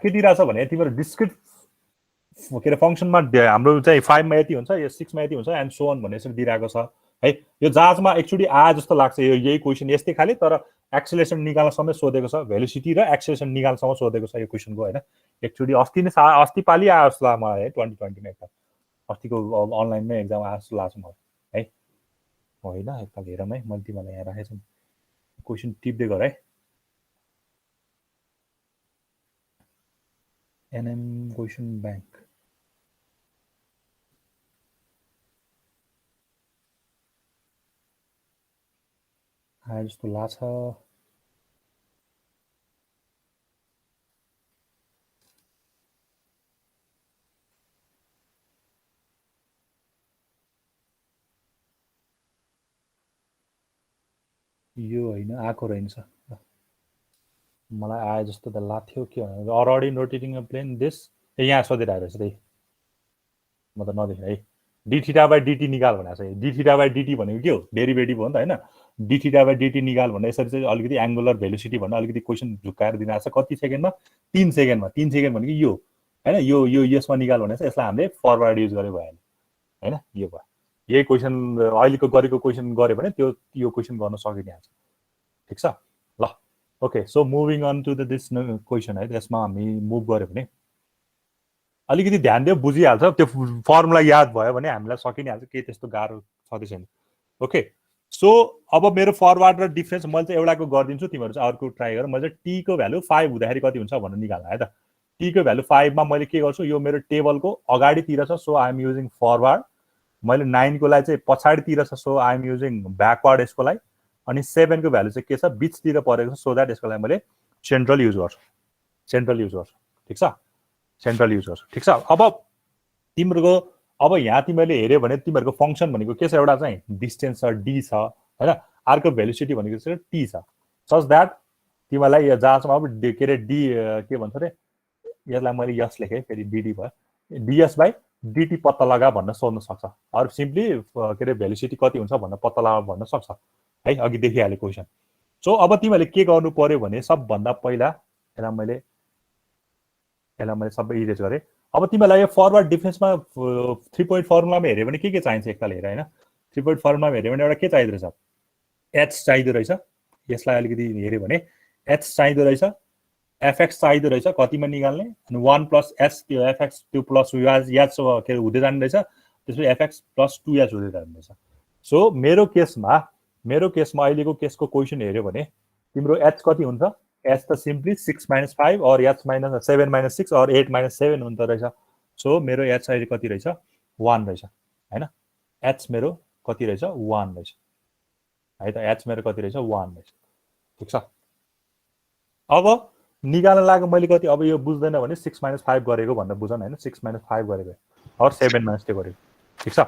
के दिइरहेछ भने तिम्रो डिस्क्रिट के अरे फङ्सनमा हाम्रो चाहिँ 5 मा यति हुन्छ, यो 6 मा यति हुन्छ एन्ड सो अन भन्ने यसरी दिइरहेको छ है। यो जहाजमा एकचोटि आए जस्तो लाग्छ, यो यही क्वेसन यस्तै खाले, तर एक्सेलेरेसन निकाल्नसम्म सोधेको छ, भेलिसिटी र एक्सेलेरेसन निकाल्नसम्म सोधेको छ यो क्वेसनको होइन। एकचोटि अस्ति पालि आयो जस्तो लाग्यो मलाई है, 2020 मा एकताल अस्तिको अनलाइनमै एक्जाम आयो जस्तो लाग्छ मलाई है। होइन एकताल हेरौँ है, मैले तिमीलाई यहाँ राखेको छु, क्वेसन टिप्दै गर है। एनएम क्वेसन ब्याङ्क आयो जस्तो लाग्छ। यो होइन आएको रहेछ, मलाई आए जस्तो त लाग्थ्यो। के भने अलरेडी नोटेटिङ अ प्लेन दिस, यहाँ सोधिरहेको रहेछ त्यही, म त नदेखेँ है। डी थीटा बाई डिटी निकाल भनेको छ। डी थीटा बाई डिटी भनेको के हो? डेरिभेटिभ हो नि त होइन। डी थीटा बाई डिटी निकाल भन्दा यसरी चाहिँ अलिकति एङ्गुलर भेलोसिटी भन्दा अलिकति क्वेसन झुक्काएर दिइरहेको छ। कति सेकेन्डमा? 3 सेकेन्डमा। 3 सेकेन्ड भनेको यो होइन, यो यसमा निकाल भनेको छ। यसलाई हामीले फरवर्ड युज गरे भयो होइन। यो भयो, यही क्वेसन अहिलेको गरेको क्वेसन गऱ्यो भने यो क्वेसन गर्न सकिहाल्छ। ठिक छ ल, okay. So moving on to the this question है। त्यसमा हामी मुभ गऱ्यो भने अलिकति ध्यान दियो बुझिहाल्छ। त्यो फर्मुला याद भयो भने हामीलाई सकि नै हाल्छ, केही त्यस्तो गाह्रो छँदै छैन। ओके, सो अब मेरो फरवर्ड र डिफरेन्स मैले चाहिँ एउटाको गरिदिन्छु, तिमीहरू चाहिँ अर्को ट्राई गर। मैले चाहिँ टी को भ्यालु 5 हुँदाखेरि कति हुन्छ भनेर निकाल्न है त। टी को भ्यालु 5 मा मैले के गर्छु, यो मेरो टेबलको अगाडितिर छ, so I am using forward. मैले 9 को लागि चाहिँ पछाडितिर छ, so I am using backward यसको लागि। अनि 7 को भ्यालु चाहिँ के छ, बिचतिर परेको छ, सो द्याट यसको लागि मैले सेन्ट्रल युज गर्छु। ठिक छ, सेन्ट्रल युज गर्छु। ठिक छ। अब तिम्रो अब यहाँ तिमीले हेऱ्यो भने तिमीहरूको फङ्सन भनेको के छ, एउटा चाहिँ डिस्टेन्स छ, डी छ होइन, अर्को भेलिसिटी भनेको चाहिँ टी छ, सच द्याट तिमीलाई यो जहाँसम्म अब के अरे डी के भन्छ अरे, यसलाई मैले यस लेखेँ, फेरि डिडी भयो, डिएस बाई डिटी पत्ता लगा भन्न सोध्न सक्छ। अरू सिम्पली के अरे भेलिसिटी कति हुन्छ भनेर पत्ता लगा भन्न सक्छ है, अघि देखिहालेँ क्वेसन। सो अब तिमीहरूले के गर्नु पर्यो भने सबभन्दा पहिला यसलाई मैले सबै इरेज गरेँ। अब तिमीलाई यो फरवर्ड डिफरेन्समा 3 पोइन्ट फर्मुलामा हेऱ्यो भने के चाहिन्छ एकताल हेर होइन। 3 पोइन्ट फर्मुलामा हेऱ्यो भने एउटा के चाहिँदो रहेछ, एच चाहिँदो रहेछ। यसलाई अलिकति हेऱ्यो भने एच चाहिँदो रहेछ, एफएक्स चाहिँदो रहेछ, कतिमा निकाल्ने, अनि 1 प्लस एच, त्यो एफएक्स त्यो प्लस याच के अरे हुँदै जाने रहेछ, त्यसपछि एफएक्स प्लस 2एच हुँदै जाने रहेछ। सो मेरो केसमा अहिलेको केसको क्वेसन हेऱ्यो भने तिम्रो एच कति हुन्छ, एच त सिम्पली 6 - 5 और एच - 7 - 6 और 8 - 7 हुँदो रहेछ। सो मेरो एच अहिले कति रहेछ, 1 रहेछ होइन। एच मेरो कति रहेछ, 1 रहेछ है त। एच मेरो कति रहेछ, 1 रहेछ। ठिक छ। अब निकाल्न लाग्यो मैले कति, अब यो बुझ्दैन भने 6 - 5 गरेको भनेर बुझन होइन, 6 - 5 गरेको और 7 - त्यो गरेको। ठिक छ।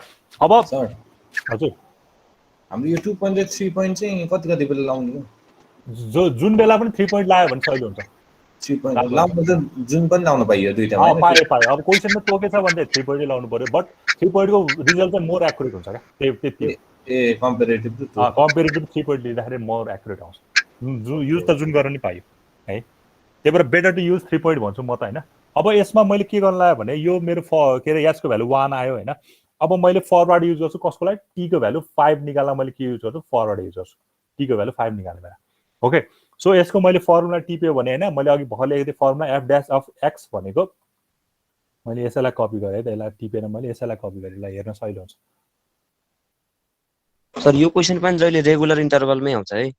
अब सर हजुर हाम्रो यो 2 पोइन्ट र 3 पोइन्ट चाहिँ कति बेला लाउने हो? जुन बेला पनि 3 पोइन्ट लाग्यो भने सजिलो हुन्छ। 3 पोइन्ट लाउनु त जुन पनि लाउनु पाइयो दुईटामा हैन। पाए अब क्वेसनमा तोकेछ भने 3 पोइन्ट लाउनु पर्यो, बट 3 पोइन्टको रिजल्ट चाहिँ मोर एक्युरेट हुन्छ क्या, त्यति ए कम्पेरेटिभ टु कम्पेरेटिभ 3 पोइन्ट लिँदाखेरि मोर एक्युरेट आउँछ। युज त जुन गर्न नि पाइयो है, त्यही भएर बेटर टु युज 3 पोइन्ट भन्छु म त होइन। अब यसमा मैले के गर्न लाग्यो भने यो मेरो के अरे एचको भ्यालु 1 आयो होइन। अब मैले फरवर्ड युज गर्छु कसको लागि, टीको भ्यालु 5 निकाल्दा मैले के युज गर्छु, फरवर्ड युज गर्छु। टीको भ्यालु 5 निकाल्ने बेला ओके। सो यसको मैले फर्मुला टिप्यो भने होइन, मैले अघि भर्खर लेखेको थिएँ formula F dash of x भनेको, मैले यसैलाई कपी गरेँ त, यसलाई टिपेर मैले यसैलाई कपी गरेँ, यसलाई हेर्न सजिलो हुन्छ। सर यो क्वेसन पनि जहिले रेगुलर इन्टरभलमै आउँछ है?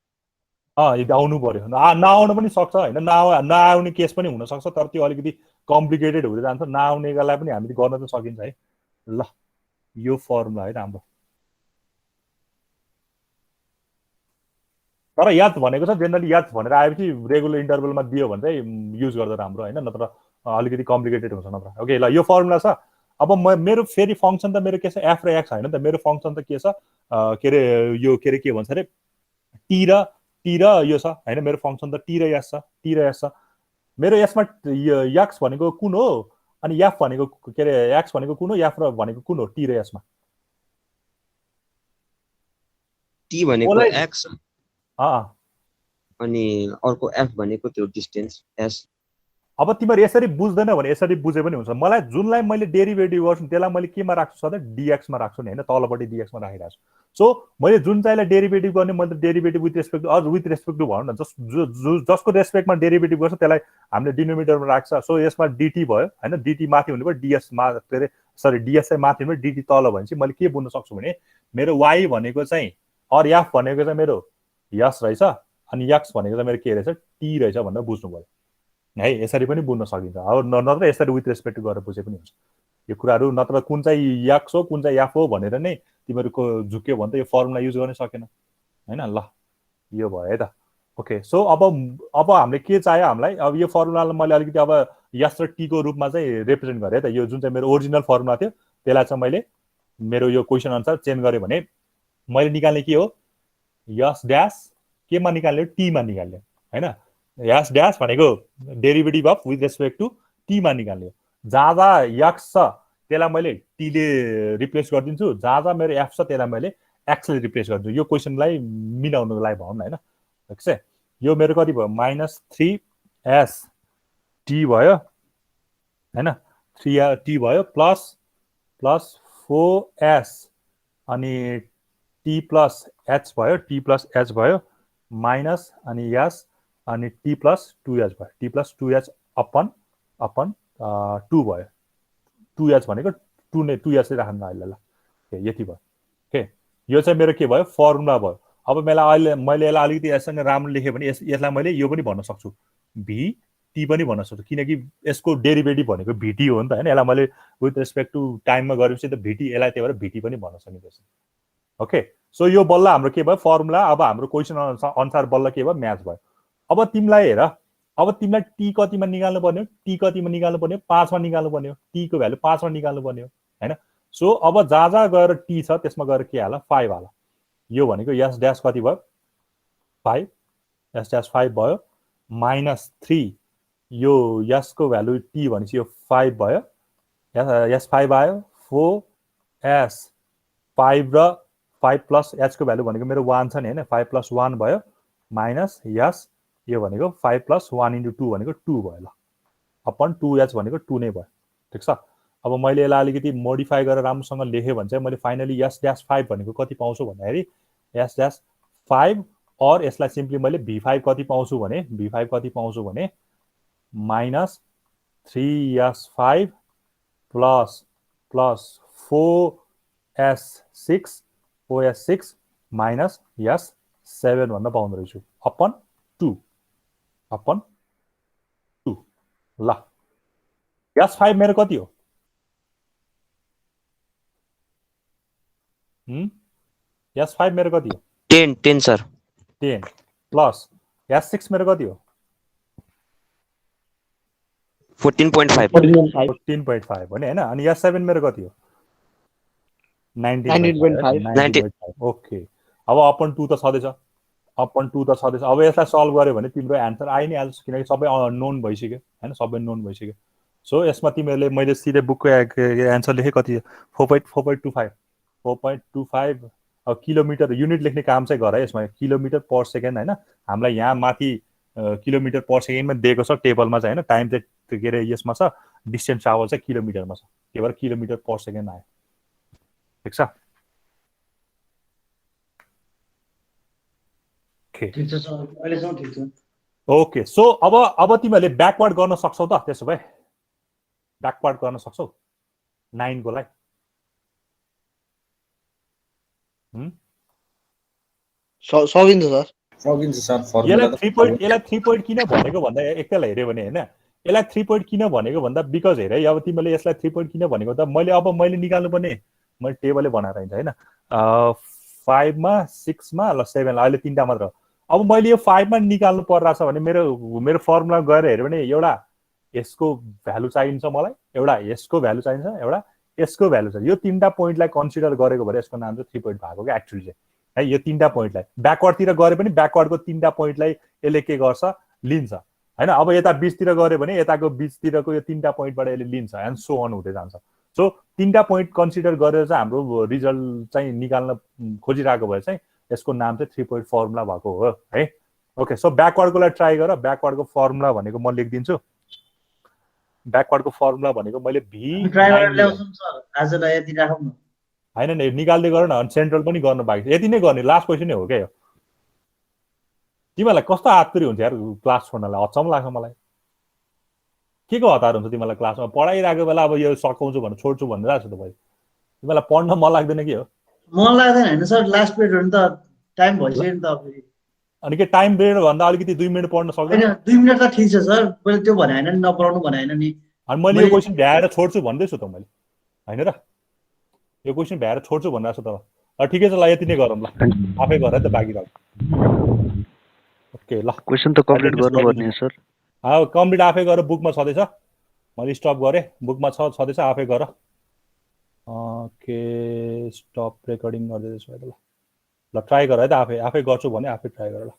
आउनु पर्यो, नआउनु पनि सक्छ होइन, नआउने केस पनि हुनसक्छ, तर त्यो अलिकति कम्प्लिकेटेड हुँदै जान्छ। नआउनेलाई पनि हामीले गर्न त सकिन्छ है। ल यो फर्मुला है राम्रो, तर याद भनेको छ, जेनरली याद भनेर आएपछि रेगुलर इन्टरभलमा दियो भने चाहिँ युज गर्दा राम्रो होइन, नत्र अलिकति कम्प्लिकेटेड हुन्छ नत्र। ओके ल यो फर्मुला छ। अब मेरो फेरि फङ्सन त मेरो के छ, एफ र एक्स होइन त, मेरो फङ्सन त के छ के अरे, यो के अरे के भन्छ अरे, टी र यो छ होइन। मेरो फङ्सन त टी र एस छ। मेरो यसमा एक्स भनेको कुन हो, अनि एफ भनेको के अरे, एक्स भनेको कुन हो, एफ भनेको कुन हो, टी र एसमा। टी भनेको ओलाई एक्स अँ अनि अर्को एफ भनेको त्यो डिस्टेन्स एस। अब तिमीहरू यसरी बुझ्दैन भने यसरी बुझे पनि हुन्छ। मलाई जुनलाई मैले डेरिभेटिभ गर्छु त्यसलाई मैले केमा राख्छु सधैँ डिएक्समा राख्छु नि होइन, तलपट्टि डिएक्समा राखिरहेको छु। सो मैले जुन चाहिँलाई डेरिभेटिभ गर्ने मैले derivative with respect with respect to भनौँ न, जसको रेस्पेक्टमा डेरिभेटिभ गर्छ त्यसलाई हामीले डिनोमिनेटरमा राख्छ। सो यसमा डिटी भयो होइन, डिटी माथि हुनु भयो, डिएस के अरे सरी डिएस चाहिँ माथि हुनु भयो, डिटी तल भयो भने चाहिँ मैले के बुझ्न सक्छु भने मेरो वाइ भनेको चाहिँ अर एफ भनेको चाहिँ मेरो यस रहेछ अनि एक्स भनेको चाहिँ मेरो के रहेछ टी रहेछ भनेर बुझ्नु भयो है। यसरी पनि बुझ्न सकिन्छ। अब नत्र यसरी विथ रेस्पेक्ट गरेर बुझे पनि हुन्छ यो कुराहरू, नत्र कुन चाहिँ एक्स हो कुन चाहिँ एफ हो भनेर नै तिमीहरूको झुक्यो भने त यो फर्मुला युज गर्न सकेन होइन। ल यो भयो है त। ओके सो अब हामीले के चाहियो हामीलाई, अब यो फर्मुलालाई मैले अलिकति अब यस र टीको रूपमा चाहिँ रिप्रेजेन्ट गरेँ है त। यो जुन चाहिँ मेरो ओरिजिनल फर्मुला थियो त्यसलाई चाहिँ मैले मेरो यो क्वेसन अनुसार चेन्ज गरेँ भने मैले निकाल्ने के हो, यस ड्यास केमा निकाल्ने, टीमा निकाल्ने होइन। यस ड्यास भनेको derivative of with respect to टीमा निकाल्ने हो। जहाँ जहाँ एक्स छ त्यसलाई मैले टीले रिप्लेस गरिदिन्छु, जहाँ जहाँ मेरो एफ छ त्यसलाई मैले एक्सले रिप्लेस गरिदिन्छु। यो क्वेसनलाई मिलाउनुको लागि भनौँ न होइन। ठिक छ, यो मेरो कति भयो -3s टी भयो होइन, 3t भयो प्लस 4s अनि टी प्लस एच भयो, टी प्लस एच भयो माइनस अनि एस अनि टी प्लस 2h भयो, टी प्लस 2h अपन 2 भयो। 2h भनेको 2h चाहिँ राख्नु अहिले ल, यति भयो। ओके यो चाहिँ मेरो के भयो फर्मुला भयो। अब मैले यसलाई अलिकति यससँग राम्रो लेखेँ भने यसलाई मैले यो पनि भन्न सक्छु भिटी पनि भन्न सक्छु, किनकि यसको डेरिभेटिभ भनेको भिटी हो नि त होइन। यसलाई मैले विथ रेस्पेक्ट टु टाइममा गरेपछि त भिटी, यसलाई त्यही भएर भिटी पनि भन्न सकिन्छ। ओके सो यो बल्ल हाम्रो के भयो फर्मुला, अब हाम्रो क्वेसन अनुसार बल्ल के भयो म्याच भयो। अब तिमीलाई हेर, अब तिमीलाई टी कतिमा निकाल्नु पर्ने हो, टी कतिमा निकाल्नु पर्ने हो 5 मा निकाल्नु पर्ने हो, टीको भ्यालु 5 मा निकाल्नु पर्ने हो होइन। सो अब जहाँ जहाँ गएर टी छ त्यसमा गएर के हाल 5 हाल। यो भनेको यस ड्यास कति भयो 5, यस ड्यास 5 भयो -3 यो यसको भ्यालु टी भनेपछि यो 5 भयो, यस 5 आयो 4s 5 र 5 प्लस एचको भ्यालु भनेको मेरो 1 छ नि होइन, 5 प्लस 1 भयो माइनस यस यो भनेको 5 प्लस 1 इन्टु 2 भनेको 2 भयो ल, अपन 2h भनेको 2 नै भयो। ठिक छ, अब मैले यसलाई अलिकति मोडिफाई गरेर राम्रोसँग लेखेँ भने चाहिँ मैले फाइनली यस ड्यास 5 भनेको कति पाउँछु भन्दाखेरि यस ड्यास 5 और यसलाई सिम्पली मैले v5 कति पाउँछु भने v5 कति पाउँछु भने -3s5 plus 4s6 minus s7 भन्न पाउँदो रहेछु अपन 2 ल। s5 मेरो कति हो s5 मेरो कति हो 10 सर 10 प्लस s6 मेरो कति हो 14.5 हो नि होइन। अनि s7 मेरो कति हो 19.5। ओके अब अपन 2 त छँदैछ, अपन 2 त छँदैछ। अब यसलाई सल्भ गर्यो भने तिम्रो एन्सर आइ नै हाल्छ किनकि सबै नोन भइसक्यो होइन, सबै नोन भइसक्यो। सो यसमा तिमीहरूले मैले सिधै बुकको एन्सर लेखेँ कति 4.25 अब किलोमिटर युनिट लेख्ने काम चाहिँ गर है यसमा, किलोमिटर पर सेकेन्ड होइन। हामीलाई यहाँ माथि किलोमिटर पर सेकेन्डमा दिएको छ टेबलमा चाहिँ होइन, टाइम चाहिँ के अरे यसमा छ, डिस्टेन्स ट्राभल चाहिँ किलोमिटरमा छ, त्यही भएर किलोमिटर पर सेकेन्ड आयो। ठिक छ, ओके सो अब तिमीहरूले ब्याकवर्ड गर्न सक्छौ त, त्यसो भए ब्याकवर्ड गर्न सक्छौ 9 को लागि सकिन्छ सर, सकिन्छ सर। यसलाई 3 पोइन्ट किन भनेको भन्दा एकताल हेऱ्यो भने होइन, यसलाई 3 पोइन्ट किन भनेको भन्दा बिकज हेर है, अब तिमीले यसलाई 3 पोइन्ट किन भनेको त मैले निकाल्नु पर्ने मैले टेबलले बनाएर हिँड्छ होइन, 5 मा 6 मा ल 7 अहिले 3टा मात्र। अब मैले यो 5 मा निकाल्नु परिरहेछ भने मेरो फर्मुला गएर हेऱ्यो भने एउटा यसको भ्यालु चाहिन्छ मलाई, एउटा यसको भ्यालु चाहिन्छ, एउटा यसको भ्यालु छ। यो 3टा पोइन्टलाई कन्सिडर गरेको भएर यसको नाम चाहिँ 3 पोइन्ट भएको क्या एक्चुअली चाहिँ है। यो 3टा पोइन्टलाई ब्याकवर्डतिर गरे पनि ब्याकवर्डको 3टा पोइन्टलाई यसले के गर्छ लिन्छ होइन। अब यता बिचतिर गऱ्यो भने यताको बिचतिरको यो 3टा पोइन्टबाट यसले लिन्छ एन्ड सो अन हुँदै जान्छ। सो 3टा पोइन्ट कन्सिडर गरेर चाहिँ हाम्रो रिजल्ट चाहिँ निकाल्न खोजिरहेको भए चाहिँ यसको नाम चाहिँ 3 पोइन्ट फर्मुला भएको हो है। ओके, सो ब्याकवर्डको लागि ट्राई गर। ब्याकवर्डको फर्मुला भनेको म लेखिदिन्छु। ब्याकवर्डको फर्मुला भनेको मैले भी ट्राई गरेर ल्याउँछौँ सर, आजलाई यति राखौँ न। हैन नि, निकाल्दै गर न। अनि सेन्ट्रल पनि गर्नु बाँकी छ। यति नै गर्ने, लास्ट क्वेसन नै हो क्या यो। तिमीलाई कस्तो आतुरी हुन्छ यार क्लास छोड्नलाई, अचम्म लाग्छ मलाई। के को हतार हुन्छ तिमीलाई क्लासमा पढाइरहेको बेला अब यो सकाउँछु भनेर छोड्छु भनिरहेको छ तपाईँ। तिमीलाई पढ्न मन लाग्दैन के हो? मन लाग्दैन होइन सर, लास्ट पिरियड हो नि त, टाइम भइसक्यो नि त फेरि। अनि के टाइम पिरियड भन्दा अलिकति 2 मिनेट पढ्न सक्दैन? होइन 2 मिनेट त ठिक छ सर, मैले त्यो भने होइन नि, नपढाउनु भने होइन नि। अनि मैले यो क्वेसन भ्याएर छोड्छु भन्दैछु त मैले, होइन र? यो क्वेसन भ्याएर छोड्छु भनिरहेको छु त। ठिकै छ, ल यति नै गरौँ ल, आफै गर है त बाँकी रह। ओके ल, क्वेसन त कम्प्लिट गर्नुपर्ने हो सर। कम्प्लिट आफै गर, बुकमा छँदैछ। मैले स्टप गरेँ, बुकमा छँदैछ, आफै गर। ओके, स्टप रेकर्डिङ गर्दैछु ल। ल ट्राई गर है त, आफै गर्छु भने आफै ट्राई गर ल।